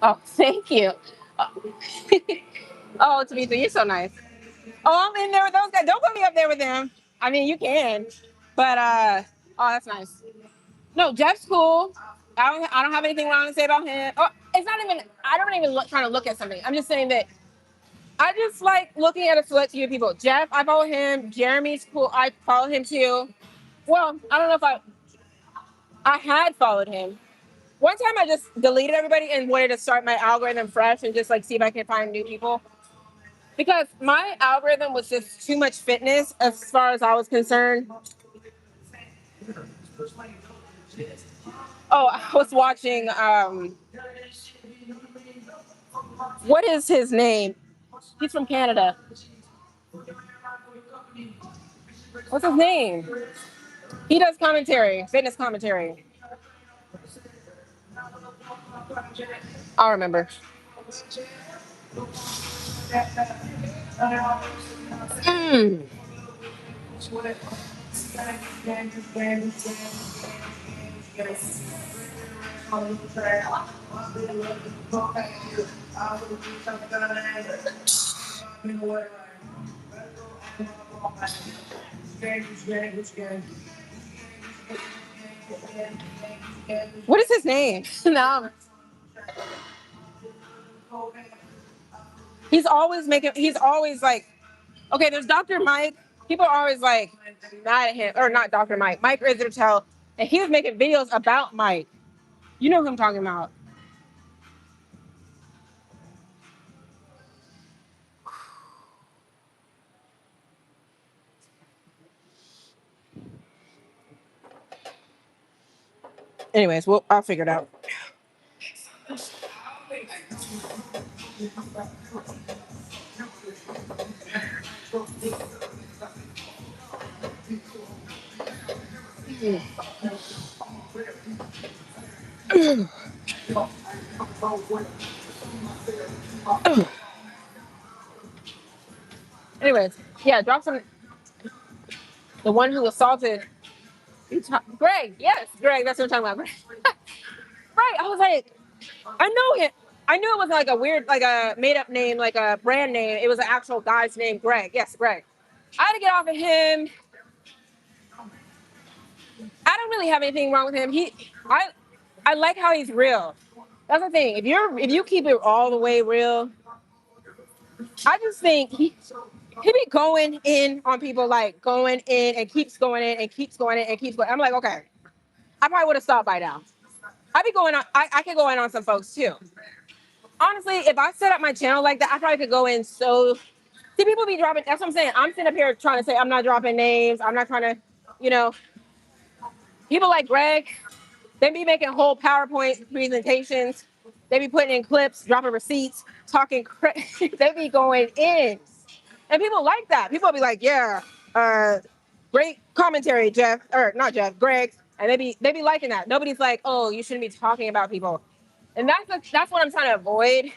Oh, thank you. Oh, Tamika, you're so nice. Oh, I'm in there with those guys. Don't put me up there with them. I mean, you can, but oh, that's nice. No, Jeff's cool. I don't have anything wrong to say about him. Oh, it's not even. I don't even look, trying to look at something. I'm just saying that I just like looking at a select few people. Jeff, I follow him. Jeremy's cool. I follow him too. Well, I don't know if I had followed him. One time I just deleted everybody and wanted to start my algorithm fresh and just like see if I can find new people. Because my algorithm was just too much fitness as far as I was concerned. Oh, I was watching what is his name? He's from Canada. What's his name? He does commentary, fitness commentary. I'll remember. Mm. What is his name? No, he's always making. He's always like, okay. There's Dr. Mike. People are always like mad at him, or not Dr. Mike. Mike Rizzutel, and he was making videos about Mike. You know who I'm talking about. Anyways, well, I'll figure it out. Anyways, yeah, drop some. The one who assaulted Greg. Yes, Greg. That's what I'm talking about. Right. I was like, I know it. I knew it was like a weird, like a made up name, like a brand name. It was an actual guy's name, Greg. Yes, Greg. I had to get off of him. I don't really have anything wrong with him. I like how he's real. That's the thing. If you keep it all the way real, I just think he be going in on people, like going in and keeps going in and keeps going in and keeps going. I'm like, okay, I probably would have stopped by now. I be going on. I could go in on some folks too. Honestly, if I set up my channel like that, I probably could go in. So see, people be dropping. That's what I'm saying. I'm sitting up here trying to say I'm not dropping names. I'm not trying to, you know, people like Greg. They be making whole PowerPoint presentations. They be putting in clips, dropping receipts, talking. They be going in, and people like that. People be like, "Yeah, uh, great commentary, Jeff, or not Jeff, Greg," and they be liking that. Nobody's like, "Oh, you shouldn't be talking about people," and that's what I'm trying to avoid.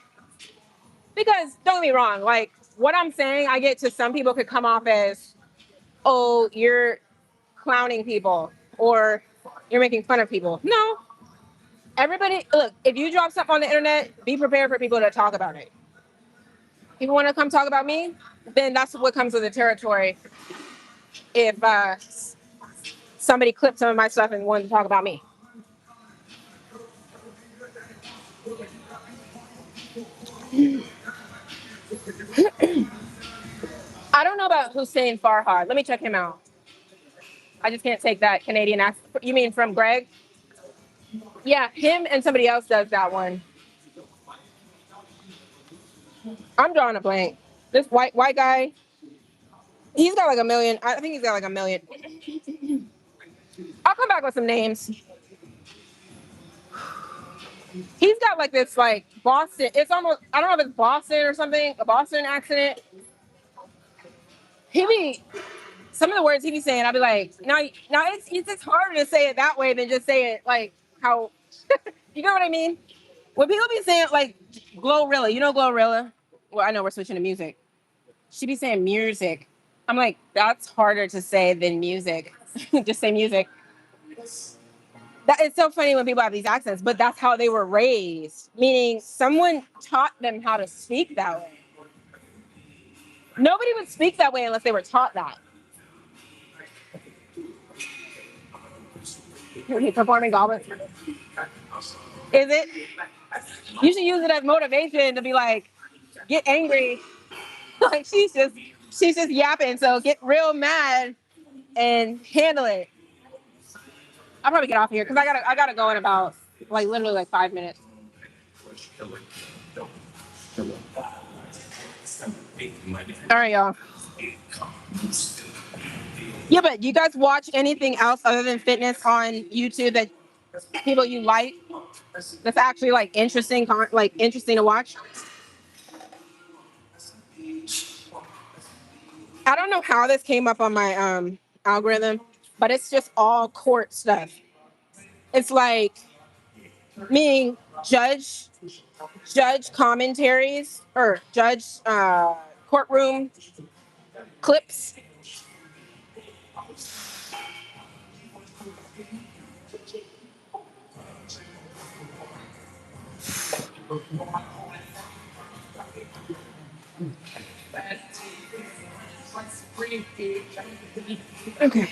Because don't get me wrong, like what I'm saying, I get to some people could come off as, "Oh, you're clowning people," or "You're making fun of people." No, everybody, look, if you drop stuff on the internet, be prepared for people to talk about it. People want to come talk about me, then that's what comes with the territory. If somebody clipped some of my stuff and wanted to talk about me. I don't know about Hussein Farhad. Let me check him out. I just can't take that Canadian accent. You mean from Greg? Yeah, him and somebody else does that one. I'm drawing a blank. This white guy, he's got like a million. I think he's got like a million. I'll come back with some names. He's got like this like Boston. It's almost, I don't know if it's Boston or something, a Boston accent. He be some of the words he be saying. I'll be like, now it's just harder to say it that way than just say it like how you know what I mean. When people be saying like Glorilla, you know Glorilla. Well, I know we're switching to music. She be saying music. I'm like, that's harder to say than music. Just say music. That it's so funny when people have these accents, but that's how they were raised. Meaning someone taught them how to speak that way. Nobody would speak that way unless they were taught that. Performing goblins. Is it? You should use it as motivation to be like, get angry. Like she's just yapping. So get real mad and handle it. I'll probably get off here because I gotta go in about like literally like 5 minutes. All right, y'all. Yeah, but do you guys watch anything else other than fitness on YouTube that people you like? That's actually like interesting, like interesting to watch. I don't know how this came up on my algorithm, but it's just all court stuff. It's like meaning judge commentaries or judge courtroom clips. Okay.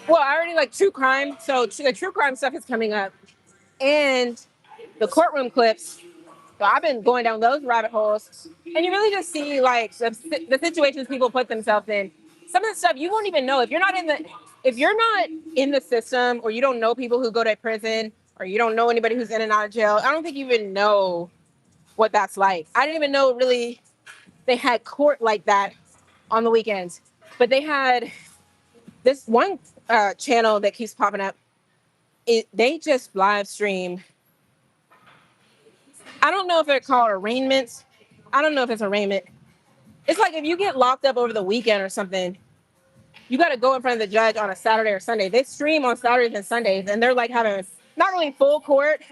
Well, I already like true crime, so the true crime stuff is coming up, and the courtroom clips. So I've been going down those rabbit holes, and you really just see like the situations people put themselves in. Some of the stuff you won't even know if you're not in the system, or you don't know people who go to prison, or you don't know anybody who's in and out of jail. I don't think you even know what that's like. I didn't even know really they had court like that on the weekends, but they had this one channel that keeps popping up. They just live stream. I don't know if they're called arraignments. I don't know if it's arraignment. It's like if you get locked up over the weekend or something, you got to go in front of the judge on a Saturday or Sunday. They stream on Saturdays and Sundays, and they're like having not really full court,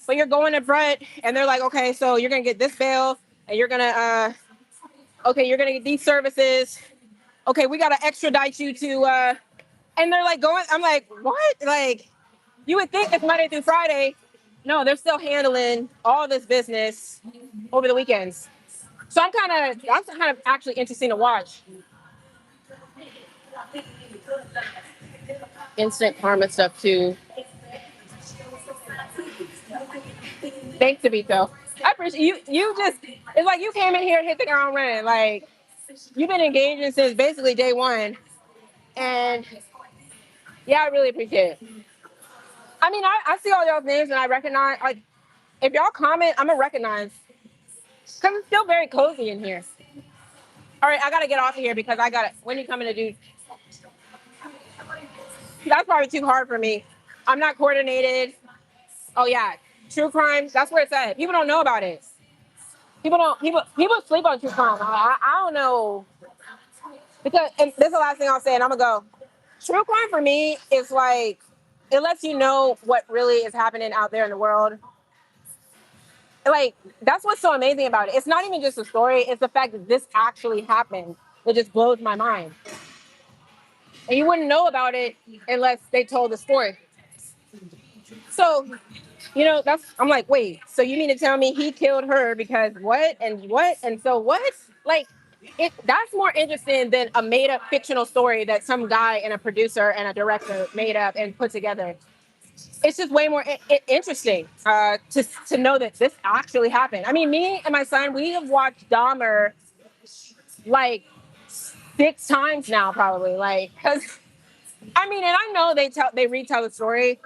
but you're going in front, and they're like, okay, so you're gonna get this bail, and you're gonna, okay, you're gonna get these services. Okay, we gotta extradite you to, and they're like going. I'm like, what? Like, you would think it's Monday through Friday. No, they're still handling all this business over the weekends. So that's kind of actually interesting to watch. Instant karma stuff too. Thanks, Devito. I appreciate you. You just, it's like you came in here and hit the ground running. Like you've been engaging since basically day one. And yeah, I really appreciate it. I mean, I see all y'all's names and I recognize, like, if y'all comment, I'm going to recognize. Because it's still very cozy in here. All right, I got to get off of here because I got it. When you coming to do, that's probably too hard for me. I'm not coordinated. Oh, yeah. True crime, that's where it's at. People don't know about it. People sleep on true crime. I don't know. Because, and this is the last thing I'll say, and I'm going to go. True crime for me is like, it lets you know what really is happening out there in the world. Like, that's what's so amazing about it. It's not even just a story, it's the fact that this actually happened. It just blows my mind. And you wouldn't know about it unless they told the story. So, I'm like, wait, so you mean to tell me he killed her because what? And what? And so what? Like, That's more interesting than a made up fictional story that some guy and a producer and a director made up and put together. It's just way more interesting to know that this actually happened. I mean, me and my son, we have watched Dahmer like 6 times now, probably. Like, because I mean, and I know they retell the story,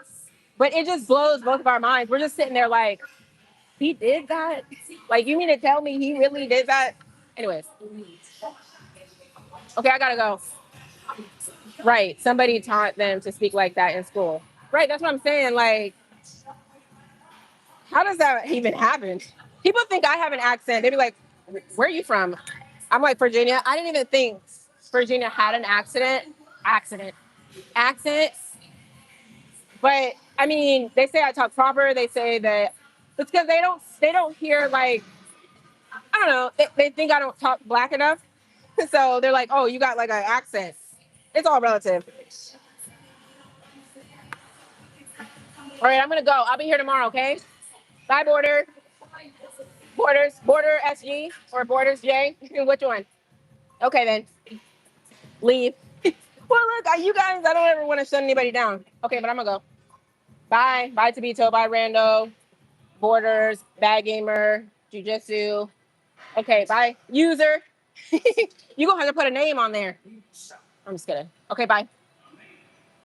but it just blows both of our minds. We're just sitting there like, he did that? Like, you mean to tell me he really did that? Anyways, okay, I gotta go. Right, somebody taught them to speak like that in school. Right, that's what I'm saying. Like, how does that even happen? People think I have an accent. They'd be like, "Where are you from?" I'm like, Virginia. I didn't even think Virginia had an accent. But I mean, they say I talk proper. They say that it's because they don't hear like I don't know. They think I don't talk black enough, so they're like, "Oh, you got like an accent." It's all relative. All right, I'm gonna go. I'll be here tomorrow. Okay. Bye, Border SG or Borders J. Which one? Okay, then leave. Well, look, you guys. I don't ever want to shut anybody down. Okay, but I'm gonna go. Bye, Tabito. Bye, Rando. Borders, Bad Gamer, Jujitsu. Okay, bye, user. You gonna have to put a name on there. I'm just kidding. Okay, bye.